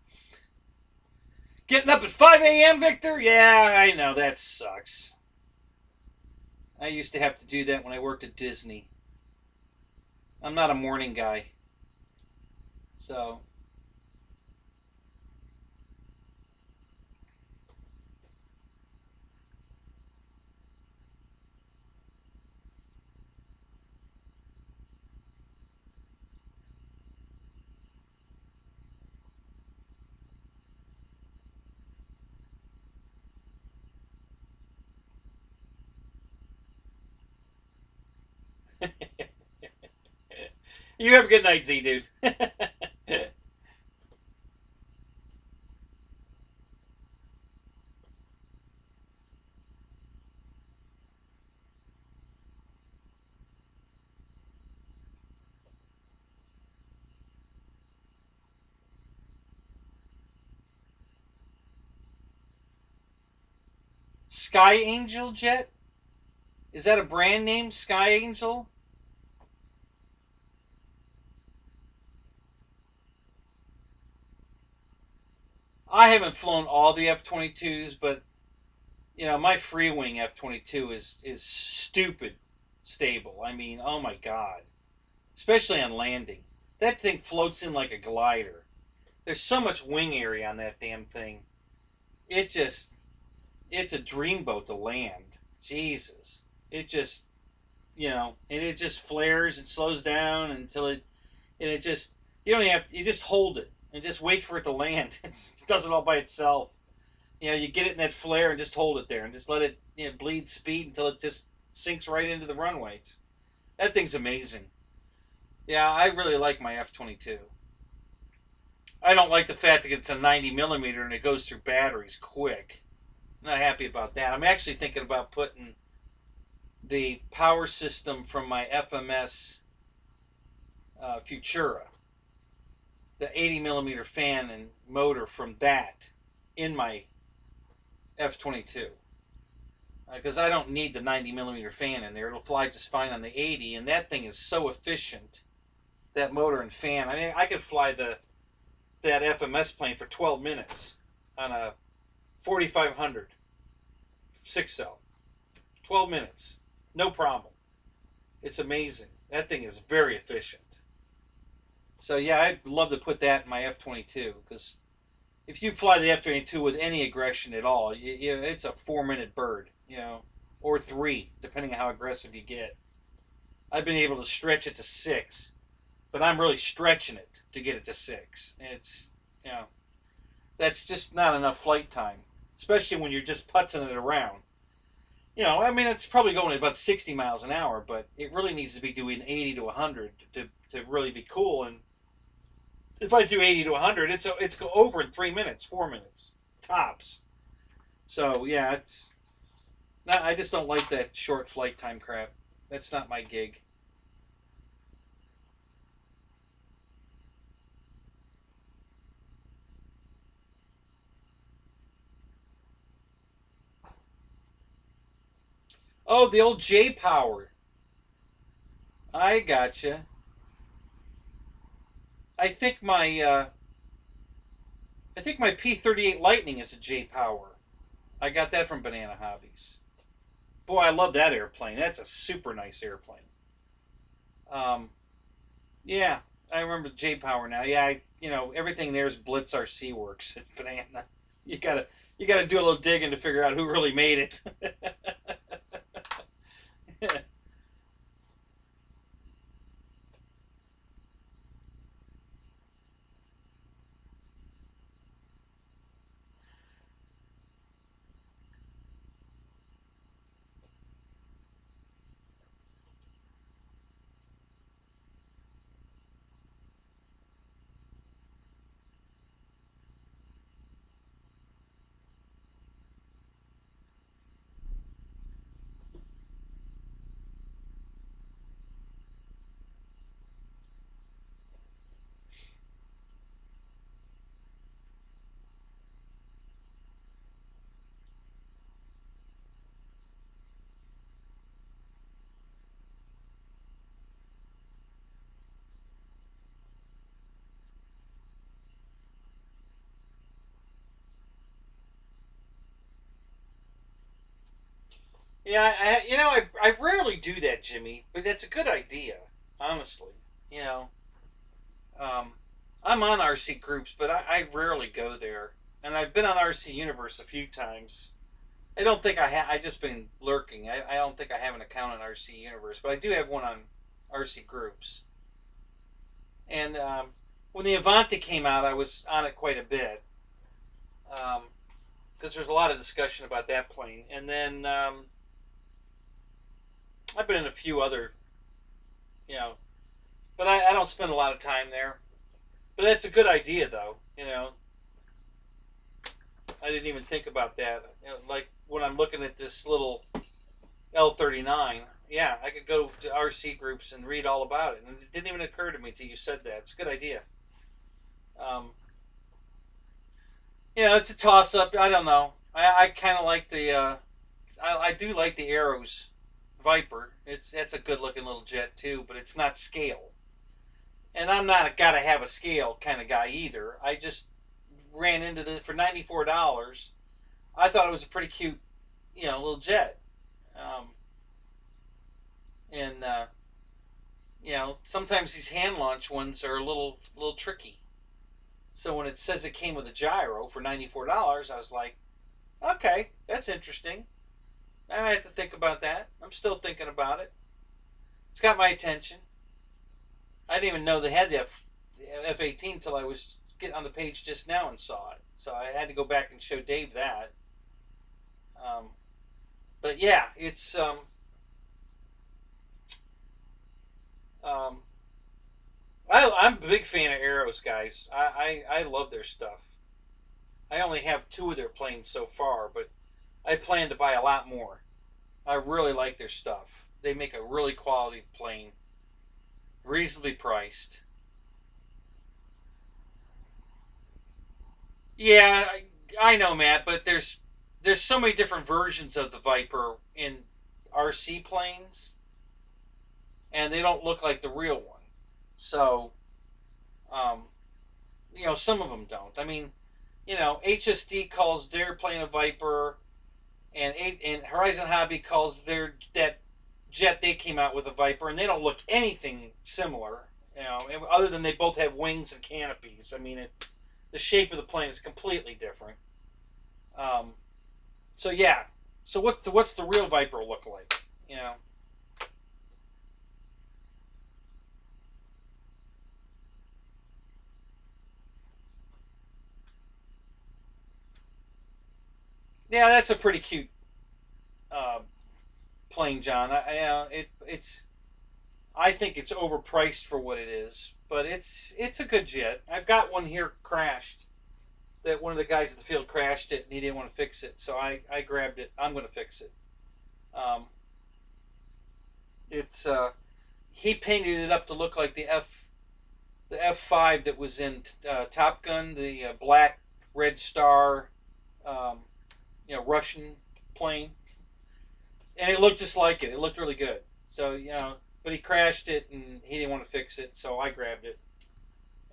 Getting up at 5 a.m., Victor? Yeah, I know, that sucks. I used to have to do that when I worked at Disney. I'm not a morning guy. So. You have a good night, Z dude. Sky Angel Jet? Is that a brand name, Sky Angel? I haven't flown all the F-22s, but you know, my free wing F-22 is stupid stable. I mean, oh my god. Especially on landing. That thing floats in like a glider. There's so much wing area on that damn thing. It just it's a dreamboat to land. Jesus. It just you know, and it just flares and slows down until it just you don't have you just hold it and just wait for it to land. It does it all by itself. You know, you get it in that flare and just hold it there and just let it bleed speed until it just sinks right into the runways. That thing's amazing. Yeah, I really like my F-22. I don't like the fact that it's a 90 millimeter and it goes through batteries quick. I'm not happy about that. I'm actually thinking about putting the power system from my FMS Futura, the 80 millimeter fan and motor from that in my F-22. Because I don't need the 90 millimeter fan in there. It'll fly just fine on the 80, and that thing is so efficient, that motor and fan. I mean, I could fly that FMS plane for 12 minutes on a 4500 6-cell. 12 minutes. No problem. It's amazing. That thing is very efficient. So yeah, I'd love to put that in my F-22 because if you fly the F-22 with any aggression at all, it's a 4-minute bird, or 3, depending on how aggressive you get. I've been able to stretch it to 6, but I'm really stretching it to get it to 6. It's, that's just not enough flight time, especially when you're just putzing it around. I mean, it's probably going at about 60 miles an hour, but it really needs to be doing 80 to 100 to really be cool. And if I do 80 to 100, it's go over in 3 minutes, 4 minutes, tops. So, yeah, I just don't like that short flight time crap. That's not my gig. Oh, the old J Power. I gotcha. I think my P-38 Lightning is a J Power. I got that from Banana Hobbies. Boy, I love that airplane. That's a super nice airplane. Um, yeah, I remember J Power now. Yeah, everything there is Blitz RC Works at Banana. You gotta you gotta do a little digging to figure out who really made it. Yeah, I rarely do that, Jimmy, but that's a good idea, honestly. You know, um, I'm on RC groups, but I rarely go there, and I've been on RC Universe a few times. I don't think I have. I just been lurking. I don't think I have an account on RC Universe, but I do have one on RC groups. And when the Avante came out, I was on it quite a bit because there's a lot of discussion about that plane. And then I've been in a few other, you know, but I don't spend a lot of time there. But that's a good idea, though. I didn't even think about that. Like when I'm looking at this little L39, yeah, I could go to RC groups and read all about it. And it didn't even occur to me till you said that. It's a good idea. Um, it's a toss up. I don't know. I kind of like the. I do like the Arrows Viper. That's a good looking little jet too, but it's not scale. And I'm not a gotta have a scale kind of guy either. I just ran into the for $94. I thought it was a pretty cute, little jet. Um, and sometimes these hand launch ones are a little tricky. So when it says it came with a gyro for $94, I was like, okay, that's interesting. I might have to think about that. I'm still thinking about it. It's got my attention. I didn't even know they had the F-18 until I was getting on the page just now and saw it. So I had to go back and show Dave that. Um, but yeah, it's um, I'm a big fan of Arrows, guys. I love their stuff. I only have two of their planes so far, but I plan to buy a lot more. I really like their stuff. They make a really quality plane, reasonably priced. Yeah, I know, Matt, but there's so many different versions of the Viper in RC planes, and they don't look like the real one. So, um, some of them don't. I mean, HSD calls their plane a Viper, and Horizon Hobby calls their that jet they came out with a Viper, and they don't look anything similar. Other than they both have wings and canopies. I mean, the shape of the plane is completely different. Um, so yeah. So what's the real Viper look like? Yeah, that's a pretty cute uh, plane, John. It's I think it's overpriced for what it is, but it's a good jet. I've got one here crashed. That one of the guys at the field crashed it and he didn't want to fix it, so I grabbed it. I'm going to fix it. Um, it's he painted it up to look like the F5 that was in Top Gun, the black red star, um, Russian plane, and it looked just like it. It looked really good. So but he crashed it and he didn't want to fix it, so I grabbed it,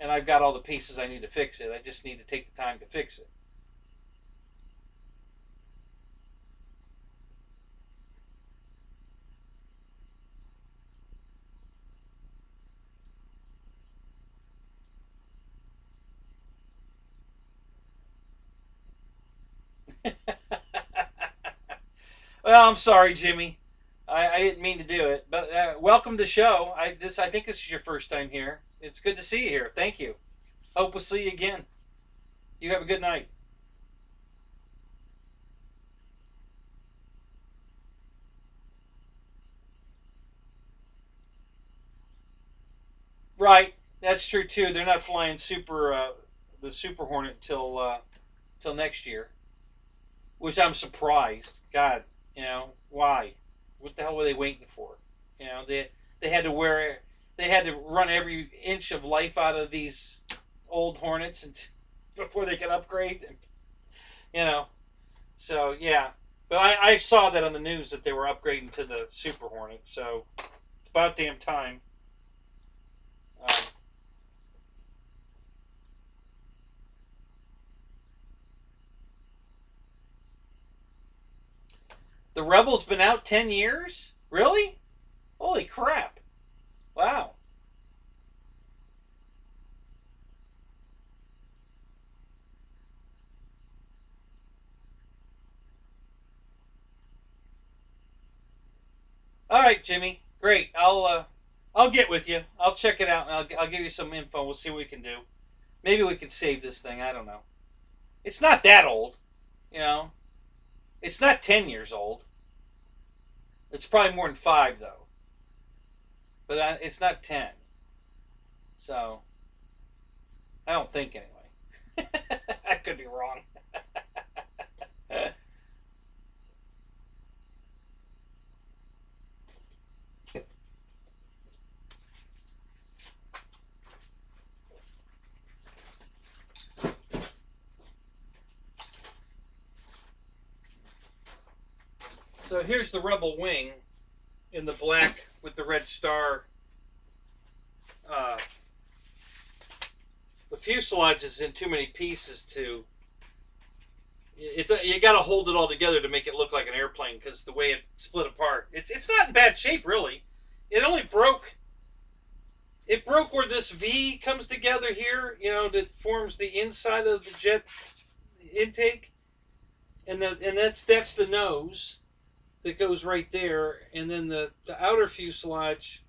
and I've got all the pieces I need to fix it. I just need to take the time to fix it. Well, I'm sorry, Jimmy. I didn't mean to do it, but welcome to the show. I think this is your first time here. It's good to see you here. Thank you. Hope we'll see you again. You have a good night. Right, that's true too. They're not flying the Super Hornet till next year, which I'm surprised. God, why? What the hell were they waiting for? They had to wear they had to run every inch of life out of these old Hornets and before they could upgrade. You know, so yeah. But I saw that on the news that they were upgrading to the Super Hornet. So it's about damn time. Um, the Rebel's been out 10 years. Really? Holy crap! Wow. All right, Jimmy. Great. I'll get with you. I'll check it out and I'll give you some info. We'll see what we can do. Maybe we can save this thing. I don't know. It's not that old, you know. It's not 10 years old. It's probably more than 5 though. But it's not 10. So I don't think anyway. I could be wrong. So here's the Rebel wing in the black with the red star. Uh, the fuselage is in too many pieces to. You got to hold it all together to make it look like an airplane because the way it split apart. It's not in bad shape really. It only broke. It broke where this V comes together here. That forms the inside of the jet intake, and that's the nose that goes right there, and then the outer fuselage,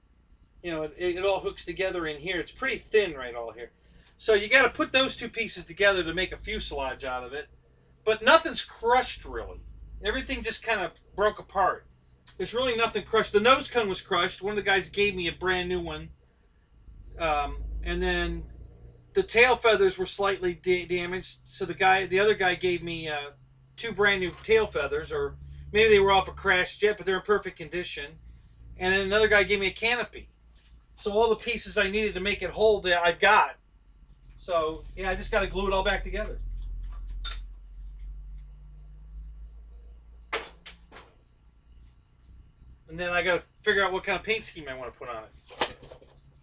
it all hooks together in here. It's pretty thin right all here. So you got to put those two pieces together to make a fuselage out of it. But nothing's crushed really. Everything just kind of broke apart. There's really nothing crushed. The nose cone was crushed. One of the guys gave me a brand new one. And then the tail feathers were slightly damaged. So the other guy gave me two brand new tail feathers, or maybe they were off a crashed jet, but they're in perfect condition. And then another guy gave me a canopy. So all the pieces I needed to make it whole, I've got. So yeah, I just got to glue it all back together. And then I got to figure out what kind of paint scheme I want to put on it.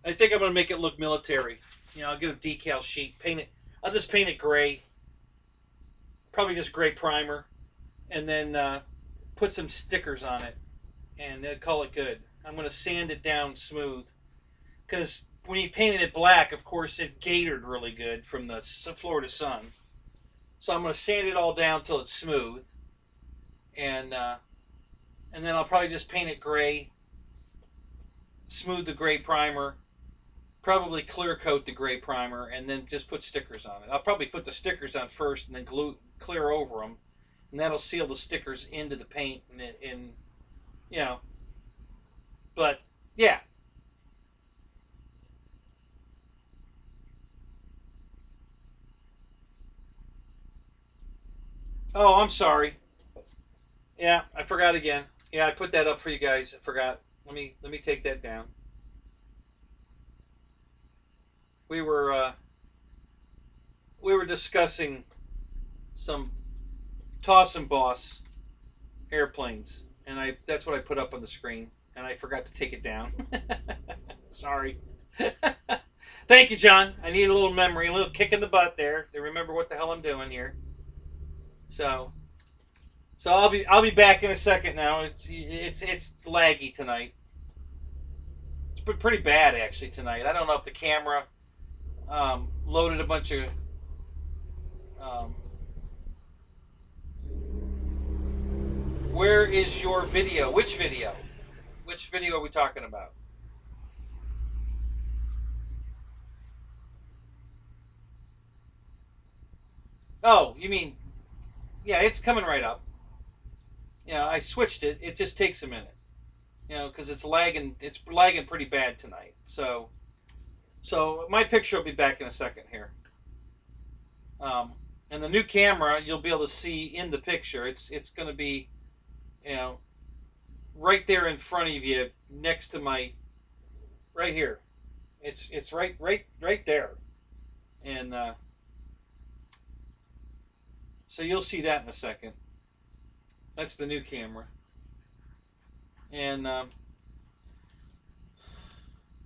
I think I'm going to make it look military. I'll get a decal sheet, paint it. I'll just paint it gray. Probably just gray primer. And then put some stickers on it. And then call it good. I'm going to sand it down smooth. Because when you painted it black, of course, it gaitered really good from the Florida sun. So I'm going to sand it all down till it's smooth. And then I'll probably just paint it gray. Smooth the gray primer. Probably clear coat the gray primer. And then just put stickers on it. I'll probably put the stickers on first and then clear over them. And that'll seal the stickers into the paint. But, yeah. Oh, I'm sorry. Yeah, I forgot again. Yeah, I put that up for you guys. I forgot. Let me take that down. We were discussing some toss and boss airplanes, and that's what I put up on the screen, and I forgot to take it down. Sorry. Thank you, John. I need a little memory, a little kick in the butt there to remember what the hell I'm doing here. So I'll be back in a second now. It's laggy tonight. It's been pretty bad actually tonight. I don't know if the camera loaded a bunch of Where is your video? Which video? Which video are we talking about? Oh, you mean, yeah, it's coming right up. I switched it. It just takes a minute. Because it's lagging. It's lagging pretty bad tonight. So my picture will be back in a second here. And the new camera, you'll be able to see in the picture. It's going to be, you know, right there in front of you, next to my, right here. It's right there, and so you'll see that in a second. That's the new camera, and I'm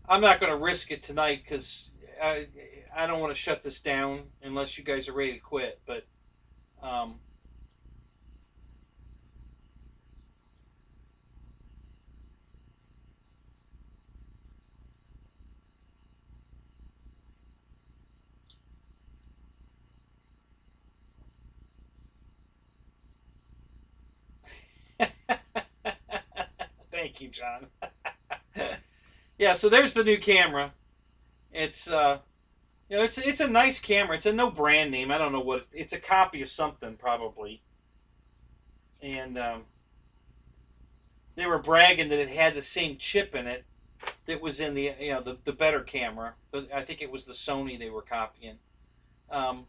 not going to risk it tonight because I don't want to shut this down unless you guys are ready to quit. But um, thank you, John. Yeah, so there's the new camera. It's it's a nice camera. It's a no brand name. I don't know what it's a copy of something probably, and they were bragging that it had the same chip in it that was in the the better camera. I think it was the Sony they were copying. Um,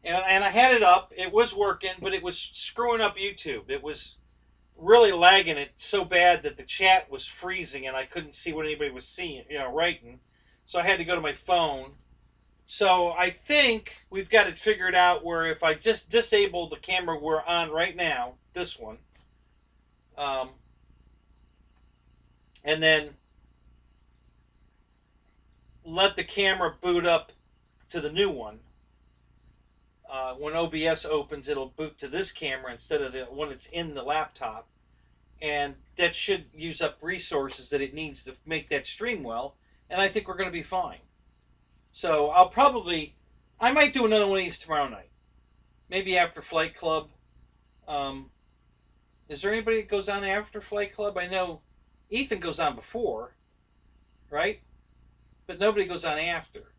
and I had it up. It was working, but it was screwing up YouTube. It was really lagging it so bad that the chat was freezing and I couldn't see what anybody was seeing, writing. So I had to go to my phone. So I think we've got it figured out where if I just disable the camera we're on right now, this one, um, and then let the camera boot up to the new one. When OBS opens, it'll boot to this camera instead of the one that's in the laptop. And that should use up resources that it needs to make that stream well. And I think we're going to be fine. So I might do another one of these tomorrow night. Maybe after Flight Club. Is there anybody that goes on after Flight Club? I know Ethan goes on before, right? But nobody goes on after.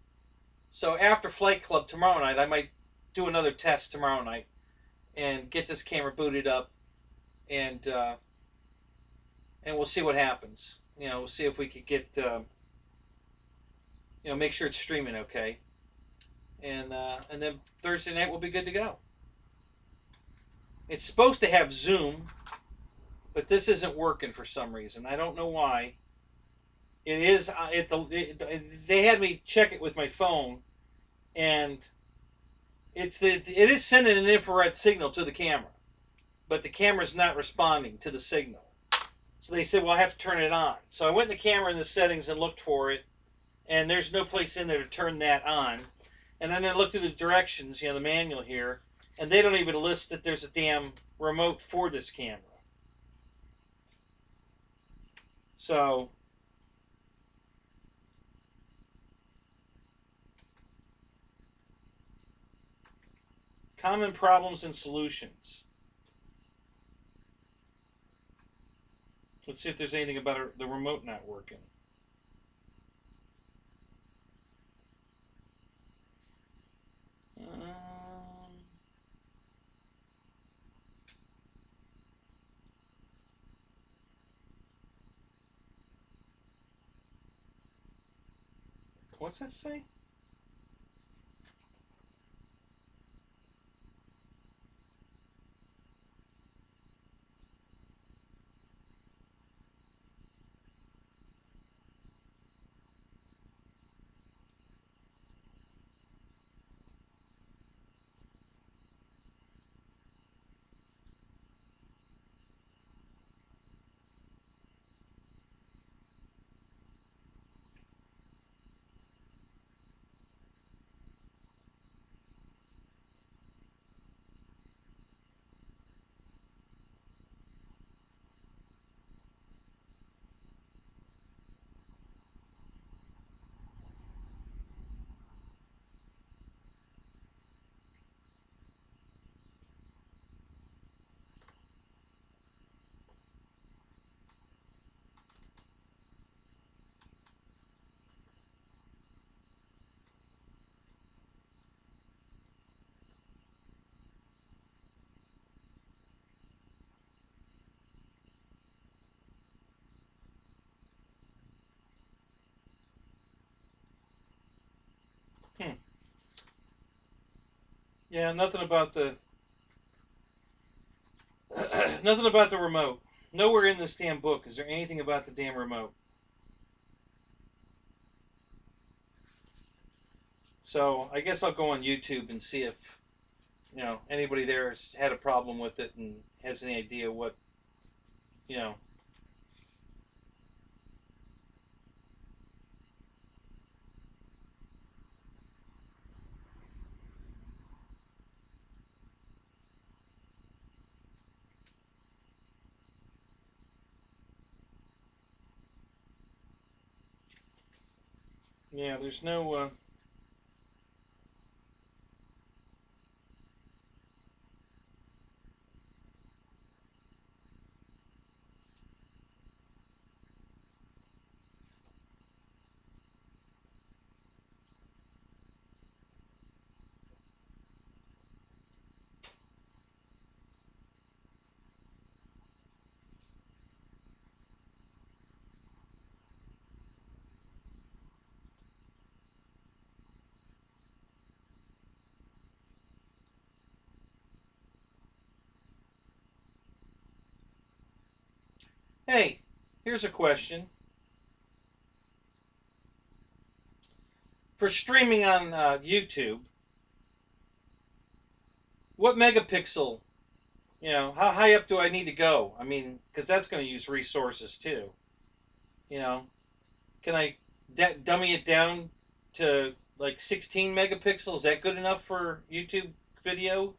So after Flight Club tomorrow night, I might do another test tomorrow night and get this camera booted up, and we'll see what happens. We'll see if we could get make sure it's streaming okay, and then Thursday night we'll be good to go. It's supposed to have Zoom, but this isn't working for some reason. I don't know why. It is. They had me check it with my phone, and it is sending an infrared signal to the camera, but the camera's not responding to the signal. So they said, well, I have to turn it on. So I went in the camera in the settings and looked for it, and there's no place in there to turn that on. And then I looked through the directions, the manual here, and they don't even list that there's a damn remote for this camera. So common problems and solutions. Let's see if there's anything about the remote not working. What's that say? Yeah, nothing about the nothing about the remote. Nowhere in this damn book is there anything about the damn remote. So I guess I'll go on YouTube and see if anybody there has had a problem with it and has any idea what you know. Yeah, there's no. Hey, here's a question for streaming on YouTube. What megapixel? How high up do I need to go? I mean, because that's going to use resources too. You know, can I dummy it down to like 16 megapixels? Is that good enough for YouTube video?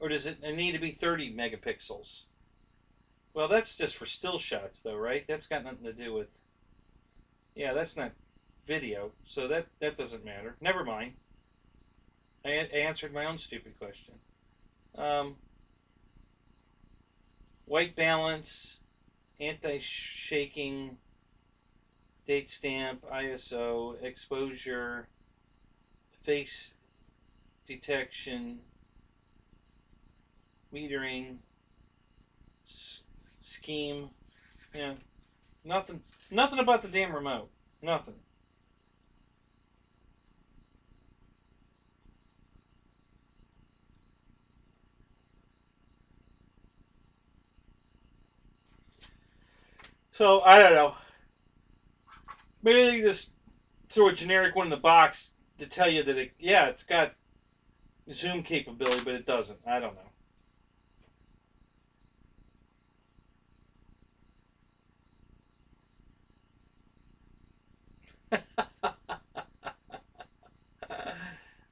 Or does it need to be 30 megapixels? Well, that's just for still shots, though, right? That's got nothing to do with. Yeah, that's not video, so that doesn't matter. Never mind. I answered my own stupid question. Um, White balance, anti-shaking, date stamp, ISO, exposure, face detection, metering, scheme. Yeah, nothing about the damn remote. Nothing. So I don't know. Maybe they just throw a generic one in the box to tell you that it's got zoom capability, but it doesn't. I don't know.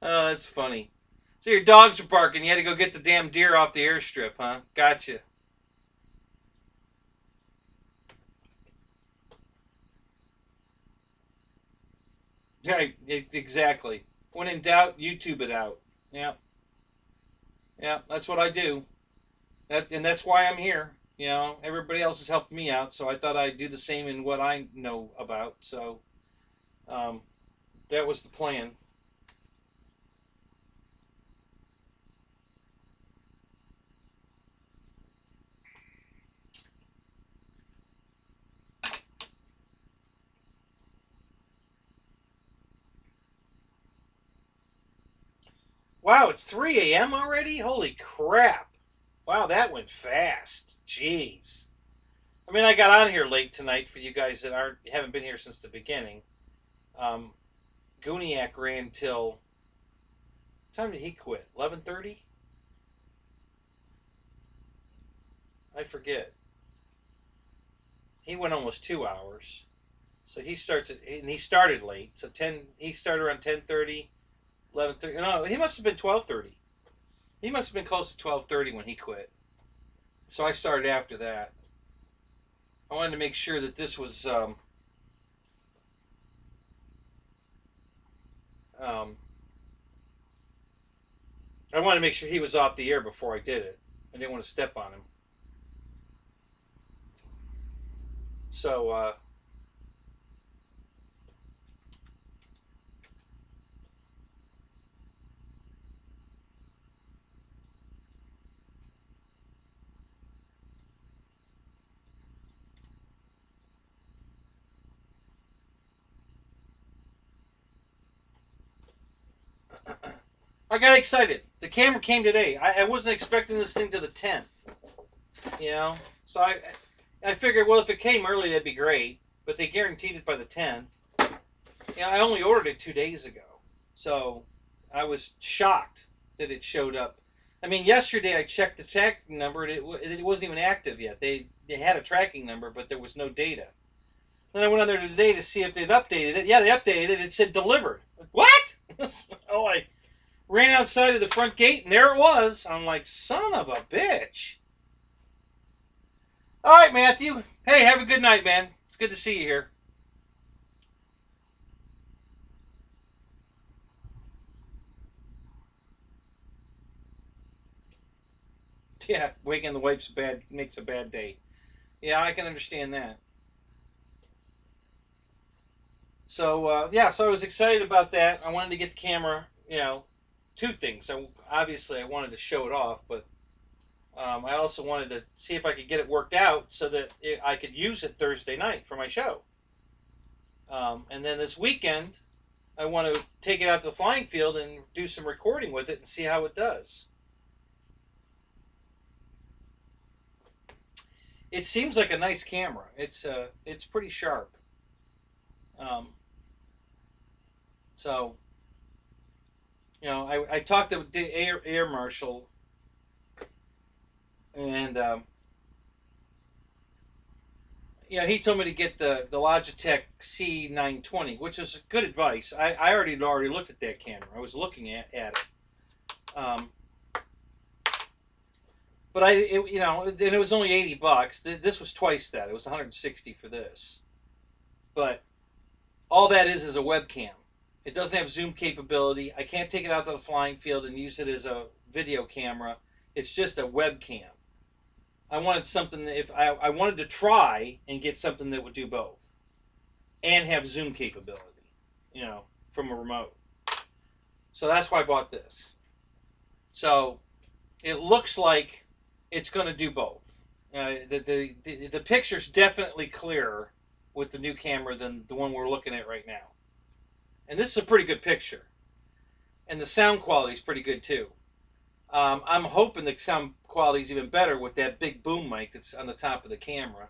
Oh, that's funny. So your dogs were barking. You had to go get the damn deer off the airstrip, huh? Gotcha. Yeah, exactly. When in doubt, YouTube it out. Yeah, yeah, that's what I do. And that's why I'm here. Everybody else has helped me out, so I thought I'd do the same in what I know about. So um, that was the plan. Wow, it's 3 a.m. already? Holy crap. Wow, that went fast. Jeez. I mean, I got on here late tonight for you guys that haven't been here since the beginning. Um, Gooniac ran till what time did he quit? 11:30? I forget. He went almost 2 hours. So he started late. So he started around 10:30, 11:30. No, he must have been 12:30. He must have been close to 12:30 when he quit. So I started after that. I wanted to make sure that this was um, I wanted to make sure he was off the air before I did it. I didn't want to step on him. So I got excited. The camera came today. I wasn't expecting this thing to the 10th. You know? So I figured, well, if it came early, that'd be great. But they guaranteed it by the 10th. You know, I only ordered it 2 days ago. So I was shocked that it showed up. I mean, yesterday I checked the tracking number, and it wasn't even active yet. They had a tracking number, but there was no data. Then I went on there today to see if they'd updated it. Yeah, they updated it. It said delivered. What? Oh, I ran outside of the front gate, and there it was. I'm like, son of a bitch. All right, Matthew. Hey, have a good night, man. It's good to see you here. Yeah, waking the wife's makes a bad day. Yeah, I can understand that. So yeah, so I was excited about that. I wanted to get the camera. You know, two things. So obviously, I wanted to show it off, but I also wanted to see if I could get it worked out so that I could use it Thursday night for my show. And then this weekend, I want to take it out to the flying field and do some recording with it and see how it does. It seems like a nice camera. It's pretty sharp. Um, so, you know, I talked to the air marshal, and you know, he told me to get the Logitech C920, which is good advice. I already looked at that camera. I was looking at it. But you know, and it was only $80. This was twice that. It was 160 for this. But all that is a webcam. It doesn't have zoom capability. I can't take it out to the flying field and use it as a video camera. It's just a webcam. I wanted something that I wanted to try and get something that would do both and have zoom capability, you know, from a remote. So that's why I bought this. So it looks like it's going to do both. The picture's definitely clearer with the new camera than the one we're looking at right now. And this is a pretty good picture. And the sound quality is pretty good too. I'm hoping the sound quality is even better with that big boom mic that's on the top of the camera.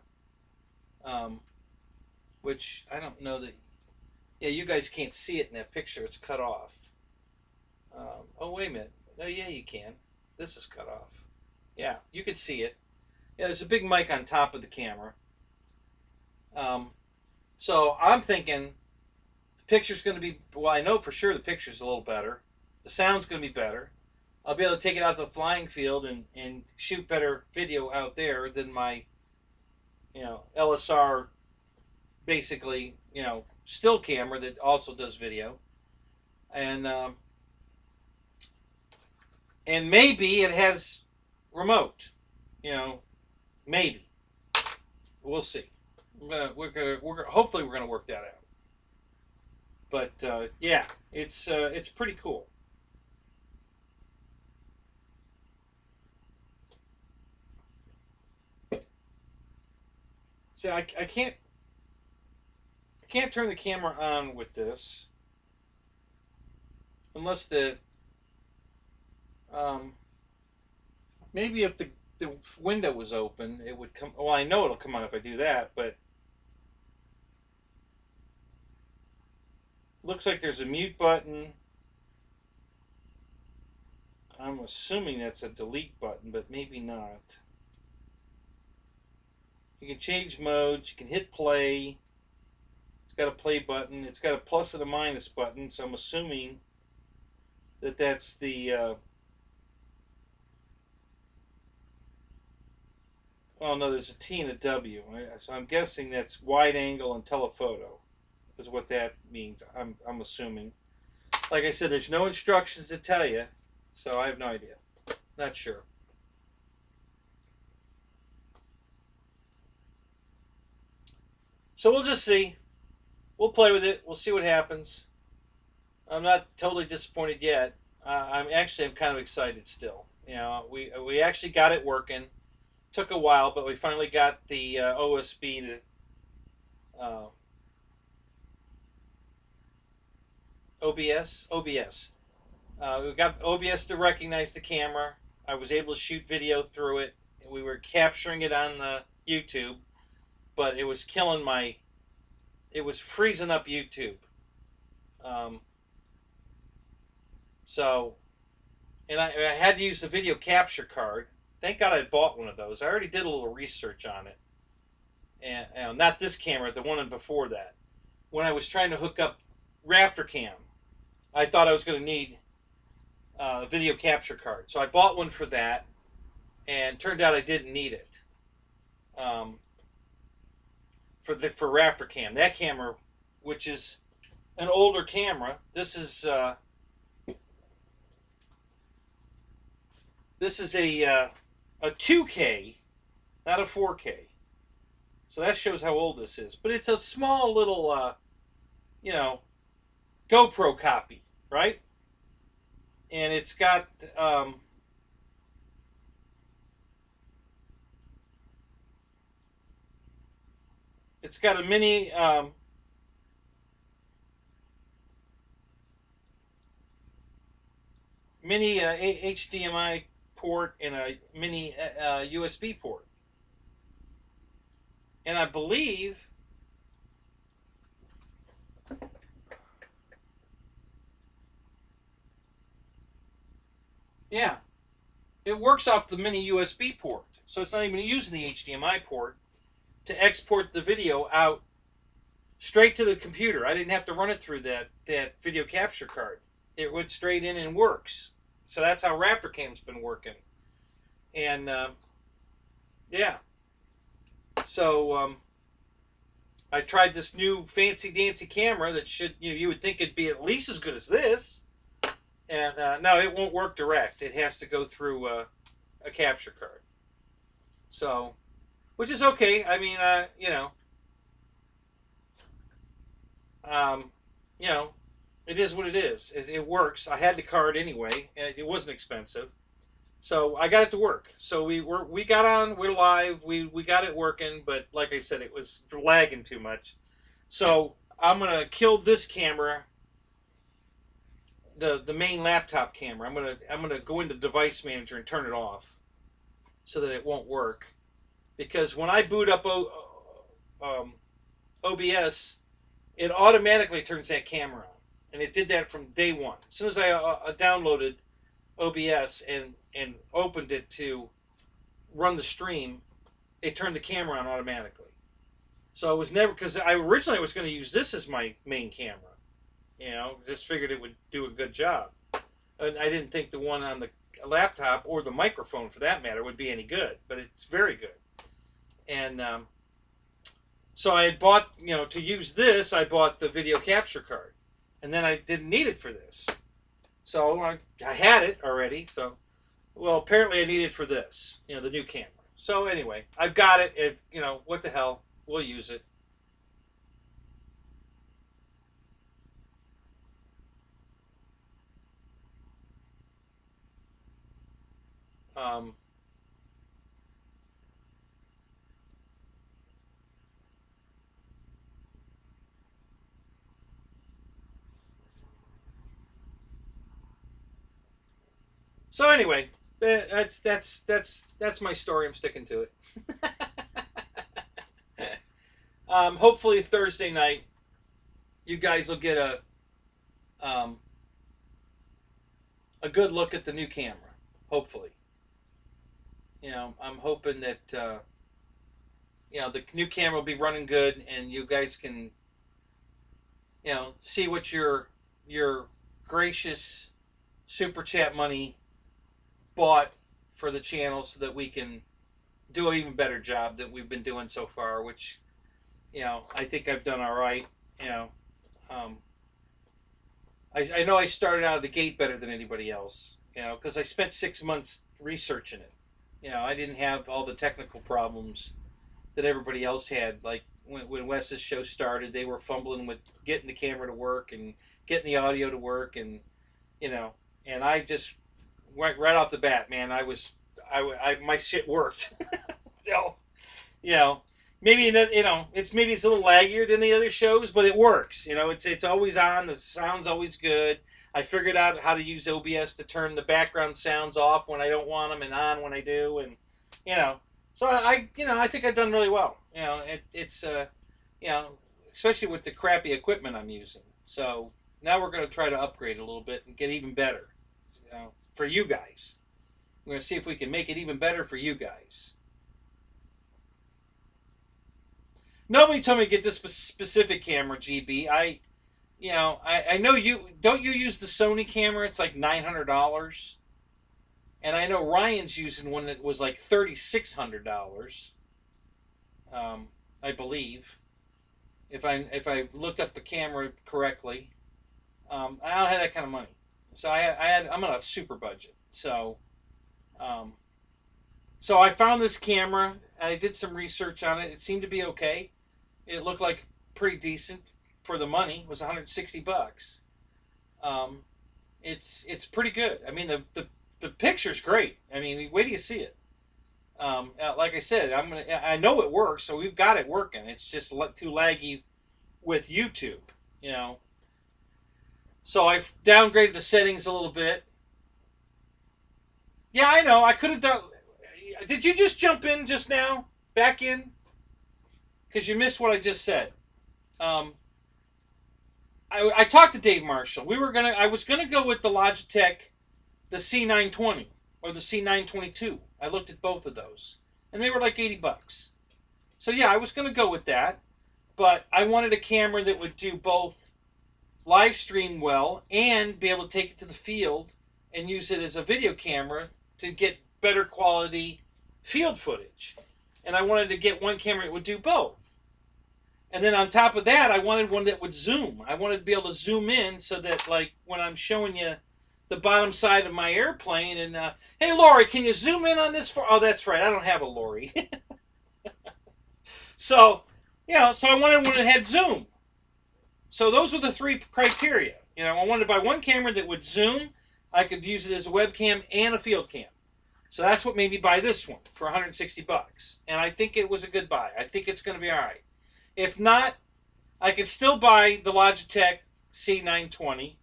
Which I don't know that... Yeah, you guys can't see it in that picture. It's cut off. Oh, wait a minute. No, yeah, you can. This is cut off. Yeah, you can see it. Yeah, there's a big mic on top of the camera. So I'm thinking the picture's going to be... Well, I know for sure the picture's a little better. The sound's going to be better. I'll be able to take it out to the flying field and shoot better video out there than my, you know, LSR, basically, you know, still camera that also does video. And maybe it has remote, you know, maybe. We'll see. Hopefully we're gonna work that out. But yeah, it's pretty cool. See, I can't turn the camera on with this unless maybe if the window was open, it would come. Well, I know it'll come on if I do that, but looks like there's a mute button. I'm assuming that's a delete button, but maybe not. You can change modes. You can hit play. It's got a play button. It's got a plus and a minus button, so I'm assuming that that's the... well, no, there's a T and a W. So I'm guessing that's wide angle and telephoto is what that means. I'm assuming. Like I said, there's no instructions to tell you, so I have no idea. Not sure. So we'll just see. We'll play with it. We'll see what happens. I'm not totally disappointed yet. I'm kind of excited still. You know, we actually got it working. Took a while, but we finally got the OSB to OBS We got OBS to recognize the camera. I was able to shoot video through it. We were capturing it on the YouTube, but it was killing my. It was freezing up YouTube. So, and I had to use the video capture card. Thank God I bought one of those. I already did a little research on it, and not this camera, the one before that. When I was trying to hook up RafterCam, I thought I was going to need a video capture card, so I bought one for that, and turned out I didn't need it. For RafterCam, that camera, which is an older camera, this is a 2K, not a 4K. So that shows how old this is. But it's a small little, GoPro copy, right? And it's got a mini HDMI port and a mini USB port. And I believe yeah, it works off the mini USB port. So it's not even using the HDMI port to export the video out straight to the computer. I didn't have to run it through that video capture card. It went straight in and works. So that's how RafterCam's been working. And yeah. So I tried this new fancy dancy camera that should, you would think it'd be at least as good as this. And no, it won't work direct. It has to go through a capture card. So, which is okay. I mean, it is what it is. It works. I had the card anyway, and it wasn't expensive. So I got it to work. So we got on. We're live. We got it working. But like I said, it was lagging too much. So I'm gonna kill this camera, the main laptop camera. I'm gonna go into Device Manager and turn it off, so that it won't work. Because when I boot up OBS, it automatically turns that camera on, and it did that from day one. As soon as I downloaded OBS and opened it to run the stream, it turned the camera on automatically. So I was never, because I originally was going to use this as my main camera. Just figured it would do a good job. And I didn't think the one on the laptop, or the microphone for that matter, would be any good, but it's very good. And so I had bought, to use this, I bought the video capture card. And then I didn't need it for this. So I had it already. So, well, apparently I need it for this, the new camera. So anyway, I've got it. What the hell? We'll use it. So anyway, that's my story. I'm sticking to it. Hopefully Thursday night, you guys will get a good look at the new camera. Hopefully, I'm hoping that the new camera will be running good, and you guys can see what your gracious super chat money bought for the channel, so that we can do an even better job than we've been doing so far, which I think I've done all right. I know I started out of the gate better than anybody else, because I spent 6 months researching it. I didn't have all the technical problems that everybody else had. Like when Wes's show started, they were fumbling with getting the camera to work and getting the audio to work, and and I just went right off the bat, man. My shit worked. So, maybe it's a little laggier than the other shows, but it works. It's always on. The sound's always good. I figured out how to use OBS to turn the background sounds off when I don't want them and on when I do, and you know, so I think I've done really well. It's especially with the crappy equipment I'm using. So now we're going to try to upgrade a little bit and get even better, for you guys. We're going to see if we can make it even better for you guys. Nobody told me to get this specific camera, GB. I know you don't. You use the Sony camera? It's like $900, and I know Ryan's using one that was like $3,600. I believe, if I looked up the camera correctly. I don't have that kind of money, so I'm on a super budget. So I found this camera and I did some research on it. It seemed to be okay. It looked like pretty decent for the money. It was $160. It's pretty good. I mean, the picture's great. I mean, wait till you see it. Like I said, I know it works, so we've got it working. It's just too laggy with YouTube, So I've downgraded the settings a little bit. Yeah, I know. I could have done. Did you just jump in just now? Back in? Because you missed what I just said. I talked to Dave Marshall. I was gonna go with the Logitech, the C920 or the C922. I looked at both of those, and they were like $80. So yeah, I was gonna go with that, but I wanted a camera that would do both live stream well and be able to take it to the field and use it as a video camera to get better quality field footage. And I wanted to get one camera that would do both. And then on top of that, I wanted one that would zoom. I wanted to be able to zoom in so that, like, when I'm showing you the bottom side of my airplane and, hey, Lori, can you zoom in on this? Oh, that's right. I don't have a Lori. So I wanted one that had zoom. So those were the three criteria. I wanted to buy one camera that would zoom. I could use it as a webcam and a field cam. So that's what made me buy this one for $160. And I think it was a good buy. I think it's going to be all right. If not, I can still buy the Logitech C920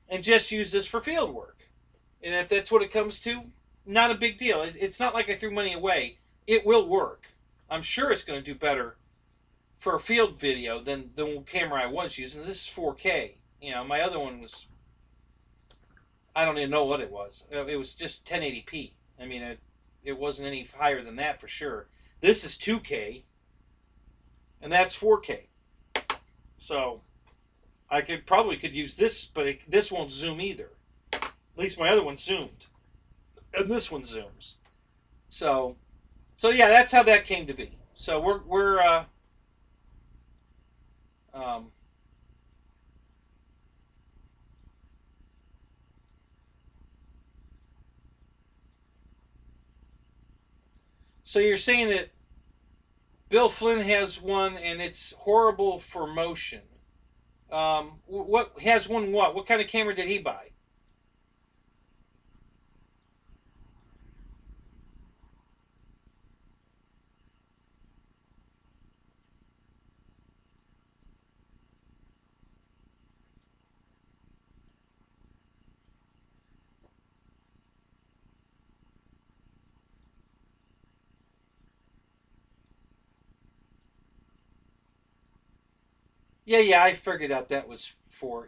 and just use this for field work. And if that's what it comes to, not a big deal. It's not like I threw money away. It will work. I'm sure it's going to do better for a field video than the camera I was using. This is 4K. My other one was, I don't even know what it was. It was just 1080p. I mean, it wasn't any higher than that for sure. This is 2K, and that's 4K. So I probably could use this, but this won't zoom either. At least my other one zoomed, and this one zooms. So yeah, that's how that came to be. So we're so you're saying that Bill Flynn has one and it's horrible for motion. What has one? What kind of camera did he buy? Yeah, I figured out that was for,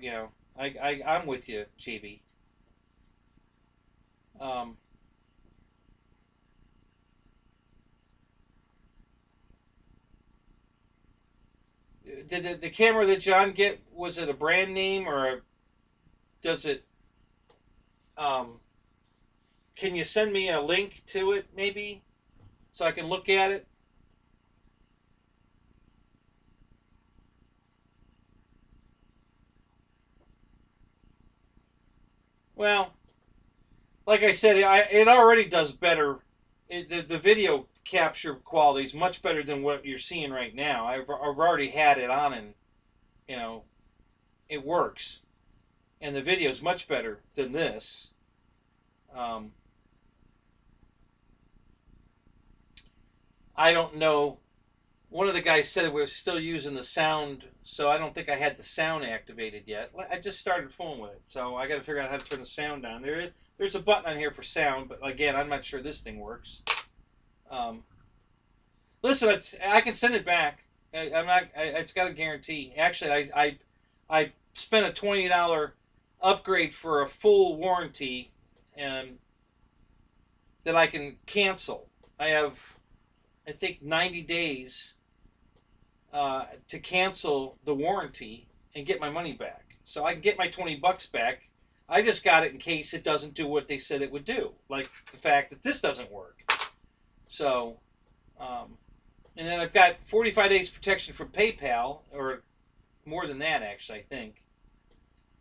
I'm with you, GB. Um, did the camera that John get, was it a brand name or does it, can you send me a link to it maybe so I can look at it? Well, like I said, it already does better. The video capture quality is much better than what you're seeing right now. I've already had it on, and it works, and the video is much better than this. I don't know one of the guys said we were still using the sound, so I don't think I had the sound activated yet. I just started fooling with it, so I got to figure out how to turn the sound on. There's a button on here for sound, but again, I'm not sure this thing works. Listen, I can send it back. I'm not. It's got a guarantee. Actually, I spent a $20 upgrade for a full warranty, and that I can cancel. I have, I think, 90 days to cancel the warranty and get my money back. So I can get my $20 back. I just got it in case it doesn't do what they said it would do, like the fact that this doesn't work. So, and then I've got 45 days protection from PayPal, or more than that, actually, I think.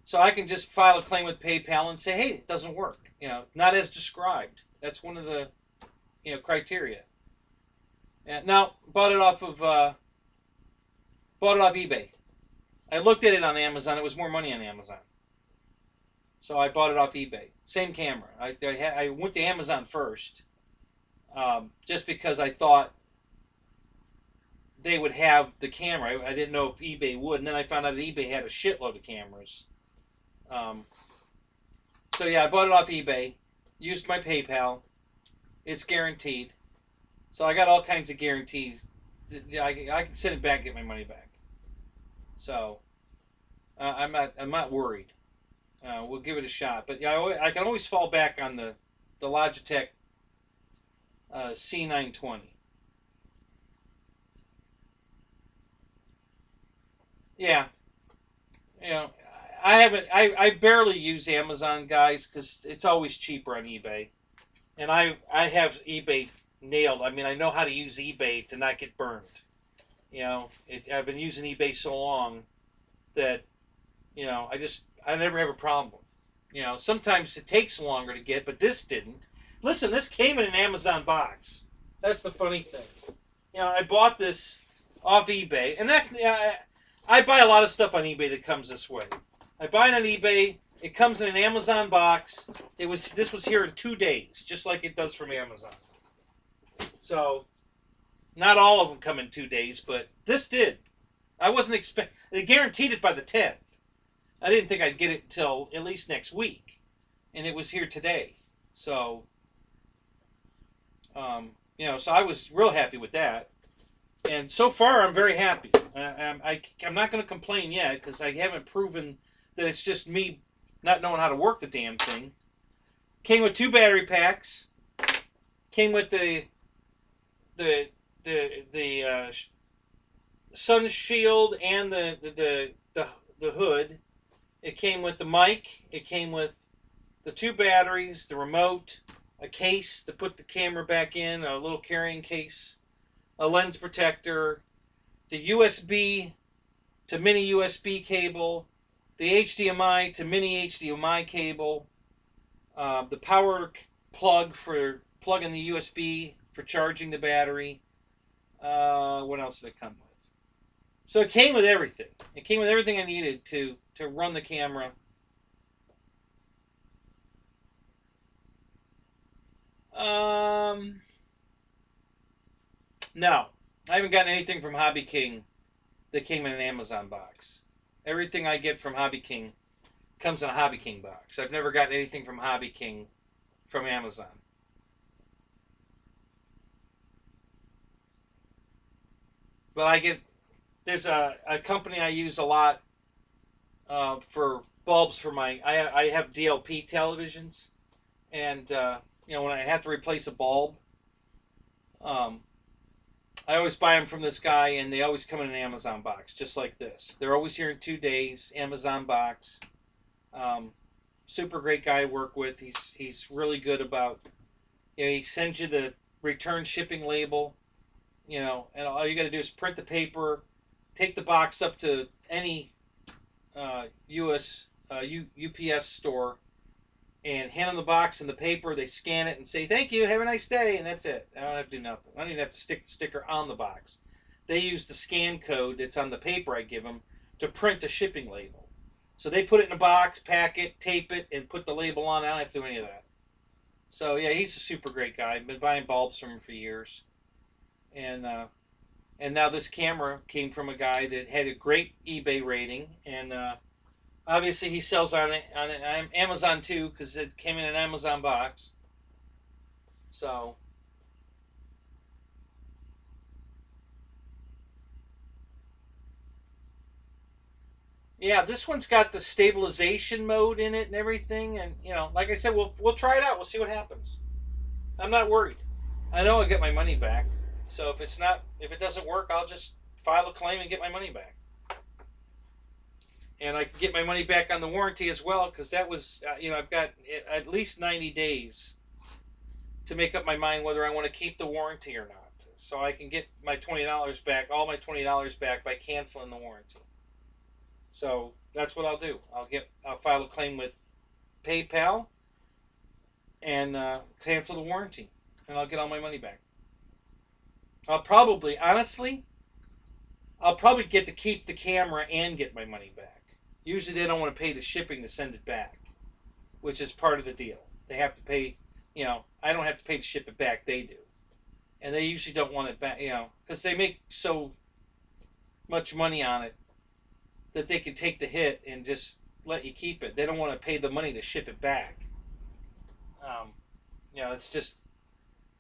So I can just file a claim with PayPal and say, hey, it doesn't work. You know, not as described. That's one of the, criteria. And now, bought it off eBay. I looked at it on Amazon. It was more money on Amazon. So I bought it off eBay. Same camera. I went to Amazon first, just because I thought they would have the camera. I didn't know if eBay would, and then I found out that eBay had a shitload of cameras. So yeah, I bought it off eBay, used my PayPal. It's guaranteed. So I got all kinds of guarantees. I can send it back and get my money back. So I'm not worried. We'll give it a shot. But yeah, I can always fall back on the Logitech C920. Yeah, I barely use Amazon, guys, because it's always cheaper on eBay, and I have eBay nailed. I mean, I know how to use eBay to not get burned. I've been using eBay so long that I never have a problem. Sometimes it takes longer to get, but this didn't. Listen, this came in an Amazon box. That's the funny thing. I bought this off eBay, and I buy a lot of stuff on eBay that comes this way. I buy it on eBay. It comes in an Amazon box. This was here in 2 days, just like it does from Amazon. So, not all of them come in 2 days, but this did. I wasn't expecting. They guaranteed it by the 10th. I didn't think I'd get it until at least next week, and it was here today. So, so I was real happy with that. And so far, I'm very happy. I'm not going to complain yet because I haven't proven that it's just me not knowing how to work the damn thing. Came with 2 battery packs. Came with the sun shield and the hood. It came with the mic. It came with the 2 batteries, the remote, a case to put the camera back in, a little carrying case, a lens protector, the USB to mini USB cable, the HDMI to mini HDMI cable, the power plug for plugging the USB for charging the battery. What else did it come with? So it came with everything. It came with everything I needed to run the camera. No, I haven't gotten anything from Hobby King that came in an Amazon box. Everything I get from Hobby King comes in a Hobby King box. I've never gotten anything from Hobby King from Amazon. But there's a company I use a lot for bulbs for I have DLP televisions, and when I have to replace a bulb, I always buy them from this guy, and they always come in an Amazon box, just like this. They're always here in 2 days, Amazon box. Super great guy to work with. He's really good about, he sends you the return shipping label, and all you got to do is print the paper, take the box up to any UPS store, and hand them the box and the paper. They scan it and say, thank you, have a nice day, and that's it. I don't have to do nothing. I don't even have to stick the sticker on the box. They use the scan code that's on the paper I give them to print a shipping label. So they put it in a box, pack it, tape it, and put the label on. I don't have to do any of that. So yeah, he's a super great guy. I've been buying bulbs from him for years. And And now this camera came from a guy that had a great eBay rating, and obviously he sells on Amazon too, because it came in an Amazon box. So yeah, this one's got the stabilization mode in it and everything, and like I said, we'll try it out. We'll see what happens. I'm not worried. I know I'll get my money back. So if it doesn't work, I'll just file a claim and get my money back. And I can get my money back on the warranty as well, because that was, I've got at least 90 days to make up my mind whether I want to keep the warranty or not. So I can get my $20 back, all my $20 back, by canceling the warranty. So that's what I'll do. I'll file a claim with PayPal and cancel the warranty, and I'll get all my money back. I'll probably get to keep the camera and get my money back. Usually they don't want to pay the shipping to send it back, which is part of the deal. They have to pay, I don't have to pay to ship it back, they do. And they usually don't want it back, because they make so much money on it that they can take the hit and just let you keep it. They don't want to pay the money to ship it back. It's just,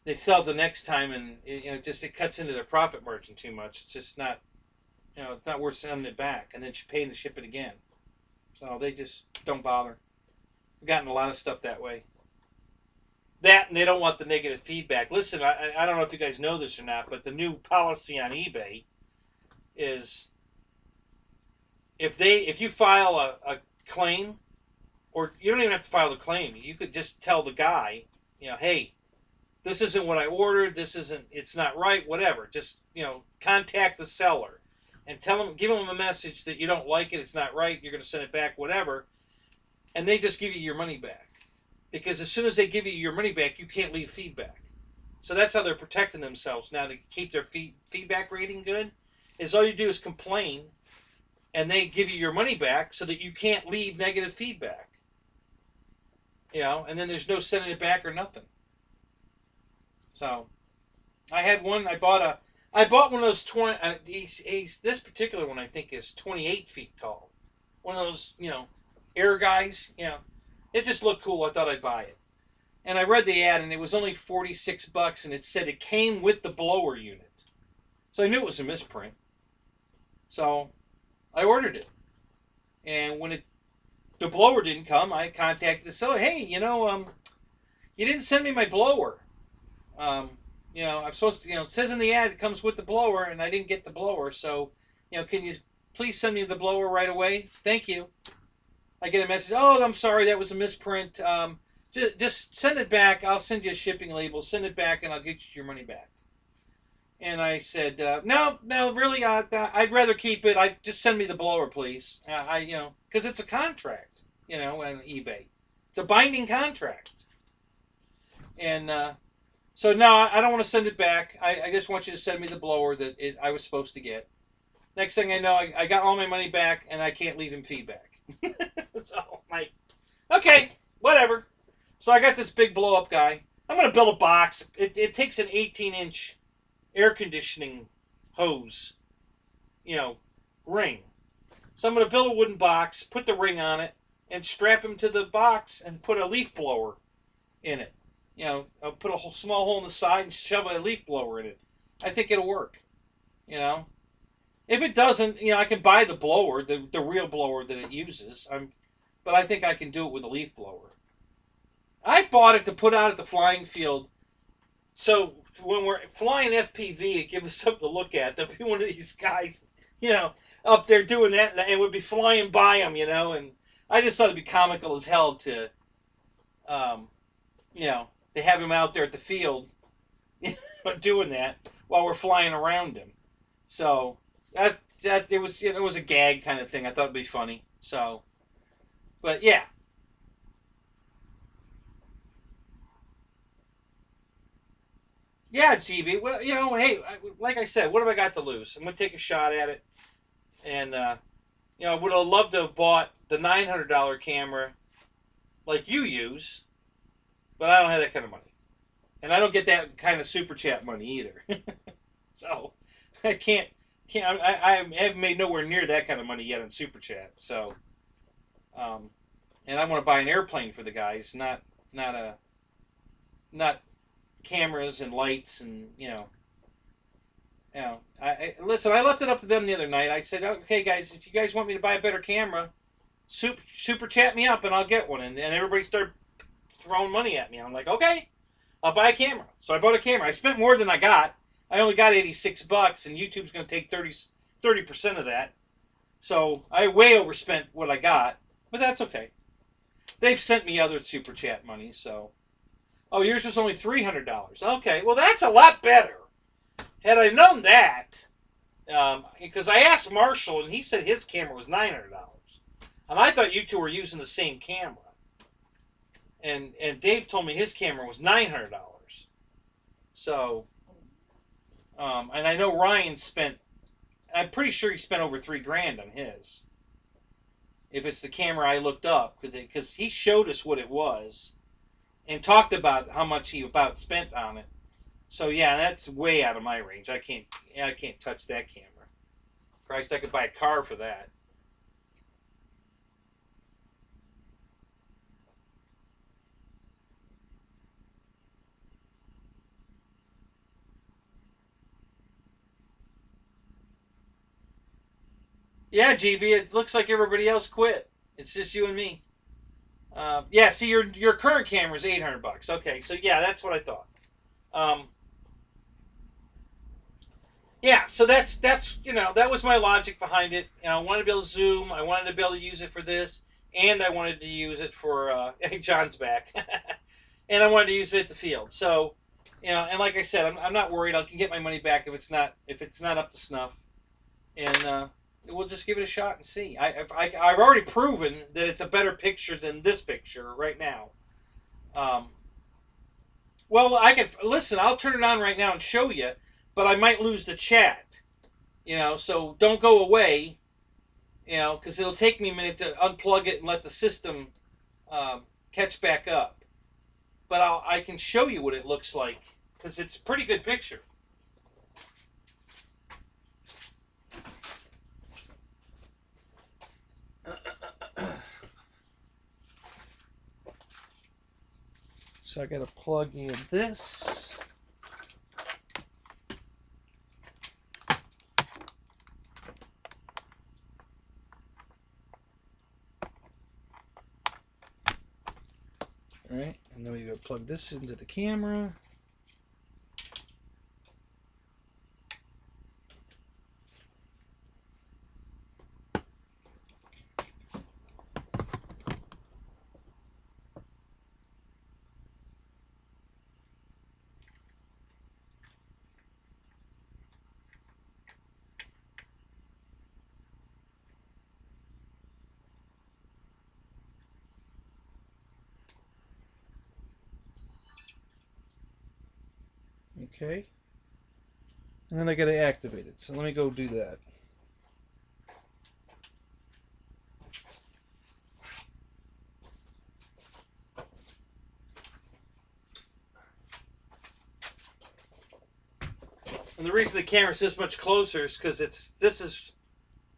they sell it the next time, and it cuts into their profit margin too much. It's just not, it's not worth sending it back and then paying to ship it again. So they just don't bother. I've gotten a lot of stuff that way. That, and they don't want the negative feedback. Listen, I don't know if you guys know this or not, but the new policy on eBay is if you file a claim, or you don't even have to file the claim, you could just tell the guy, hey, this isn't what I ordered, it's not right, whatever. Just, contact the seller and give them a message that you don't like it, it's not right, you're going to send it back, whatever. And they just give you your money back. Because as soon as they give you your money back, you can't leave feedback. So that's how they're protecting themselves now to keep their feedback rating good, is all you do is complain, and they give you your money back so that you can't leave negative feedback. And then there's no sending it back or nothing. So, I had one. I bought one of those 20. This particular one I think is 28 feet tall. One of those, air guys. It just looked cool. I thought I'd buy it, and I read the ad, and it was only $46, and it said it came with the blower unit. So I knew it was a misprint. So I ordered it, and when the blower didn't come, I contacted the seller. Hey, you didn't send me my blower. I'm supposed to, it says in the ad it comes with the blower, and I didn't get the blower. So, can you please send me the blower right away? Thank you. I get a message. Oh, I'm sorry, that was a misprint. Just send it back. I'll send you a shipping label. Send it back, and I'll get you your money back. And I said, no, really, I'd rather keep it. Just send me the blower, please. Because it's a contract, on eBay. It's a binding contract. And so no, I don't want to send it back. I just want you to send me the blower that I was supposed to get. Next thing I know, I got all my money back, and I can't leave him feedback. So I'm like, okay, whatever. So I got this big blow-up guy. I'm going to build a box. It takes an 18-inch air conditioning hose, ring. So I'm going to build a wooden box, put the ring on it, and strap him to the box and put a leaf blower in it. I'll put a small hole in the side and shove a leaf blower in it. I think it'll work. If it doesn't, I can buy the blower, the real blower that it uses. But I think I can do it with a leaf blower. I bought it to put out at the flying field. So when we're flying FPV, it gives us something to look at. There'll be one of these guys, up there doing that, and would be flying by them, and I just thought it'd be comical as hell to, to have him out there at the field, doing that while we're flying around him. So it was a gag kind of thing. I thought it'd be funny. So, but yeah. Yeah, GB. Well, hey, like I said, what have I got to lose? I'm going to take a shot at it. And, I would have loved to have bought the $900 camera like you use, but I don't have that kind of money. And I don't get that kind of super chat money either. So, I haven't made nowhere near that kind of money yet on Super Chat. So, and I want to buy an airplane for the guys, not cameras and lights and listen. I left it up to them the other night. I said, okay, guys, if you guys want me to buy a better camera, super chat me up and I'll get one. And everybody started throwing money at me. I'm like, okay, I'll buy a camera. So I bought a camera. I spent more than I got. I only got $86, and YouTube's going to take 30% of that. So I way overspent what I got, but that's okay. They've sent me other super chat money, so. Oh, yours was only $300. Okay, well that's a lot better. Had I known that, because I asked Marshall and he said his camera was $900, and I thought you two were using the same camera. And Dave told me his camera was $900. So, and I know Ryan spent. I'm pretty sure he spent over $3,000 on his. If it's the camera I looked up, because he showed us what it was, and talked about how much he about spent on it. So yeah, that's way out of my range. I can't touch that camera. Christ, I could buy a car for that. Yeah, GB, it looks like everybody else quit. It's just you and me. Yeah, see, your current camera is $800. Okay, so yeah, that's what I thought. Yeah, so that's that was my logic behind it. I wanted to be able to zoom. I wanted to be able to use it for this, and I wanted to use it for John's back, and I wanted to use it at the field. So, and like I said, I'm not worried. I can get my money back if it's not up to snuff, and we'll just give it a shot and see. I've already proven that it's a better picture than this picture right now. Well, I can listen. I'll turn it on right now and show you, but I might lose the chat. So don't go away. Because it'll take me a minute to unplug it and let the system catch back up. But I can show you what it looks like because it's a pretty good picture. So I got to plug in this. All right, and then we go plug this into the camera. Okay. And then I got to activate it. So let me go do that. And the reason the camera's this much closer is because this is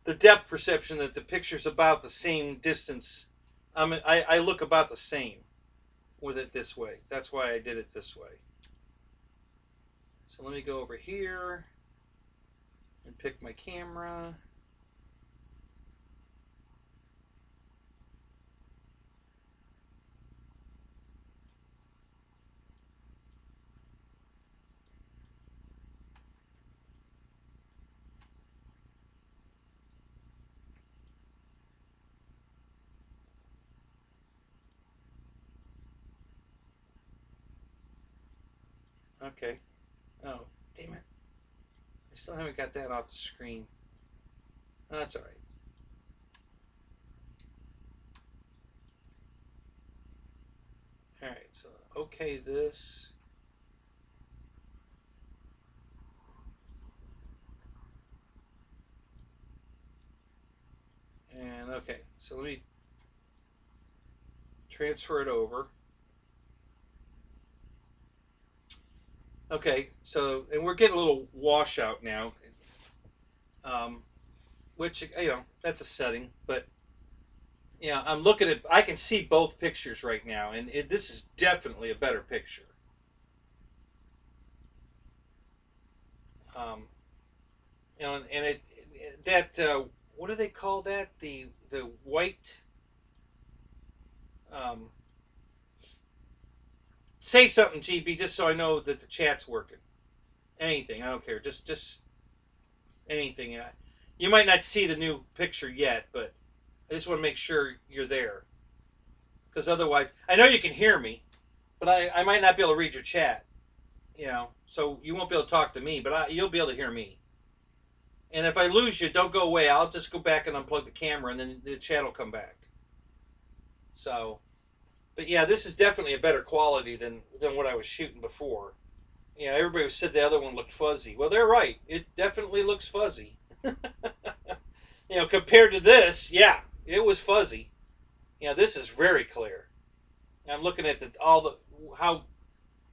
the depth perception that the picture's about the same distance. I look about the same with it this way. That's why I did it this way. So let me go over here and pick my camera. Okay. Oh, damn it. I still haven't got that off the screen. Oh, that's all right. All right, so okay this. And okay, so let me transfer it over. Okay, so, and we're getting a little washout now. which, you know, that's a setting, but you know, I'm looking at, I can see both pictures right now, and this is definitely a better picture. You know, and that what do they call that? The white. Um, Say something, GB, just so I know that the chat's working. Anything, I don't care. Just anything. You might not see the new picture yet, but I just want to make sure you're there. Because otherwise, I know you can hear me, but I might not be able to read your chat. You know, so you won't be able to talk to me, but you'll be able to hear me. And if I lose you, don't go away. I'll just go back and unplug the camera, and then the chat will come back. So, but yeah, this is definitely a better quality than what I was shooting before. You know, everybody said the other one looked fuzzy. Well, they're right. It definitely looks fuzzy. You know, compared to this, yeah, it was fuzzy. You know, this is very clear. I'm looking at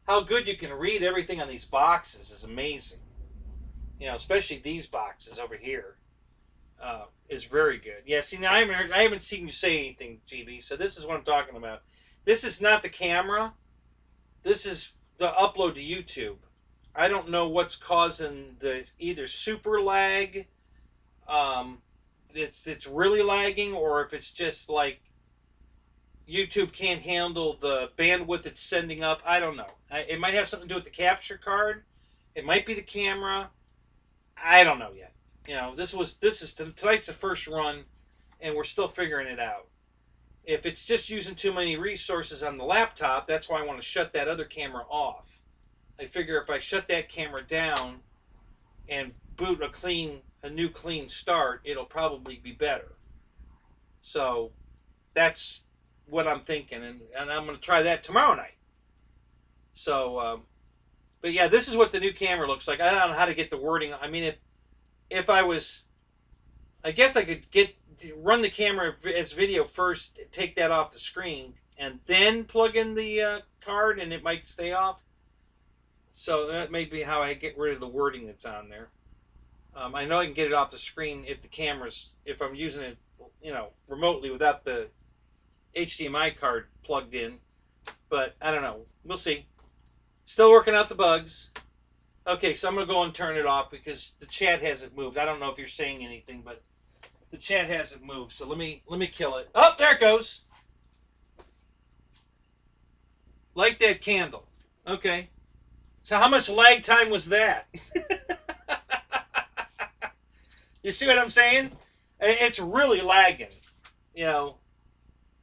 how good you can read everything on these boxes is amazing. You know, especially these boxes over here is very good. Yeah, see, now I haven't seen you say anything, GB. So this is what I'm talking about. This is not the camera. This is the upload to YouTube. I don't know what's causing the either super lag, it's really lagging, or if it's just like YouTube can't handle the bandwidth it's sending up. I don't know. It might have something to do with the capture card. It might be the camera. I don't know yet. You know, tonight's the first run, and we're still figuring it out. If it's just using too many resources on the laptop, that's why I want to shut that other camera off. I figure if I shut that camera down and boot a new clean start, it'll probably be better. So that's what I'm thinking, and I'm going to try that tomorrow night. So, but yeah, this is what the new camera looks like. I don't know how to get the wording. I mean, if I was, I guess I could run the camera as video first, take that off the screen, and then plug in the card, and it might stay off. So that may be how I get rid of the wording that's on there. I know I can get it off the screen if I'm using it, you know, remotely without the HDMI card plugged in. But I don't know. We'll see. Still working out the bugs. Okay, so I'm going to go and turn it off because the chat hasn't moved. I don't know if you're saying anything, but the chat hasn't moved. So let me kill it. Oh, there it goes. Light that candle. Okay. So how much lag time was that? You see what I'm saying? It's really lagging, you know,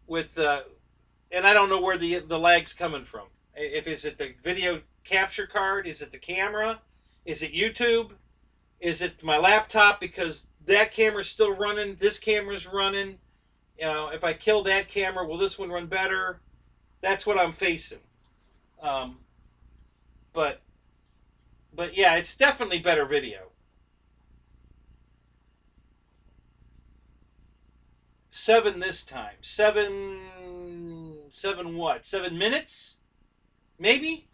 with and I don't know where the lag's coming from. Is it the video capture card? Is it the camera? Is it YouTube? Is it my laptop because that camera's still running? This camera's running. You know, if I kill that camera, will this one run better? That's what I'm facing. But yeah, it's definitely better video. 7 this time. 7 what? 7 minutes? Maybe?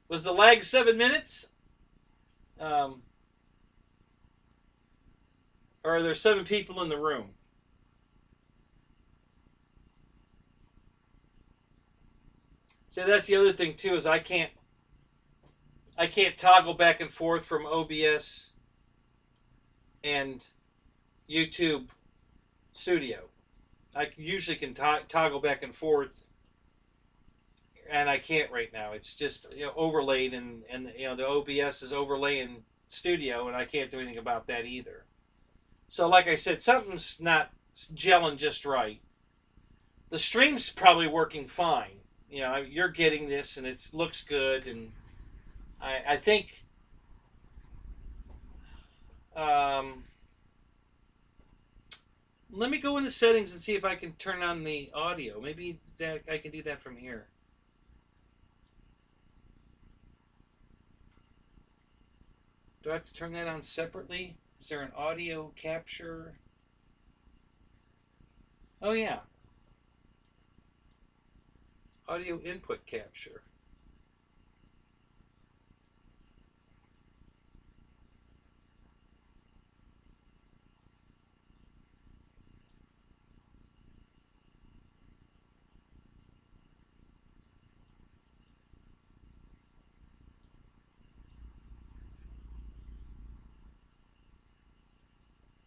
Was the lag 7 minutes? Or are there 7 people in the room? So that's the other thing too, is I can't toggle back and forth from OBS and YouTube Studio. I usually can toggle back and forth, and I can't right now. It's just, you know, overlaid, and you know, the OBS is overlaying Studio, and I can't do anything about that either. So like I said, something's not gelling just right. The stream's probably working fine. You know, you're getting this, and it looks good, and I think let me go in the settings and see if I can turn on the audio. Maybe I can do that from here. Do I have to turn that on separately? Is there an audio capture? Oh yeah. Audio input capture.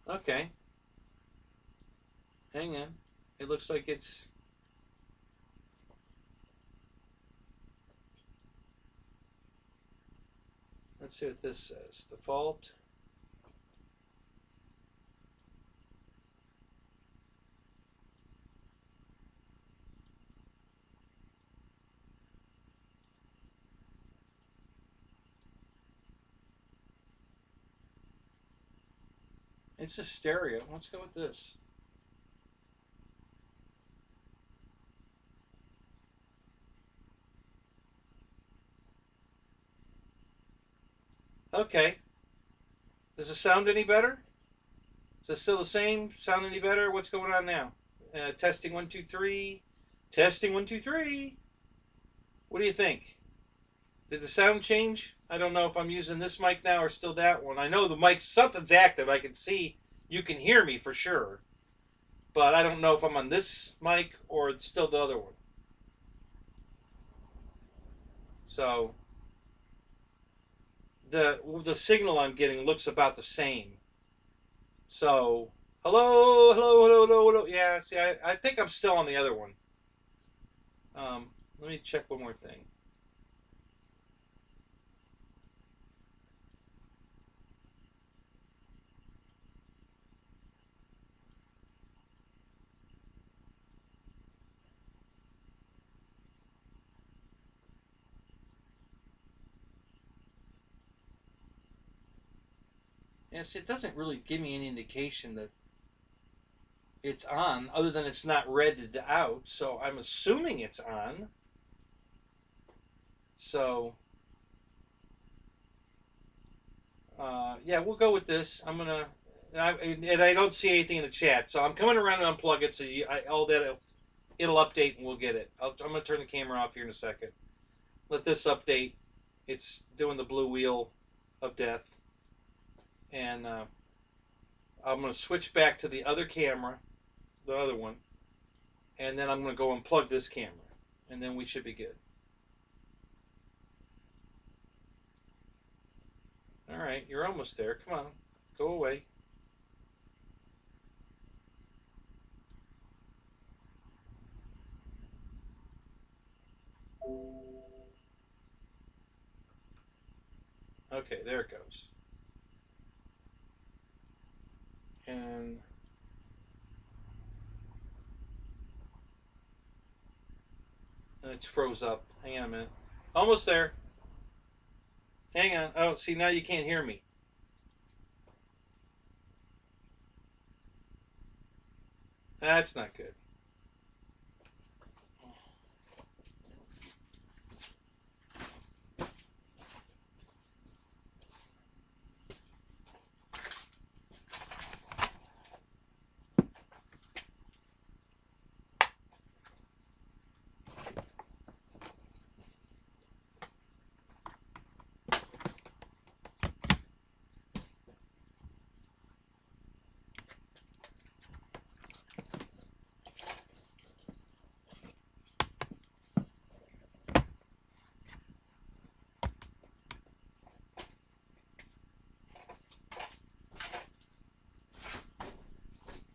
Okay. Hang on. It looks like it's... Let's see what this says. Default. It's a stereo. Let's go with this. Okay. Does it sound any better? Is it still the same? Sound any better? What's going on now? Testing 1 2 3. Testing 1 2 3. What do you think? Did the sound change? I don't know if I'm using this mic now or still that one. I know the mic, something's active. I can see you can hear me for sure. But I don't know if I'm on this mic or still the other one. So the signal I'm getting looks about the same. So hello, hello, hello, hello, hello. Yeah, see, I think I'm still on the other one. Let me check one more thing. Yes, it doesn't really give me any indication that it's on, other than it's not redded out, so I'm assuming it's on. So, yeah, we'll go with this. I'm gonna, and I don't see anything in the chat, so I'm coming around to unplug it, so all that, it'll update and we'll get it. I'm gonna turn the camera off here in a second. Let this update. It's doing the blue wheel of death. And I'm going to switch back to the other camera, the other one, and then I'm going to go unplug this camera, and then we should be good. All right, you're almost there. Come on, go away. Okay, there it goes. And it's froze up. Hang on a minute. Almost there. Hang on. Oh, see, now you can't hear me. That's not good.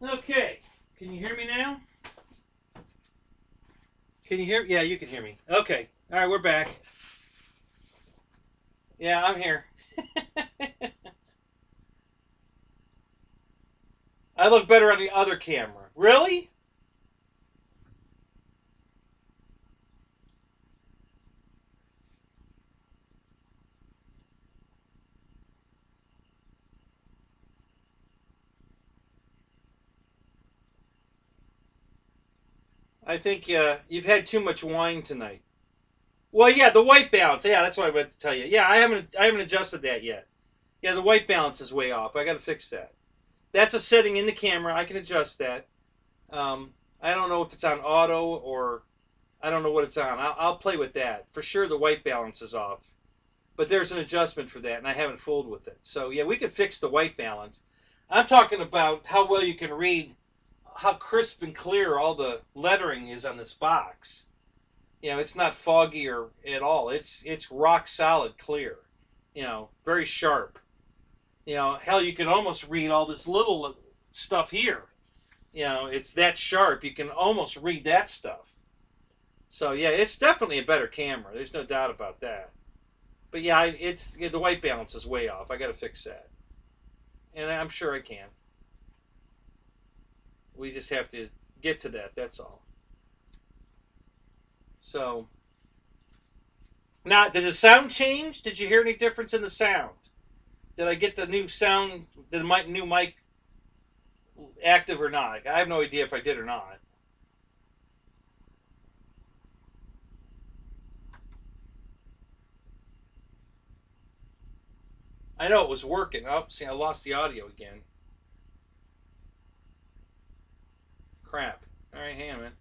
Okay, can you hear me now? Can you hear? Yeah, you can hear me. Okay, all right, we're back. Yeah, I'm here. I look better on the other camera. Really? I think you've had too much wine tonight. Well, yeah, the white balance. Yeah, that's what I meant to tell you. Yeah, I haven't adjusted that yet. Yeah, the white balance is way off. I got to fix that. That's a setting in the camera. I can adjust that. I don't know if it's on auto or I don't know what it's on. I'll play with that. For sure, the white balance is off. But there's an adjustment for that, and I haven't fooled with it. So, yeah, we could fix the white balance. I'm talking about how well you can read, how crisp and clear all the lettering is on this box. You know, it's not foggy or at all. It's rock solid clear. You know, very sharp. You know, hell, you can almost read all this little stuff here. You know, it's that sharp. You can almost read that stuff. So yeah, it's definitely a better camera. There's no doubt about that. But yeah, the white balance is way off. I got to fix that, and I'm sure I can. We just have to get to that. That's all. So now, did the sound change? Did you hear any difference in the sound? Did I get the new sound, the new mic active or not? I have no idea if I did or not. I know it was working. Oh, see, I lost the audio again. Crap. All right, hang on a minute.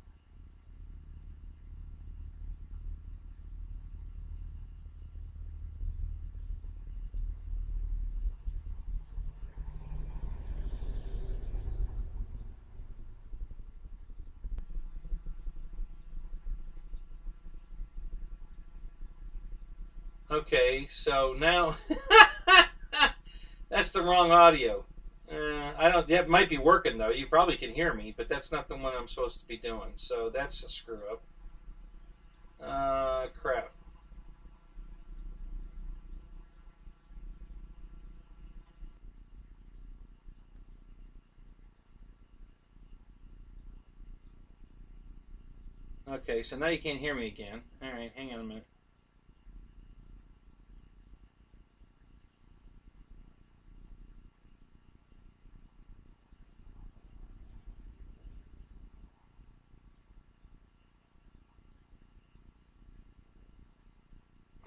Okay, so now that's the wrong audio. I don't. That might be working though. You probably can hear me, but that's not the one I'm supposed to be doing. So that's a screw up. Crap. Okay, so now you can't hear me again. All right, hang on a minute.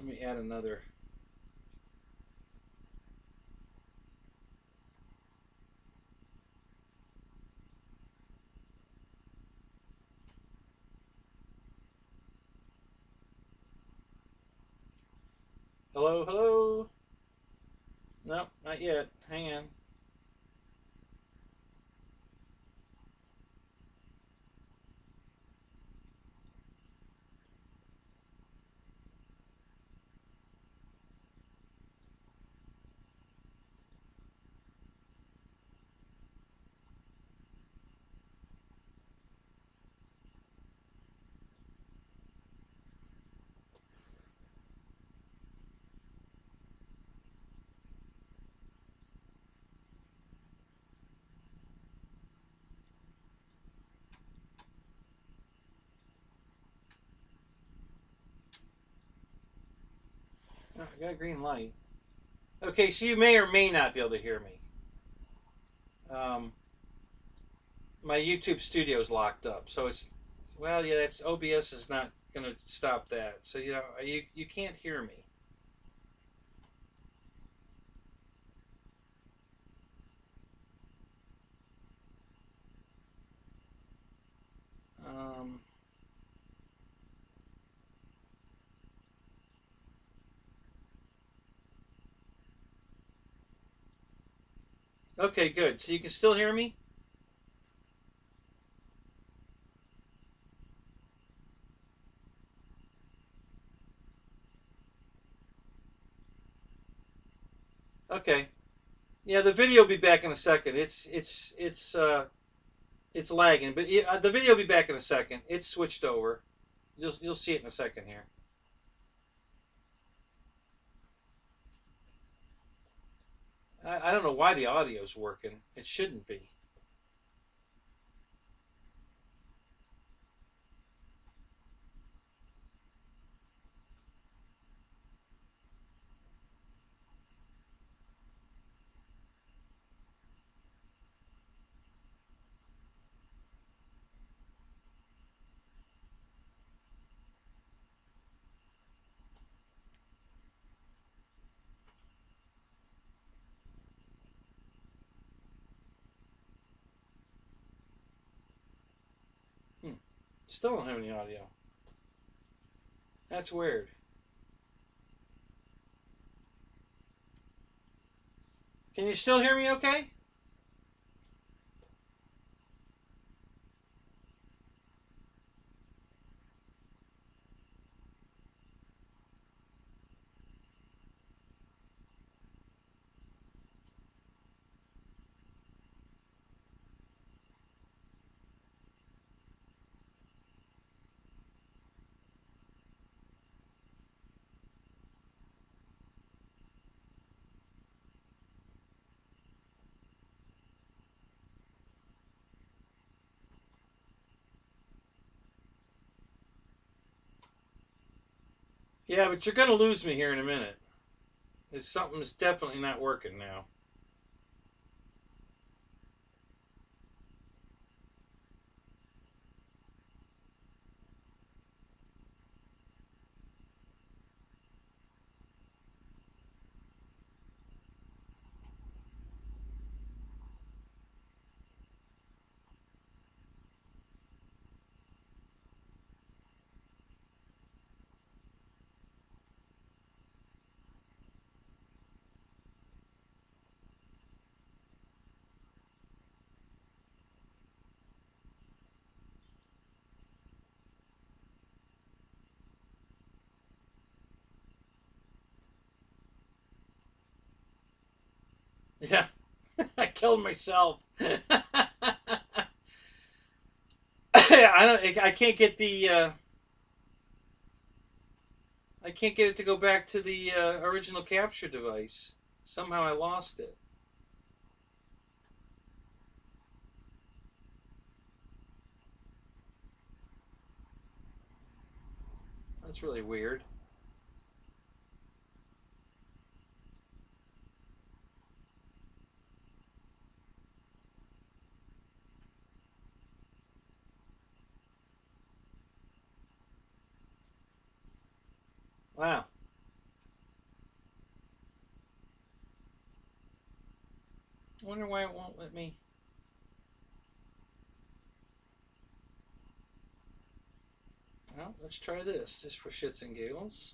Let me add another. Hello, hello. Nope, not yet. Hang on. Oh, I got a green light. Okay, so you may or may not be able to hear me. My YouTube studio is locked up, so it's well, yeah. That's OBS is not going to stop that. So you know, you can't hear me. Um, okay, good. So you can still hear me. Okay. Yeah, the video will be back in a second. It's lagging, but the video will be back in a second. It's switched over. You'll see it in a second here. I don't know why the audio's working. It shouldn't be. Hmm. Still don't have any audio. That's weird. Can you still hear me okay? Yeah, but you're gonna lose me here in a minute. Something's definitely not working now. Yeah, I killed myself. I can't get the. I can't get it to go back to the original capture device. Somehow I lost it. That's really weird. Wow. I wonder why it won't let me. Well, let's try this just for shits and giggles.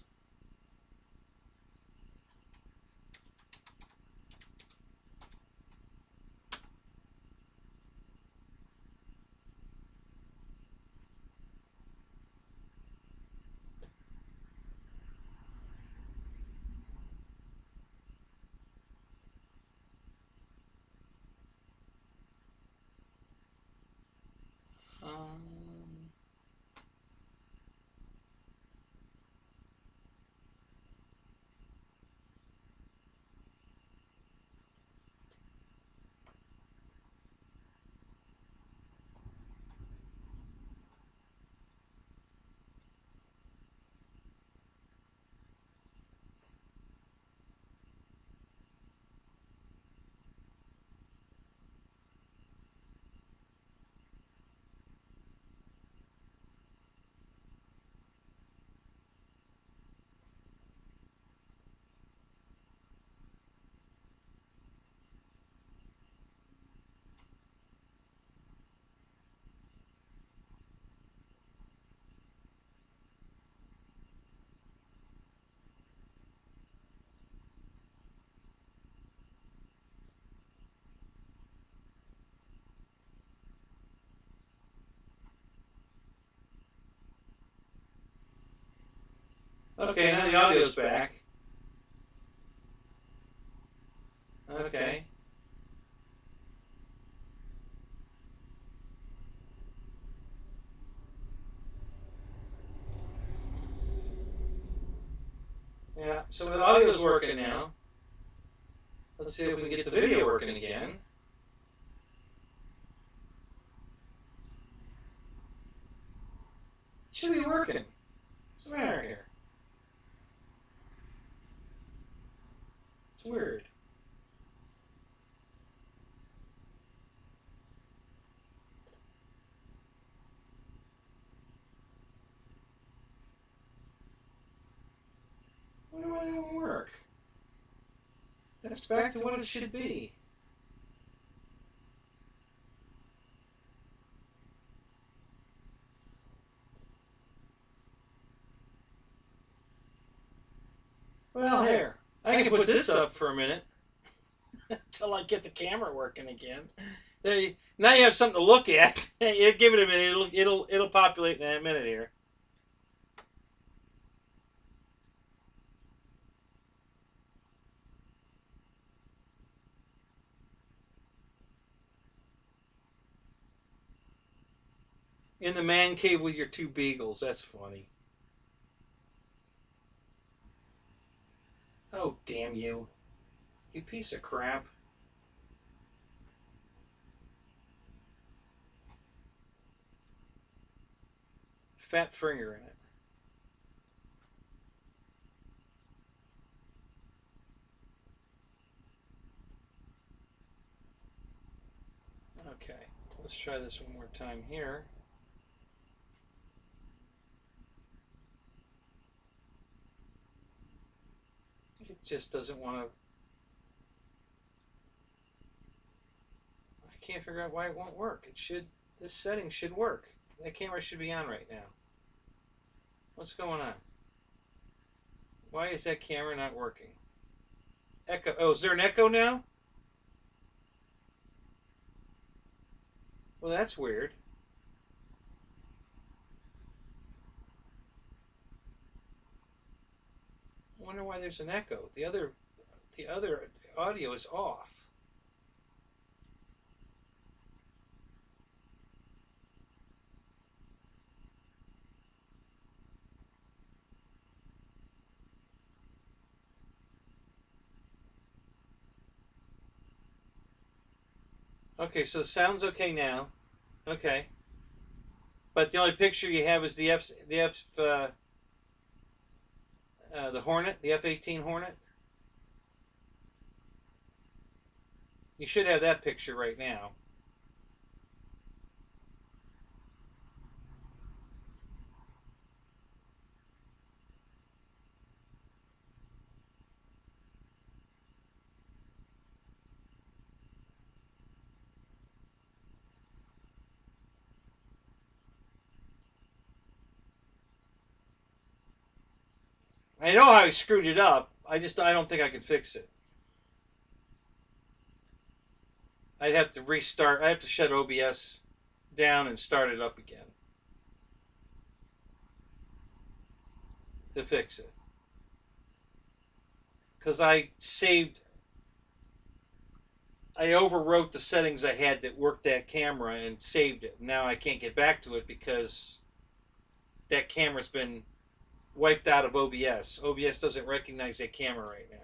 Um, okay, now the audio's back. Okay. Yeah, so the audio's working now. Let's see if we can get the video working again. It should be working. What's the matter here? It's weird. Why it won't work? That's back to what it should be. Well, here. I can put this up for a minute until I get the camera working again. Now you have something to look at. Give it a minute. It'll populate in a minute here. In the man cave with your two beagles. That's funny. Oh, damn you. You piece of crap. Fat finger in it. Let's try this one more time here. It just doesn't want to. I can't figure out why it won't work. It should. This setting should work. That camera should be on right now. What's going on? Why is that camera not working? Echo. Oh, is there an echo now? Well, that's weird. I wonder why there's an echo. The other audio is off. Okay, so the sound's okay now. Okay. But the only picture you have is the Hornet, the F-18 Hornet. You should have that picture right now. I know how I screwed it up. I don't think I could fix it. I'd have to restart. I have to shut OBS down and start it up again to fix it. Because I overwrote the settings I had that worked that camera and saved it. Now I can't get back to it because that camera's been wiped out of OBS. OBS doesn't recognize that camera right now.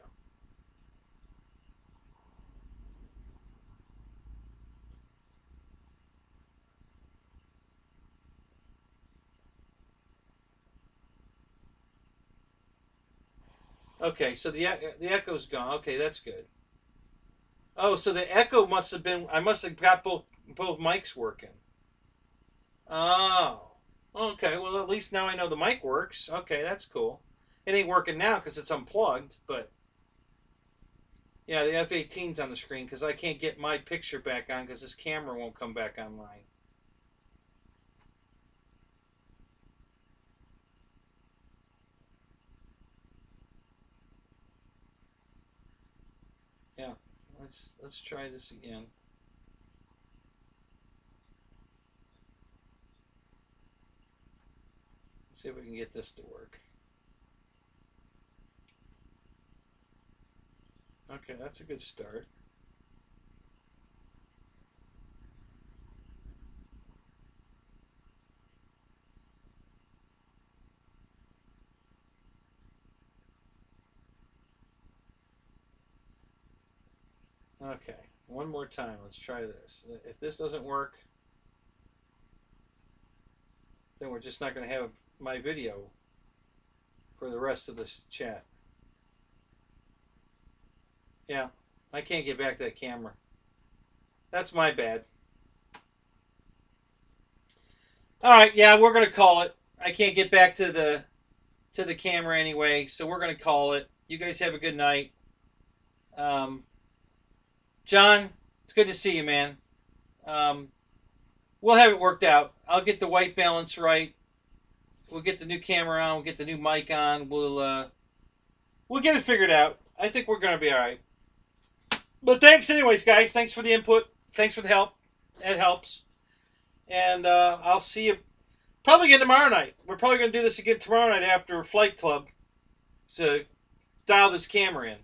Okay, so the echo's gone. Okay, that's good. Oh, so the echo must have been. I must have got both mics working. Oh. Okay, well, at least now I know the mic works. Okay, that's cool. It ain't working now because it's unplugged, but yeah, the F-18's on the screen because I can't get my picture back on because this camera won't come back online. Yeah, let's try this again. See if we can get this to work. Okay, that's a good start. Okay, one more time. Let's try this. If this doesn't work, then we're just not going to have my video for the rest of this chat. Yeah, I can't get back to that camera. That's my bad. All right, yeah, we're going to call it. I can't get back to the camera anyway, so we're going to call it. You guys have a good night. John, it's good to see you, man. We'll have it worked out. I'll get the white balance right. We'll get the new camera on. We'll get the new mic on. We'll get it figured out. I think we're going to be all right. But thanks anyways, guys. Thanks for the input. Thanks for the help. It helps. And I'll see you probably again tomorrow night. We're probably going to do this again tomorrow night after Flight Club to dial this camera in.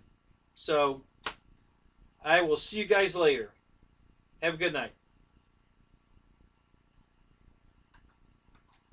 So I will see you guys later. Have a good night.